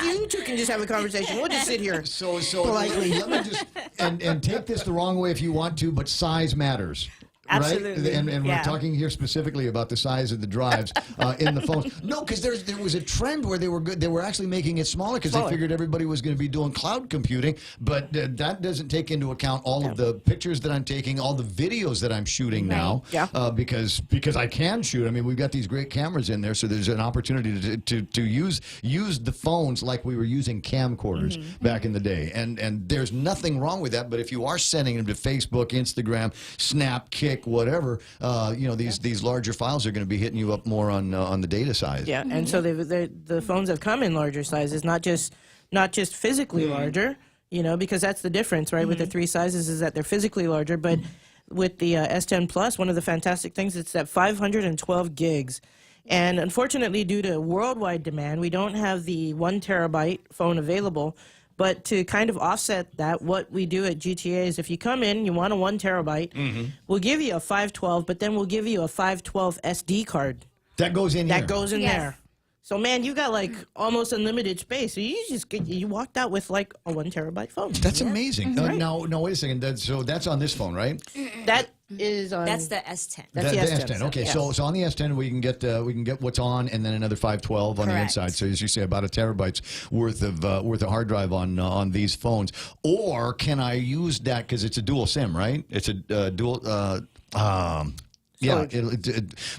You two can just have a conversation. We'll just sit here. So politely. let me just and take this the wrong way if you want to, but size matters. Absolutely. Right? And Yeah. we're talking here specifically about the size of the drives in the phones. No, because there was a trend where they were good. They were actually making it smaller because they figured everybody was going to be doing cloud computing. But that doesn't take into account all of the pictures that I'm taking, all the videos that I'm shooting now. Yeah. Because I can shoot. I mean, we've got these great cameras in there, so there's an opportunity to use the phones like we were using camcorders back in the day. And there's nothing wrong with that. But if you are sending them to Facebook, Instagram, Snap, Kick, whatever, these larger files are going to be hitting you up more on the data size. Yeah, and so the phones have come in larger sizes, not just physically larger, because that's the difference, right? With the 3 sizes is that they're physically larger, but with the S10 Plus, one of the fantastic things is that 512 gigs. And unfortunately, due to worldwide demand, we don't have the 1 terabyte phone available. But to kind of offset that, what we do at GTA is if you come in, you want a 1 terabyte, we'll give you a 512, but then we'll give you a 512 SD card. That goes in here. That goes in there. So, man, you got like almost unlimited space. So you walked out with like a 1 terabyte phone. That's amazing. Right. Now, wait a second. So that's on this phone, right? That is on. That's the S10. That's the S10. Okay, Yes. so on the S10 we can get what's on, and then another 512 on the Correct. inside. So as you say, about a terabyte's worth of hard drive on these phones. Or can I use that because it's a dual SIM, right? It's a dual. Yeah,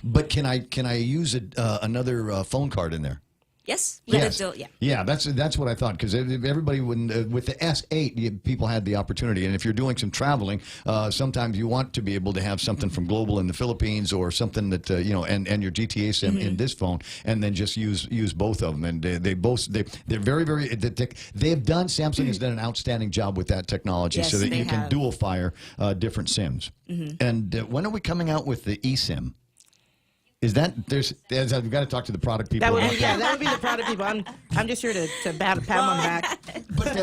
but can I use another phone card in there? Yes. Yes. Yeah. Yeah, that's what I thought, because everybody, with the S8, people had the opportunity. And if you're doing some traveling, sometimes you want to be able to have something from Global in the Philippines or something that, and your GTA SIM in this phone, and then just use both of them. And they're very, very, Samsung has done an outstanding job with that technology, Yes, so that they you can have. dual fire different SIMs. And when are we coming out with the eSIM? Is that I've got to talk to the product people. That would about be, that would be the product people. I'm just here to pat them on the back. But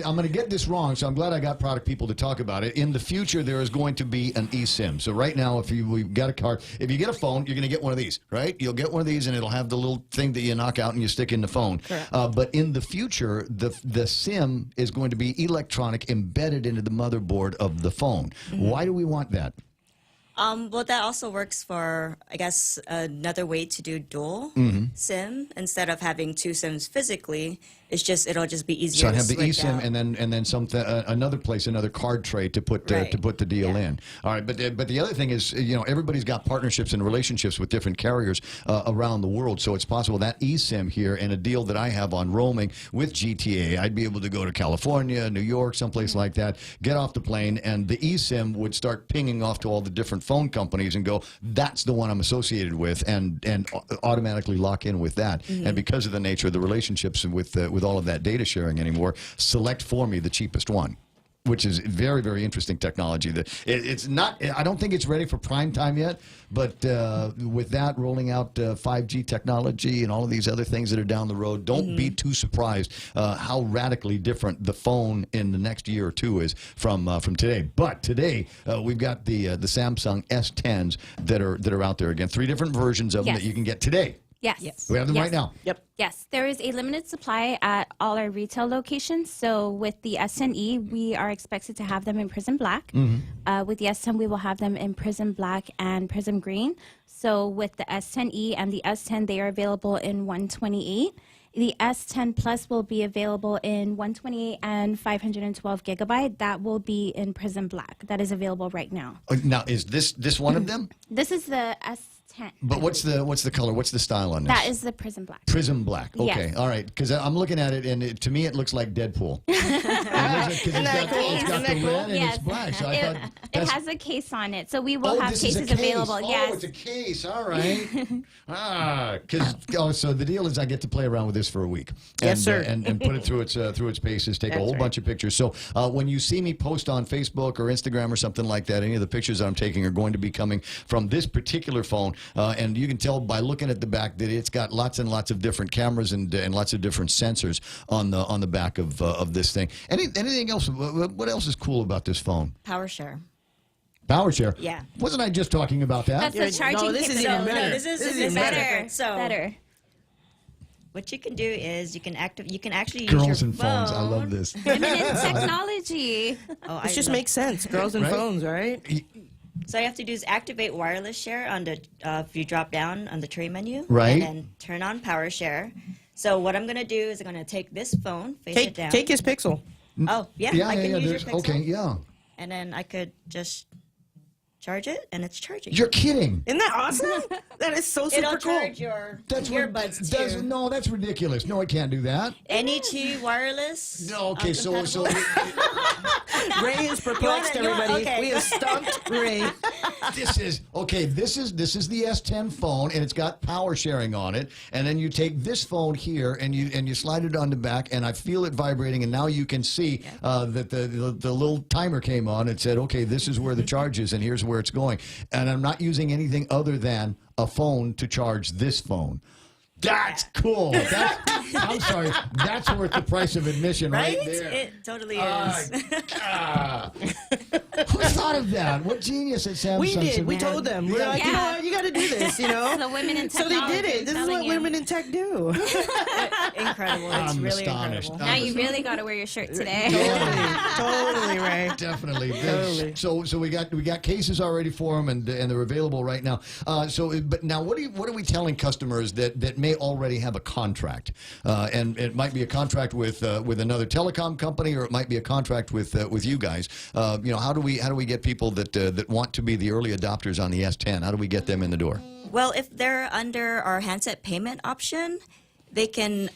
I'm going to get this wrong, so I'm glad I got product people to talk about it. In the future, there is going to be an eSIM. So right now, we've got a card, if you get a phone, you're going to get one of these, right? You'll get one of these, and it'll have the little thing that you knock out and you stick in the phone. But in the future, the SIM is going to be electronic, embedded into the motherboard of the phone. Why do we want that? Well, that also works for, I guess, another way to do dual SIM. Instead of having two SIMs physically, it'll just be easier. So I to have the switch eSIM out. and then another place, another card tray to put the deal in. All right, but the other thing is, everybody's got partnerships and relationships with different carriers around the world. So it's possible that eSIM here and a deal that I have on roaming with GTA, I'd be able to go to California, New York, someplace like that, get off the plane, and the eSIM would start pinging off to all the different phone companies and go, that's the one I'm associated with, and automatically lock in with that. And because of the nature of the relationships with all of that data sharing anymore, select for me the cheapest one, which is very, very interesting technology. It's not, I don't think it's ready for prime time yet, but with that rolling out 5G technology and all of these other things that are down the road, don't be too surprised how radically different the phone in the next year or two is from today. But today we've got the Samsung S10s that are out there. Again, 3 different versions of them that you can get today. Yes. We have them right now. Yep. Yes, there is a limited supply at all our retail locations. So with the S10e, we are expected to have them in Prism Black. With the S10, we will have them in Prism Black and Prism Green. So with the S10e and the S10, they are available in 128. The S10 Plus will be available in 128 and 512 gigabyte. That will be in Prism Black. That is available right now. Now, is this one of them? This is the S10. But what's the color? What's the style on this? That is the Prism Black. Prism Black. Okay, Yes. all right. Because I'm looking at it, and to me, it looks like Deadpool. It's got the red and it's black. So I thought It has a case on it, so we will have cases available. Oh, Yes. it's a case. All right. So the deal is I get to play around with this for a week. Yes, sir. And put it through its paces, take a whole bunch of pictures. So when you see me post on Facebook or Instagram or something like that, any of the pictures that I'm taking are going to be coming from this particular phone. And you can tell by looking at the back that it's got lots and lots of different cameras and lots of different sensors on the back of this thing. Anything else? What else is cool about this phone? Power share. Power share. Yeah. Wasn't I just talking about that? That's the charging. No, this is capability. even better. This is even better. So Better. what you can do is you can actually use Girls your and phones. I love this. Women in technology. Oh, It just makes sense. Girls and Right? phones, right? So all you have to do is activate wireless share on the if you drop down on the tray menu, Right. and then turn on power share. So what I'm gonna do is I'm gonna take this phone, face it down. Take his Pixel. Oh yeah, I can use your Pixel. Okay, yeah. And then I could just charge it, and it's charging. You're kidding. Isn't that awesome? That is so super It'll cool. charge your That's earbuds too. No, that's ridiculous. No, I can't do that. NET wireless. No, okay, so Ray is perplexed, You want- everybody. okay. We have stumped Ray. this is the S10 phone, and it's got power sharing on it. And then you take this phone here and you slide it on the back, and I feel it vibrating. And now you can see that the little timer came on. It said, okay, this is where the charge is, and here's where it's going. And I'm not using anything other than a phone to charge this phone. That's cool. I'm sorry. That's worth the price of admission right there. It totally is. Who thought of that? What genius at Samsung? We did. said, We "Man, told them. We're like, you know what? You got to do this, you know? The women in So technology. they did it. This is what women in tech do. Incredible. It's I'm really astonished. incredible. Now you really got to wear your shirt today. Totally, Ray. Definitely. Totally. So we got cases already for them, and they're available right now. But now what are we telling customers that may already have a contract, and it might be a contract with another telecom company, or it might be a contract with you guys. How do we get people that want to be the early adopters on the S10? How do we get them in the door? Well, if they're under our handset payment option, they can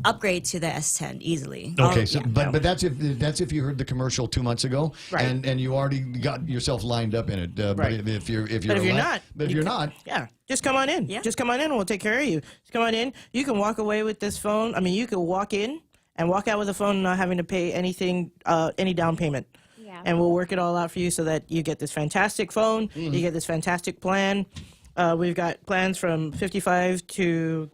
upgrade to the S10 easily. Okay, but that's if you heard the commercial 2 months ago, Right. and you already got yourself lined up in it. Right. But if you're not, yeah, just come on in. Yeah. Just come on in, and we'll take care of you. Just come on in. You can walk away with this phone. I mean, you can walk in and walk out with a phone, not having to pay anything, any down payment. Yeah. And we'll work it all out for you so that you get this fantastic phone. You get this fantastic plan. We've got plans from 55 to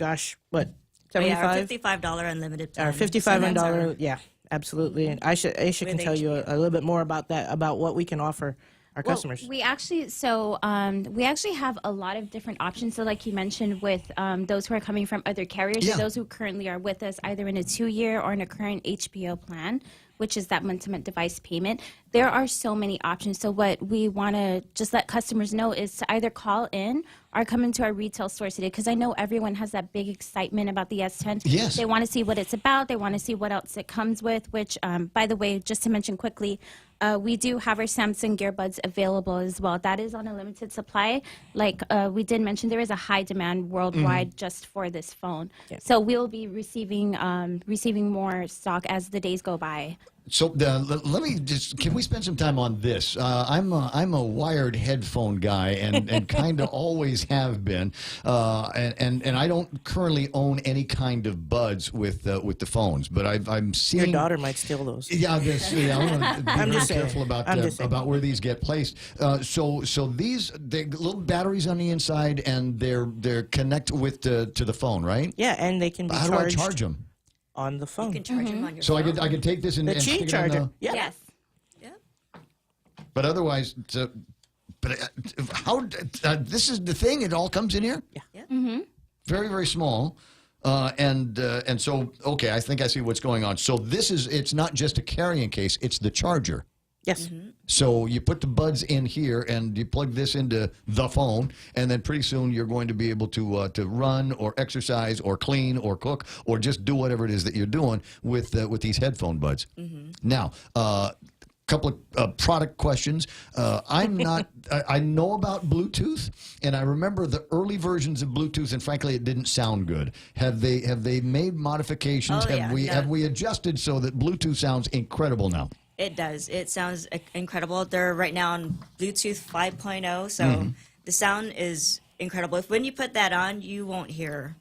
what? $75? Yeah, our $55 unlimited plan. Our $55, yeah, absolutely. And Aisha can tell you a little bit more about that, about what we can offer our customers. We actually have a lot of different options. So like you mentioned with those who are coming from other carriers, or those who currently are with us either in a 2-year or in a current HBO plan, which is that month-to-month device payment. There are so many options. So what we want to just let customers know is to either call in or come into our retail store today, because I know everyone has that big excitement about the S10. Yes. They want to see what it's about. They want to see what else it comes with, which, by the way, just to mention quickly, we do have our Samsung Gearbuds available as well. That is on a limited supply. Like we did mention, there is a high demand worldwide just for this phone. Yeah. So we'll be receiving more stock as the days go by. So let me can we spend some time on this? I'm a wired headphone guy and kind of always have been, and I don't currently own any kind of buds with the phones, but I'm seeing your daughter might steal those. Yeah, I want to be very careful about where these get placed. So these little batteries on the inside, and they're connect with to the phone, right? Yeah, and they can be How charged. do I charge them? On the phone. You can charge them on your So phone. I could take this and The and Qi stick it on charger. the- Yeah. Yes. But otherwise, how? This is the thing. It all comes in here. Yeah. Very, very small, and so okay. I think I see what's going on. So it's not just a carrying case. It's the charger. Yes. So you put the buds in here, and you plug this into the phone, and then pretty soon you're going to be able to run or exercise or clean or cook or just do whatever it is that you're doing with these headphone buds. Now, couple of product questions. I'm not. I know about Bluetooth, and I remember the early versions of Bluetooth, and frankly, it didn't sound good. Have they made modifications? Oh, Have we adjusted so that Bluetooth sounds incredible now? It does. It sounds incredible. They're right now on Bluetooth 5.0, so the sound is incredible. When you put that on, you won't hear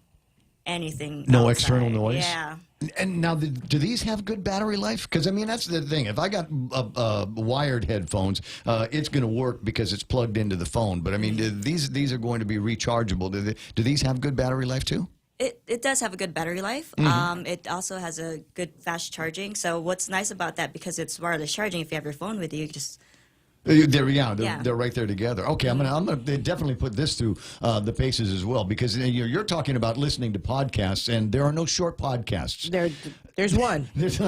anything. No outside. external noise? Yeah. And now, do these have good battery life? Because, I mean, that's the thing. If I got wired headphones, it's going to work because it's plugged into the phone. But, I mean, these are going to be rechargeable. Do these have good battery life, too? It does have a good battery life. It also has a good fast charging. So what's nice about that, because it's wireless charging, if you have your phone with you, you just... They're right there together. Okay, I'm gonna definitely put this through the paces as well, because you're talking about listening to podcasts, and there are no short podcasts. There's one. There's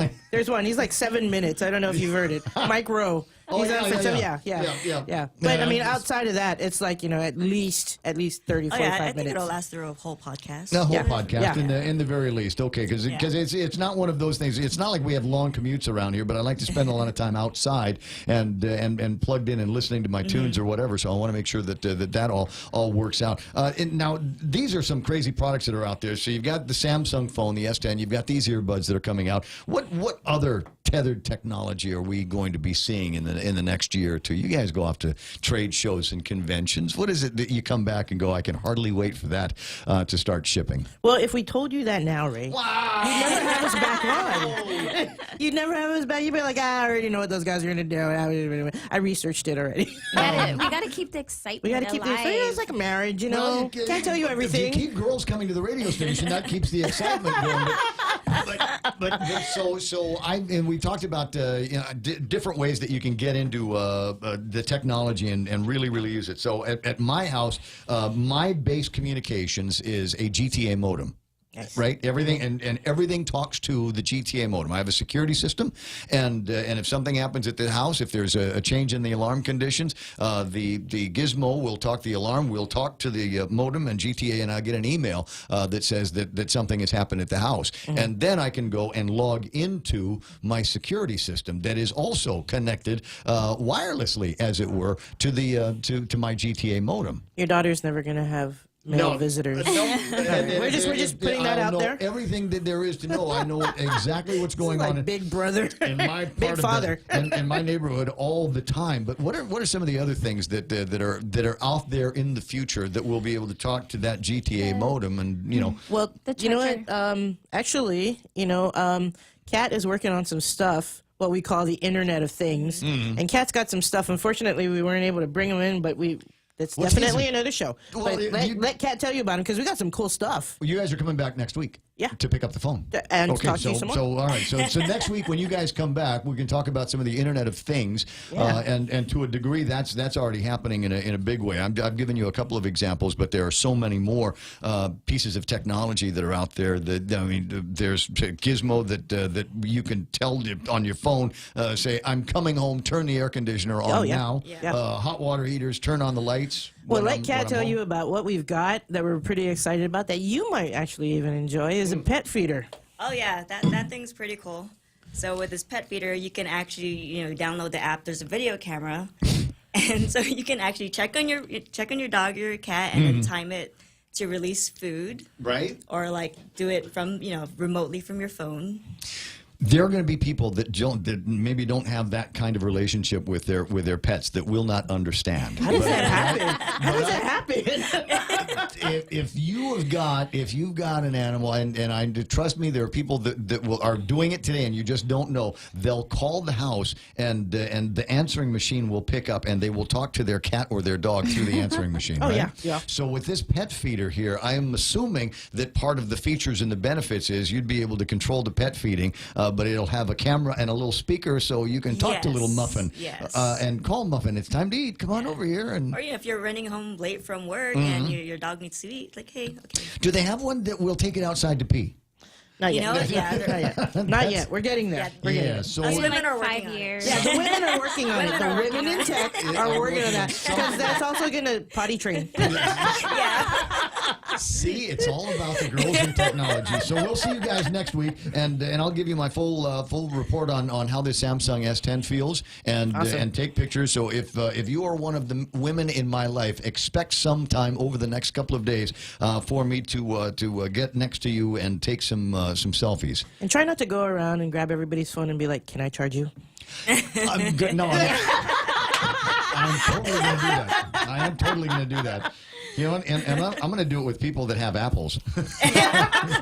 one. He's like 7 minutes. I don't know if you've heard it. Mike Rowe. He's on for yeah. But I mean, outside of that, it's like at least 30, 45 I minutes. think it'll last through a whole podcast. The whole podcast, in the very least. Okay, because it's not one of those things. It's not like we have long commutes around here, but I like to spend a lot of time outside and plugged in and listening to my tunes or whatever. So I want to make sure that all works out. And now these are some crazy products that are out there. So you've got the Samsung phone, the S10. You've got these earbuds that are coming out. What other tethered technology are we going to be seeing in the next year or two? You guys go off to trade shows and conventions. What is it that you come back and go, I can hardly wait for that to start shipping? Well, if we told you that now, Ray, you'd never have us back on. You'd never have us back. You'd be like, I already know what those guys are going to do. I researched it already. We got to keep the excitement We got to keep the excitement. It's like a marriage, Well, Can't tell you everything. If you keep girls coming to the radio station, that keeps the excitement going. But we talked about different ways that you can get into the technology and really use it. So at my house, my base communications is a GTA modem. Yes. Right, everything and everything talks to the GTA modem. I have a security system, and if something happens at the house, if there's a change in the alarm conditions, the gizmo will talk to the alarm. We'll talk to the modem and GTA, and I'll get an email that says that something has happened at the house, and then I can go and log into my security system that is also connected wirelessly, as it were, to the to my GTA modem. Your daughter's never going to have male visitors. We're just putting that out there. Everything that there is to know, I know exactly what's going on. Big brother, in my part big father, in my neighborhood all the time. But what are some of the other things that are out there in the future that we'll be able to talk to that GTA modem and Well, you know what? Actually, Kat is working on some stuff. What we call the Internet of Things, and Kat's got some stuff. Unfortunately, we weren't able to bring them in, but That's definitely another show. Well, but let Kat tell you about it because we got some cool stuff. Well, you guys are coming back next week. Yeah. To pick up the phone. And okay, talk to you some more. So all right. So next week when you guys come back, we can talk about some of the Internet of Things, and to a degree that's already happening in a big way. I've given you a couple of examples, but there are so many more pieces of technology that are out there. That there's Gizmo that you can tell on your phone. Say, I'm coming home. Turn the air conditioner on now. Yeah. Hot water heaters. Turn on the lights. Well, let Kat tell you about what we've got that we're pretty excited about that you might actually even enjoy is a pet feeder. Oh yeah, that thing's pretty cool. So with this pet feeder, you can actually download the app. There's a video camera, and so you can actually check on your dog or your cat, and then time it to release food. Right. Or like do it from remotely from your phone. There are going to be people that maybe don't have that kind of relationship with their pets that will not understand. How does that happen? How does that happen? If you've got an animal, and trust me, there are people that are doing it today, and you just don't know. They'll call the house, and the answering machine will pick up, and they will talk to their cat or their dog through the answering machine. Oh, right? yeah. So with this pet feeder here, I am assuming that part of the features and the benefits is you'd be able to control the pet feeding. But it'll have a camera and a little speaker, so you can talk to little Muffin and call Muffin. It's time to eat. Come on over here. And or if you're running home late from work and your dog needs to eat, like, hey, okay. Do they have one that will take it outside to pee? Not yet. Not yet. Not yet. We're getting there. So us women are like working 5 years. Yeah, the women are working on it. The women in tech are working on that because that's also going to potty train. See, it's all about the girls in technology. So we'll see you guys next week, and I'll give you my full report on how this Samsung S10 feels, and Awesome. And take pictures. So if you are one of the women in my life, expect sometime over the next couple of days for me to get next to you and take some selfies. And try not to go around and grab everybody's phone and be like, "Can I charge you?" I'm good. No, I'm totally going to do that. I am totally going to do that. You know, and I'm going to do it with people that have apples.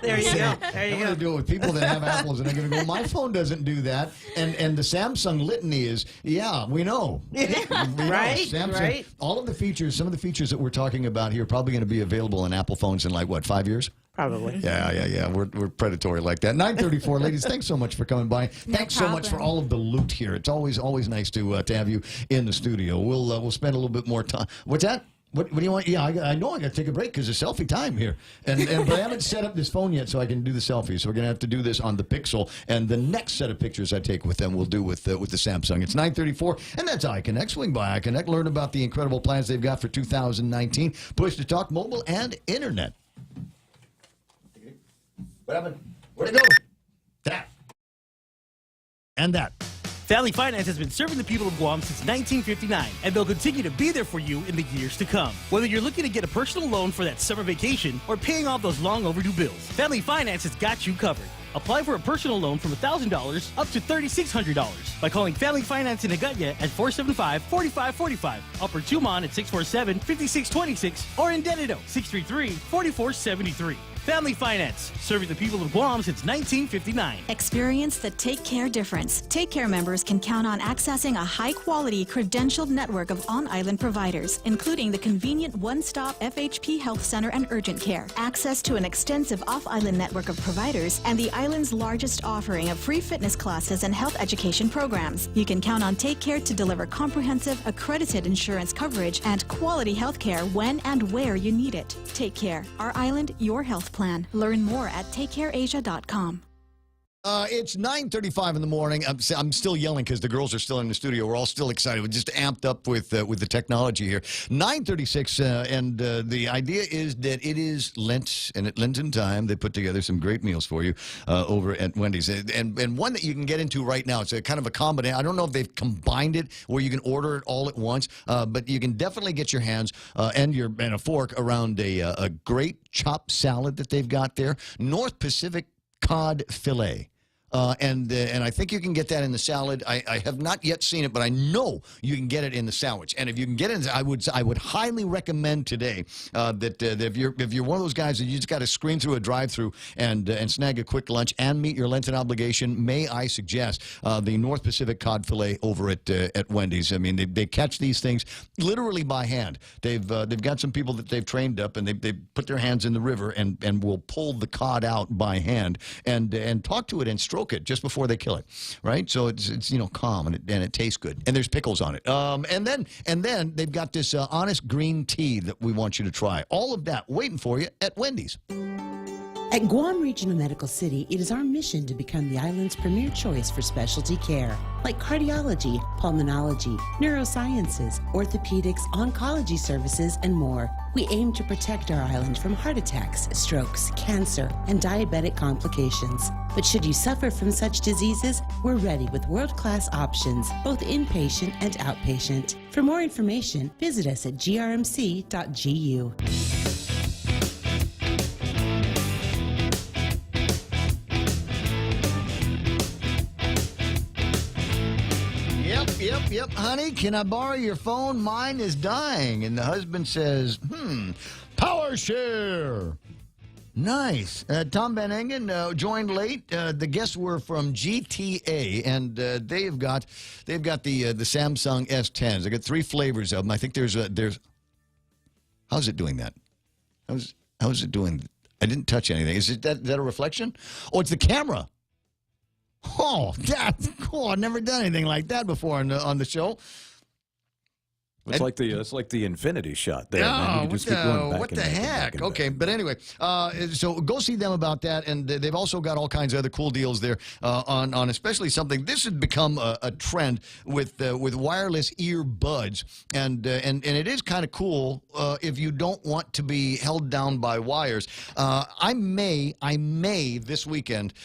There you go. I'm going to do it with people that have apples, and they're going to go, my phone doesn't do that. And the Samsung litany is, yeah, we know. Right, Samsung, right. all of the features, some of the features that we're talking about here are probably going to be available in Apple phones in 5 years? Probably. Yeah. We're predatory like that. 9:34, ladies. Thanks so much for coming by. Thanks so much for all of the loot here. It's always nice to have you in the studio. We'll spend a little bit more time. What's that? What do you want? Yeah, I know I got to take a break because it's selfie time here, but I haven't set up this phone yet, so I can do the selfie. So we're gonna have to do this on the Pixel, and the next set of pictures I take with them, we'll do with the Samsung. It's 9:34, and that's iConnect. Swing by iConnect, learn about the incredible plans they've got for 2019. Push to talk, mobile, and internet. What happened? Where'd it go? That and that. Family Finance has been serving the people of Guam since 1959, and they'll continue to be there for you in the years to come. Whether you're looking to get a personal loan for that summer vacation or paying off those long overdue bills, Family Finance has got you covered. Apply for a personal loan from $1,000 up to $3,600 by calling Family Finance in Agutya at 475-4545, Upper Tumon at 647-5626, or in Dededo 633-4473. Family Finance, serving the people of Guam since 1959. Experience the Take Care difference. Take Care members can count on accessing a high-quality, credentialed network of on-island providers, including the convenient one-stop FHP Health Center and Urgent Care, access to an extensive off-island network of providers, and the island's largest offering of free fitness classes and health education programs. You can count on Take Care to deliver comprehensive, accredited insurance coverage and quality health care when and where you need it. Take Care. Our island, your health health plan. Learn more at takecareasia.com. It's 9:35 in the morning. I'm still yelling because the girls are still in the studio. We're all still excited. We're just amped up with the technology here. 9:36, and the idea is that it is Lent, and at Lenten time, they put together some great meals for you over at Wendy's. And one that you can get into right now, it's a kind of a combination. I don't know if they've combined it where you can order it all at once, but you can definitely get your hands and a fork around a great chopped salad that they've got there. North Pacific cod fillet. And I think you can get that in the salad. I have not yet seen it, but I know you can get it in the sandwich. And if you can get it, I would highly recommend today that if you're one of those guys that you just got to screen through a drive-through and snag a quick lunch and meet your Lenten obligation, may I suggest the North Pacific cod fillet over at Wendy's. I mean, they catch these things literally by hand. They've got some people that they've trained up, and they put their hands in the river and will pull the cod out by hand and talk to it and stroke it just before they kill it, right? So it's calm and it tastes good, and there's pickles on it. And then they've got this honest green tea that we want you to try. All of that waiting for you at Wendy's. At Guam Regional Medical City, it is our mission to become the island's premier choice for specialty care, like cardiology, pulmonology, neurosciences, orthopedics, oncology services, and more. We aim to protect our island from heart attacks, strokes, cancer, and diabetic complications. But should you suffer from such diseases, we're ready with world-class options, both inpatient and outpatient. For more information, visit us at grmc.gu. Yep, honey, can I borrow your phone? Mine is dying. And the husband says, power share. Nice. Tom Van Engen joined late. The guests were from GTA, and they've got the Samsung S10s. They got 3 flavors of them. I think there's how's it doing that? How's it doing? I didn't touch anything. Is that a reflection? Oh, it's the camera. Oh, that's cool. I've never done anything like that before on the show. It's like the infinity shot there. No, man. You can just keep going back what and the back and heck? back and Okay, but anyway, so go see them about that, and they've also got all kinds of other cool deals there on especially something. This has become a trend with wireless earbuds, and it is kind of cool if you don't want to be held down by wires. I may this weekend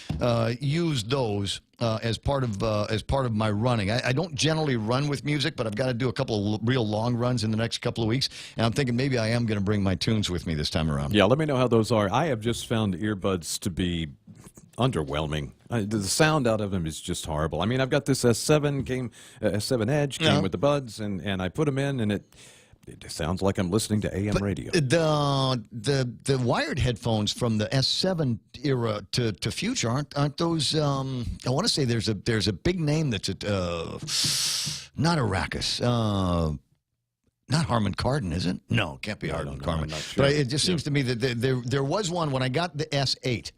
use those. As part of my running. I don't generally run with music, but I've got to do a couple of real long runs in the next couple of weeks, and I'm thinking maybe I am going to bring my tunes with me this time around. Yeah, let me know how those are. I have just found earbuds to be underwhelming. The sound out of them is just horrible. I mean, I've got this S7 Edge came with the buds, and I put them in, and it sounds like I'm listening to AM radio. The wired headphones from the S7 era to future aren't those? I want to say there's a big name that's not Arrakis. Not Harman Kardon, is it? No, it can't be Harman Kardon. Sure. But it just seems to me that there was one when I got the S8.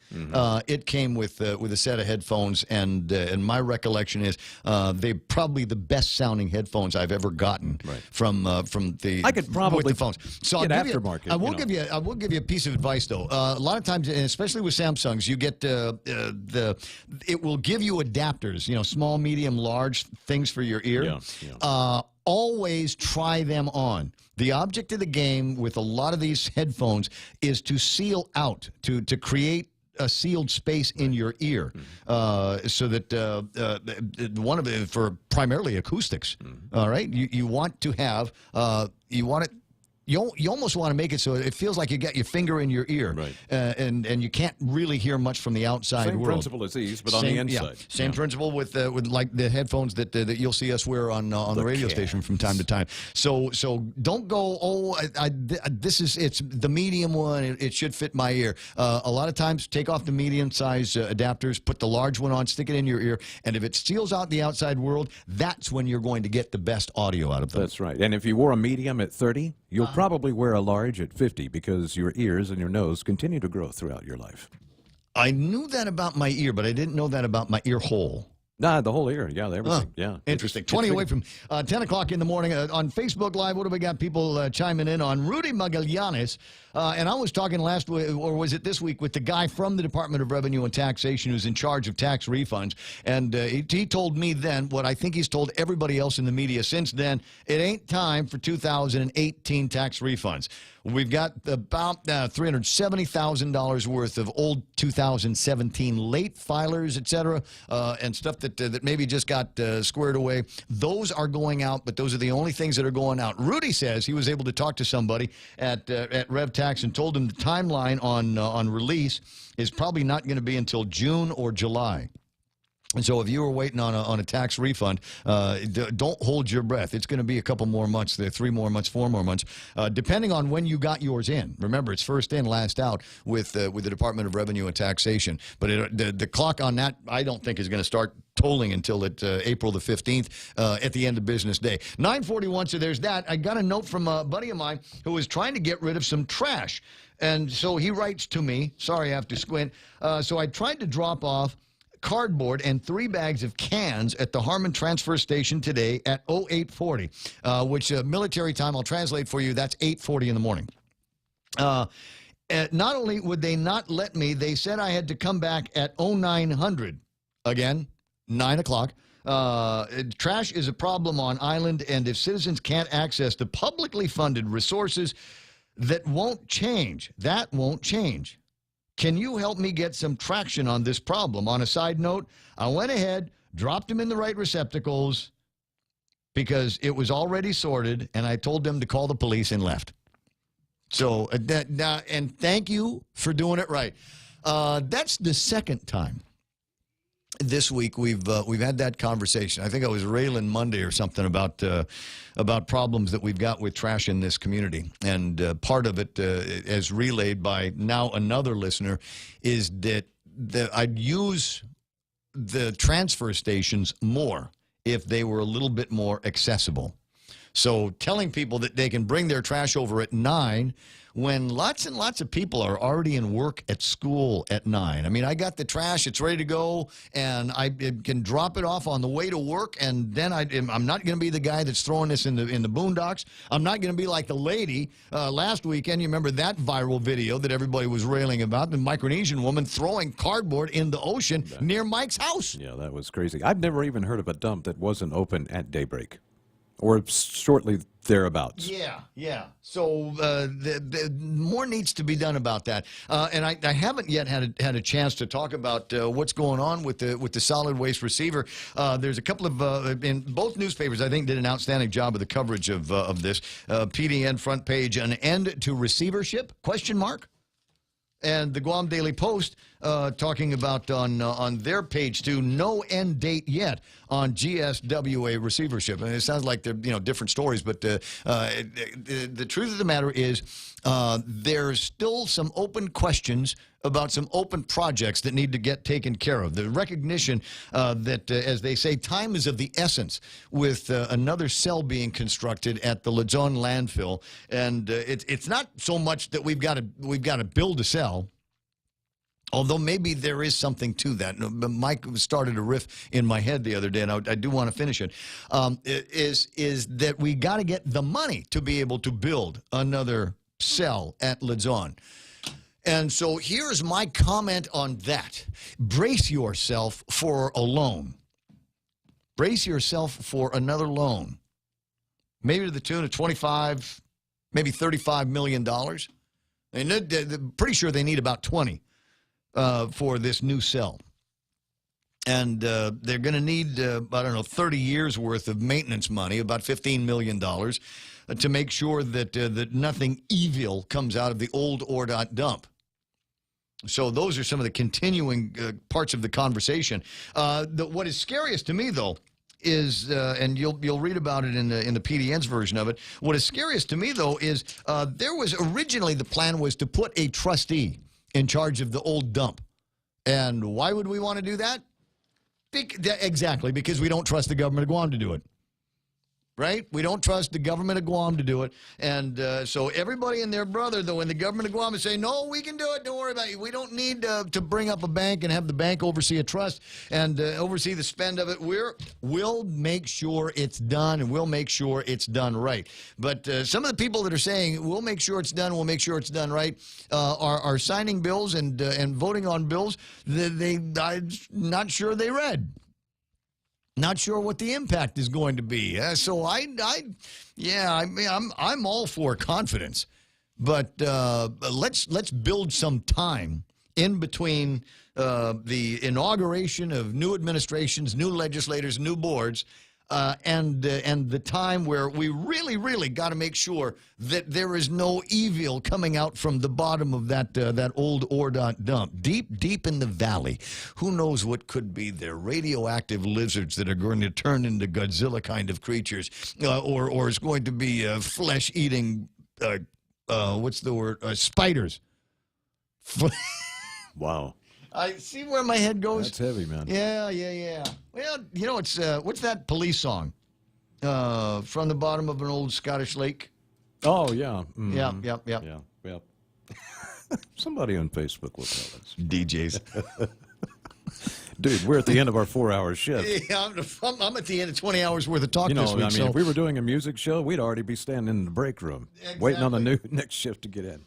It came with a set of headphones, and my recollection is they're probably the best sounding headphones I've ever gotten from the. I could probably with the phones. So get I'll give aftermarket. I will give you a piece of advice though. A lot of times, and especially with Samsungs, you get it will give you adapters. Small, medium, large things for your ear. Always try them on. The object of the game with a lot of these headphones is to seal out, to create a sealed space in your ear, so that one of it for primarily acoustics. All right, you want to have You almost want to make it so it feels like you got your finger in your ear, and you can't really hear much from the outside Same world. principle as these, but on the inside. Same principle with like the headphones that you'll see us wear on the radio station from time to time. So don't go. It's the medium one. It should fit my ear. A lot of times, take off the medium size adapters, put the large one on, stick it in your ear, and if it seals out the outside world, that's when you're going to get the best audio out of them. That's right. And if you wore a medium at 30, you'll probably wear a large at 50 because your ears and your nose continue to grow throughout your life. I knew that about my ear, but I didn't know that about my ear hole. Nah, the whole year. Yeah, everything. Yeah. Interesting. 20 away from 10 o'clock in the morning. On Facebook Live, what do we got people chiming in on? Rudy Magallanes. And I was talking last week, or was it this week, with the guy from the Department of Revenue and Taxation who's in charge of tax refunds. And he told me then what I think he's told everybody else in the media since then. It ain't time for 2018 tax refunds. We've got about $370,000 worth of old 2017 late filers, et cetera, and stuff that maybe just got squared away. Those are going out, but those are the only things that are going out. Rudy says he was able to talk to somebody at RevTax and told him the timeline on release is probably not going to be until June or July. And so if you were waiting on a tax refund, don't hold your breath. It's going to be a couple more months, 3 more months, 4 more months, depending on when you got yours in. Remember, it's first in, last out with the Department of Revenue and Taxation. But the clock on that, I don't think, is going to start tolling until April the 15th at the end of business day. 9:41, so there's that. I got a note from a buddy of mine who was trying to get rid of some trash. And so he writes to me. Sorry, I have to squint. So I tried to drop off cardboard and 3 bags of cans at the Harmon Transfer Station today at 0840, which military time, I'll translate for you, that's 8:40 in the morning. Not only would they not let me, they said I had to come back at 0900, again, 9 o'clock. Trash is a problem on island, and if citizens can't access the publicly funded resources, that won't change. That won't change. Can you help me get some traction on this problem? On a side note, I went ahead, dropped them in the right receptacles because it was already sorted, and I told them to call the police and left. So, and thank you for doing it right. That's the second time this week we've had that conversation. I think I was railing Monday or something about problems that we've got with trash in this community, and part of it, as relayed by now another listener, is that I'd use the transfer stations more if they were a little bit more accessible. So telling people that they can bring their trash over at 9 when lots and lots of people are already in work at school at 9. I mean, I got the trash, it's ready to go, and I can drop it off on the way to work, and then I'm not going to be the guy that's throwing this in the boondocks. I'm not going to be like the lady last weekend. You remember that viral video that everybody was railing about, the Micronesian woman throwing cardboard in the ocean near Mike's house. Yeah, that was crazy. I've never even heard of a dump that wasn't open at daybreak or shortly thereabouts. Yeah. So more needs to be done about that. And I haven't yet had a chance to talk about what's going on with the solid waste receiver. There's a couple of in both newspapers, I think, did an outstanding job of the coverage of this. PDN front page, an end to receivership? ? And the Guam Daily Post talking about on their page 2, no end date yet on GSWA receivership. And it sounds like they're different stories, but the truth of the matter is there's still some open questions about some open projects that need to get taken care of. The recognition that, as they say, time is of the essence with another cell being constructed at the Luzon landfill, and it's not so much that we've got to build a cell. Although maybe there is something to that. Mike started a riff in my head the other day, and I do want to finish it. Is that we got to get the money to be able to build another cell at Luzon. And so here's my comment on that. Brace yourself for a loan. Brace yourself for another loan. Maybe to the tune of $25, maybe $35 million. And they're pretty sure they need about 20 for this new cell. And they're going to need, 30 years worth of maintenance money, about $15 million, to make sure that nothing evil comes out of the old ORDOT dump. So those are some of the continuing parts of the conversation. What is scariest to me, though, is, and you'll read about it in the PDN's version of it. What is scariest to me, though, is there was originally the plan was to put a trustee in charge of the old dump. And why would we want to do that? Exactly, because we don't trust the government of Guam to do it. right? We don't trust the government of Guam to do it. And so everybody and their brother, though, in the government of Guam is saying, no, we can do it. Don't worry about it. We don't need to bring up a bank and have the bank oversee a trust and oversee the spend of it. We'll make sure it's done, and we'll make sure it's done right. But some of the people that are saying, we'll make sure it's done, we'll make sure it's done right, are signing bills and voting on bills that I'm not sure they read. Not sure what the impact is going to be. So I'm all for confidence, but let's build some time in between the inauguration of new administrations, new legislators, new boards, and the time where we really got to make sure that there is no evil coming out from the bottom of that old ORDOT dump, deep in the valley. Who knows what could be there? Radioactive lizards that are going to turn into Godzilla kind of creatures, or it's going to be flesh-eating. What's the word? Spiders. Wow. I see where my head goes. That's heavy, man. Yeah. Well, you know, it's what's that police song? From the bottom of an old Scottish lake. Oh, yeah. Mm-hmm. Yep. Somebody on Facebook will tell us. DJs. Dude, we're at the end of our 4-hour shift. Yeah, I'm at the end of 20 hours worth of talk this week. I mean, if we were doing a music show, we'd already be standing in the break room, waiting on the next shift to get in.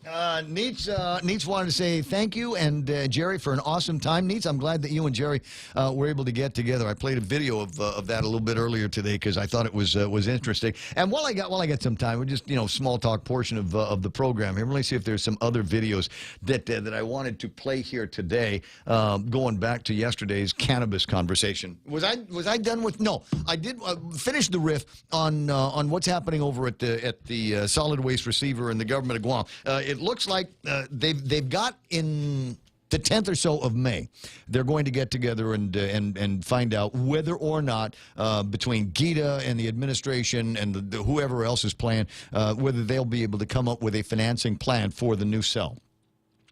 Neats wanted to say thank you, and Jerry, for an awesome time. Neats, I'm glad that you and Jerry were able to get together. I played a video of that a little bit earlier today because I thought it was interesting. And while I got some time, we're just small talk portion of the program here. Let me see if there's some other videos that I wanted to play here today. Going back to yesterday's cannabis conversation. Was I done with? No, I did finish the riff on what's happening over at the solid waste receiver in the government of Guam. It looks like they've got in the 10th or so of May, they're going to get together and find out whether or not between Gita and the administration and whoever else is playing, whether they'll be able to come up with a financing plan for the new cell.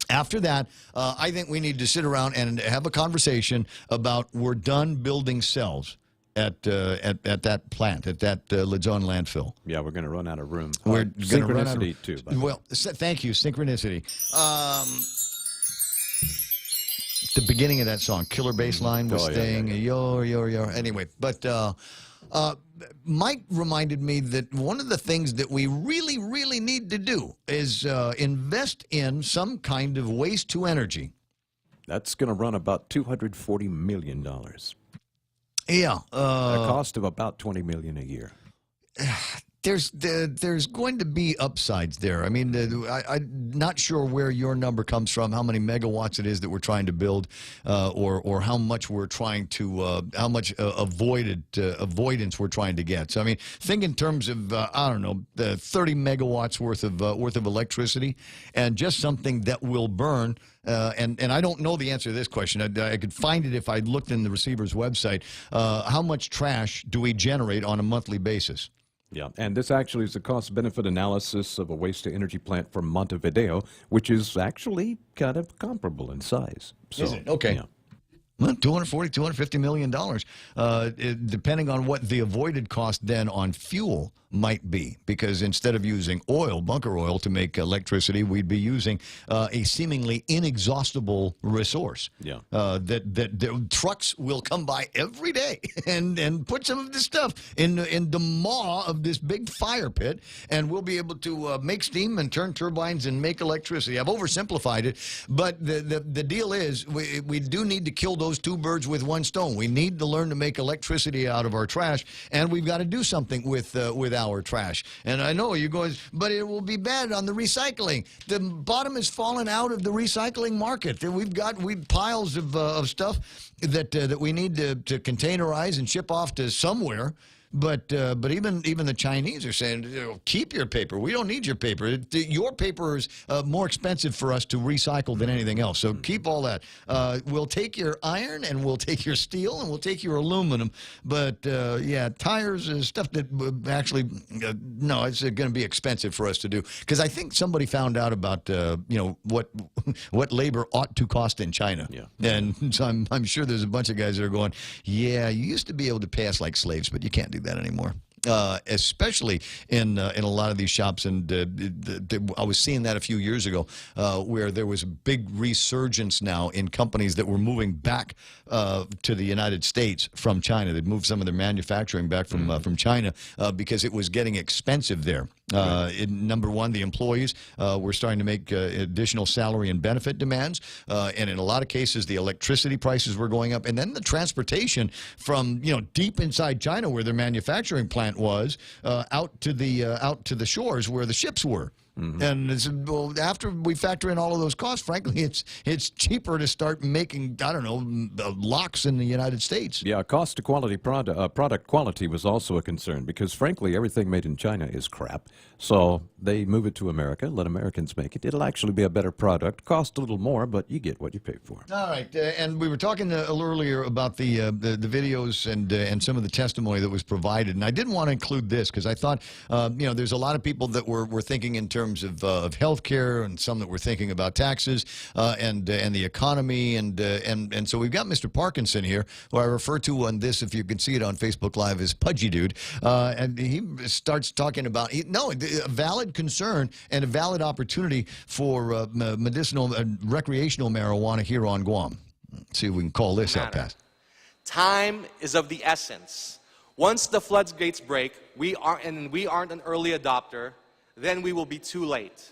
After that, I think we need to sit around and have a conversation about we're done building cells at that plant, at that Luzon landfill. Yeah, we're going to run out of room. We're going to run out of synchronicity too. Well, thank you, synchronicity. The beginning of that song, killer bass line was staying. Yo. Anyway, but Mike reminded me that one of the things that we really need to do is invest in some kind of waste to energy. That's going to run about $240 million. Yeah. A cost of about $20 million a year. There's going to be upsides there. I mean, I'm not sure where your number comes from, how many megawatts it is that we're trying to build, or how much we're trying to, how much avoidance we're trying to get. So, I mean, think in terms of, I don't know, 30 megawatts worth of electricity, and just something that will burn. And I don't know the answer to this question. I could find it if I looked in the receiver's website. How much trash do we generate on a monthly basis? Yeah, and this actually is a cost-benefit analysis of a waste-to-energy plant from Montevideo, which is actually kind of comparable in size. So, is it? Okay. Yeah. Well, $250 million, depending on what the avoided cost then on fuel might be. Because instead of using oil, bunker oil, to make electricity, we'd be using a seemingly inexhaustible resource. Yeah. That trucks will come by every day and put some of this stuff in the maw of this big fire pit, and we'll be able to make steam and turn turbines and make electricity. I've oversimplified it, but the deal is we do need to kill those two birds with one stone. We need to learn to make electricity out of our trash, and we've got to do something with our trash. And I know you're going, but it will be bad on the recycling. The bottom has fallen out of the recycling market. We've piles of stuff that we need to containerize and ship off to somewhere. But even the Chinese are saying, keep your paper. We don't need your paper. Your paper is more expensive for us to recycle than anything else. So keep all that. We'll take your iron, and we'll take your steel, and we'll take your aluminum. But yeah, tires is stuff that actually no, it's going to be expensive for us to do. Because I think somebody found out about what labor ought to cost in China. Yeah. And so I'm sure there's a bunch of guys that are going, yeah, you used to be able to pay us like slaves, but you can't do that anymore. especially in a lot of these shops. And I was seeing that a few years ago, where there was a big resurgence now in companies that were moving back to the United States from China. They'd moved some of their manufacturing back from China because it was getting expensive there. Number one, the employees were starting to make additional salary and benefit demands, and in a lot of cases, the electricity prices were going up, and then the transportation from deep inside China, where their manufacturing plant was, out to the shores where the ships were. And well, after we factor in all of those costs, frankly, it's cheaper to start making, I don't know, locks in the United States. Yeah, cost to quality product quality was also a concern because, frankly, everything made in China is crap. So they move it to America, let Americans make it. It'll actually be a better product, cost a little more, but you get what you pay for. All right, and we were talking a little earlier about the videos and some of the testimony that was provided, and I didn't want to include this because I thought, there's a lot of people that were thinking in terms of health care, and some that were thinking about taxes and the economy, and so we've got Mr. Parkinson here, who I refer to on this, if you can see it on Facebook Live, as Pudgy Dude, and he starts talking about a valid concern and a valid opportunity for medicinal and recreational marijuana here on Guam. Let's see if we can call this out past. Time is of the essence. Once the floodgates break, we aren't an early adopter, then we will be too late.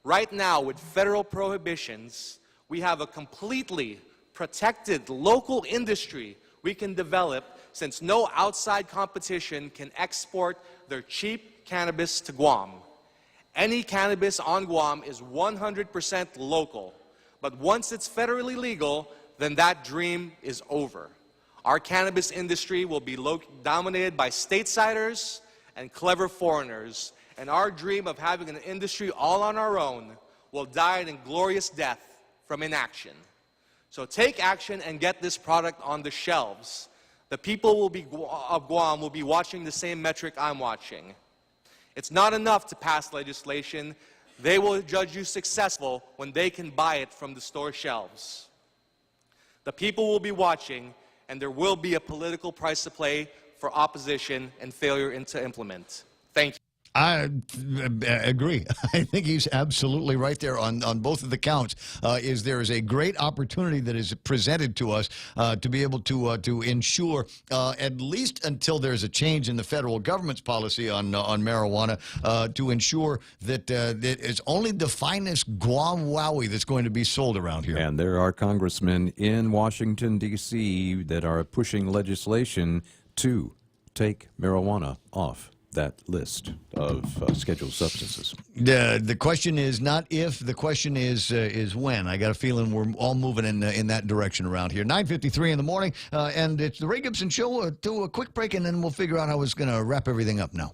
Right now, with federal prohibitions, we have a completely protected local industry we can develop, since no outside competition can export their cheap cannabis to Guam. Any cannabis on Guam is 100% local, but once it's federally legal, then that dream is over. Our cannabis industry will be dominated by stateside and clever foreigners, and our dream of having an industry all on our own will die an inglorious death from inaction. So take action and get this product on the shelves. The people of Guam will be watching the same metric I'm watching. It's not enough to pass legislation. They will judge you successful when they can buy it from the store shelves. The people will be watching, and there will be a political price to pay for opposition and failure to implement. Thank you. I agree. I think he's absolutely right there on both of the counts. There is a great opportunity that is presented to us to be able to ensure, at least until there's a change in the federal government's policy on marijuana, to ensure that it's only the finest Guam Wowie that's going to be sold around here. And there are congressmen in Washington, D.C. that are pushing legislation to take marijuana off that list of scheduled substances. The question is not if, the question is when. I got a feeling we're all moving in that direction around here. 9:53 in the morning, and it's the Ray Gibson Show. Do a quick break, and then we'll figure out how it's going to wrap everything up now.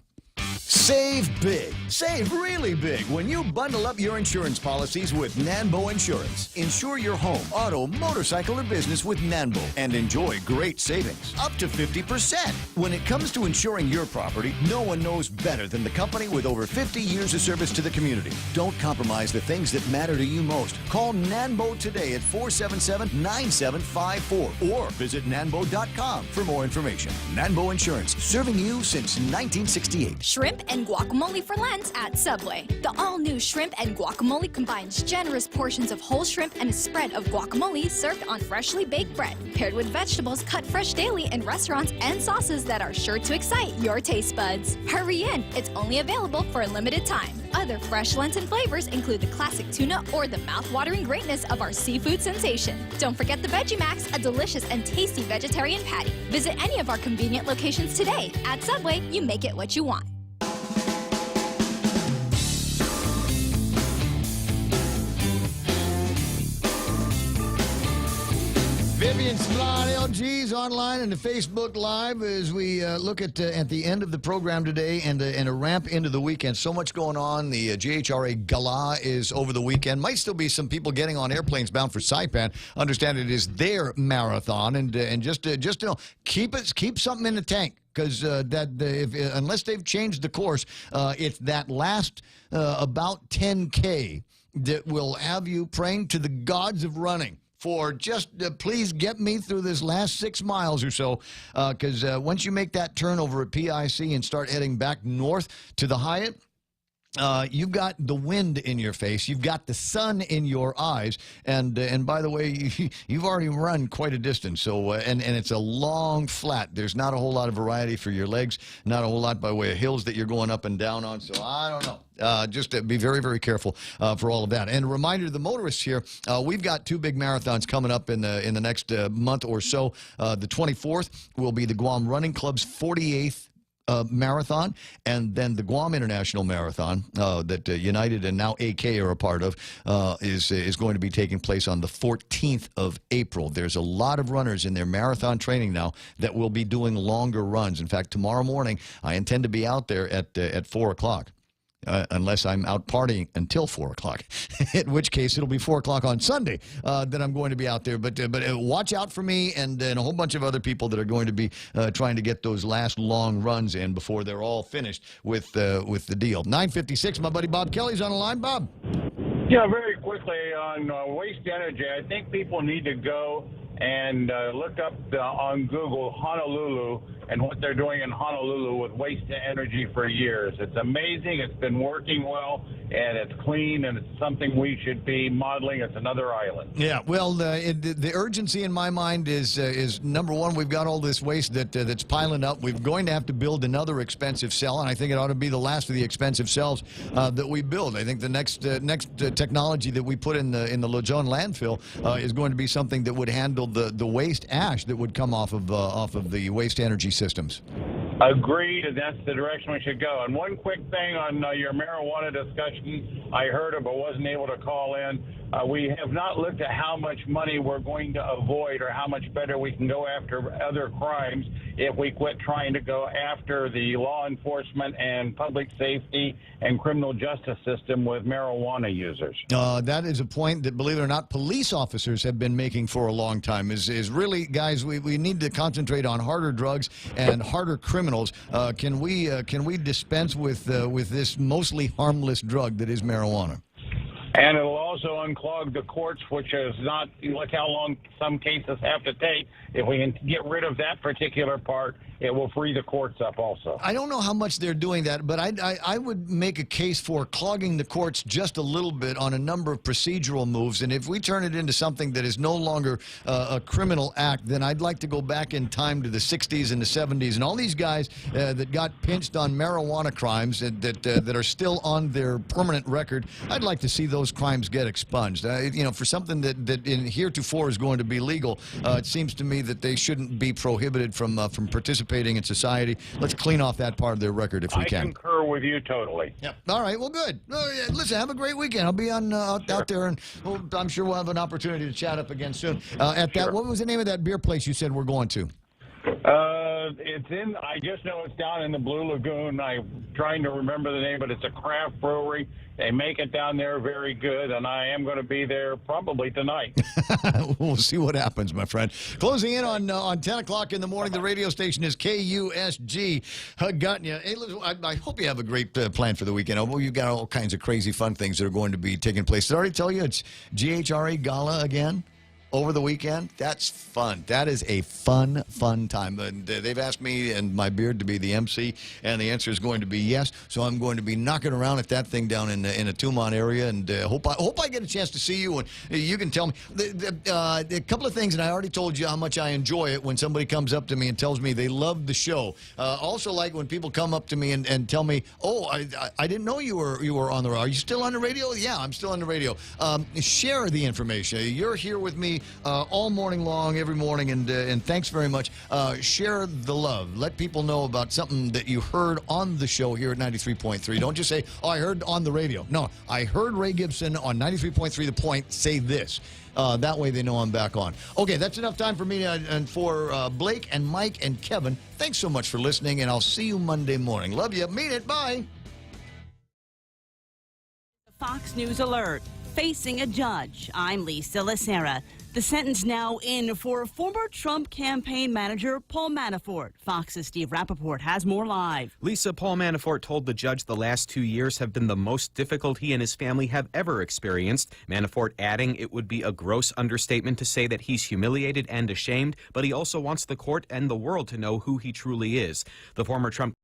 Save big. Save really big when you bundle up your insurance policies with Nanbo Insurance. Insure your home, auto, motorcycle, or business with Nanbo and enjoy great savings, up to 50%. When it comes to insuring your property, no one knows better than the company with over 50 years of service to the community. Don't compromise the things that matter to you most. Call Nanbo today at 477-9754 or visit nanbo.com for more information. Nanbo Insurance, serving you since 1968. Shrimp and guacamole for Lent at Subway. The all-new shrimp and guacamole combines generous portions of whole shrimp and a spread of guacamole served on freshly baked bread, paired with vegetables cut fresh daily in restaurants and sauces that are sure to excite your taste buds. Hurry in, it's only available for a limited time. Other fresh Lenten flavors include the classic tuna or the mouth-watering greatness of our seafood sensation. Don't forget the Veggie Max, a delicious and tasty vegetarian patty. Visit any of our convenient locations today. At Subway, you make it what you want. Vivian Slot, LG's online and the Facebook Live as we look at the end of the program today and a ramp into the weekend. So much going on. The GHRA Gala is over the weekend. Might still be some people getting on airplanes bound for Saipan. Understand it is their marathon, and just keep something in the tank. Because unless they've changed the course, it's that last about 10K that will have you praying to the gods of running for just please get me through this last 6 miles or so, because once you make that turn over at PIC and start heading back north to the Hyatt, you've got the wind in your face, you've got the sun in your eyes, and by the way, you've already run quite a distance. So and it's a long flat. There's not a whole lot of variety for your legs, not a whole lot by way of hills that you're going up and down on. So I don't know. Just be very, very careful for all of that. And a reminder to the motorists here: we've got 2 big marathons coming up in the next month or so. The 24th will be the Guam Running Club's 48th. Marathon, and then the Guam International Marathon that United and now AK are a part of is going to be taking place on the 14th of April. There's a lot of runners in their marathon training now that will be doing longer runs. In fact, tomorrow morning I intend to be out there at 4 o'clock. Unless I'm out partying until 4 o'clock, in which case it'll be 4 o'clock on Sunday that I'm going to be out there. But watch out for me and a whole bunch of other people that are going to be trying to get those last long runs in before they're all finished with the deal. 9:56, my buddy Bob Kelly's on the line. Bob. Yeah, very quickly on waste energy. I think people need to go and look up on Google Honolulu and what they're doing in Honolulu with waste to energy for years. It's amazing. It's been working well, and it's clean, and it's something we should be modeling. It's another island. Yeah, well, the urgency in my mind is number one, we've got all this waste that's piling up. We're going to have to build another expensive cell, and I think it ought to be the last of the expensive cells that we build. I think the next technology that we put in the Luzon landfill is going to be something that would handle the waste ash that would come off of the waste energy systems. Agreed, and that's the direction we should go. And one quick thing on your marijuana discussion, I heard it but wasn't able to call in. We have not looked at how much money we're going to avoid or how much better we can go after other crimes if we quit trying to go after the law enforcement and public safety and criminal justice system with marijuana users. That is a point that, believe it or not, police officers have been making for a long time. Is really, guys, we need to concentrate on harder drugs and harder criminals. Can we dispense with this mostly harmless drug that is marijuana? And it'll also unclog the courts, which is not, look how long some cases have to take. If we can get rid of that particular part, it will free the courts up also. I don't know how much they're doing that, but I would make a case for clogging the courts just a little bit on a number of procedural moves. And if we turn it into something that is no longer a criminal act, then I'd like to go back in time to the 60s and the 70s. And all these guys that got pinched on marijuana crimes that are still on their permanent record, I'd like to see those crimes get expunged. For something that in heretofore is going to be legal, it seems to me that they shouldn't be prohibited from participating in society. Let's clean off that part of their record if we can. I concur with you totally. Yep. All right. Well, good. Listen, have a great weekend. I'll be on out there, and I'm sure we'll have an opportunity to chat up again soon. What was the name of that beer place you said we're going to? I just know it's down in the Blue Lagoon. I'm trying to remember the name, but it's a craft brewery. They make it down there very good, and I am going to be there probably tonight. We'll see what happens, my friend. Closing in on 10 o'clock in the morning, the radio station is KUSG. Got you. Hey, listen, I hope you have a great plan for the weekend. Well, you've got all kinds of crazy fun things that are going to be taking place. Did I already tell you it's GHRA Gala again? Over the weekend? That's fun. That is a fun time. And they've asked me and my beard to be the MC, and the answer is going to be yes. So I'm going to be knocking around at that thing down in the Tumon area, and hope I get a chance to see you, and you can tell me a couple of things. And I already told you how much I enjoy it when somebody comes up to me and tells me they love the show. Also, like when people come up to me and tell me, "Oh, I didn't know you were on the radio. Are you still on the radio?" Yeah, I'm still on the radio. Share the information. You're here with me all morning long, every morning, and thanks very much. Share the love. Let people know about something that you heard on the show here at 93.3. Don't just say, "Oh, I heard on the radio." No, I heard Ray Gibson on 93.3 The Point say this. That way they know I'm back on. Okay, that's enough time for me and for Blake and Mike and Kevin. Thanks so much for listening, and I'll see you Monday morning. Love you. Mean it. Bye. Fox News Alert. Facing a judge. I'm Lisa Lacera. The sentence now in for former Trump campaign manager Paul Manafort. Fox's Steve Rappaport has more live. Lisa, Paul Manafort told the judge the last 2 years have been the most difficult he and his family have ever experienced. Manafort adding it would be a gross understatement to say that he's humiliated and ashamed, but he also wants the court and the world to know who he truly is. The former Trump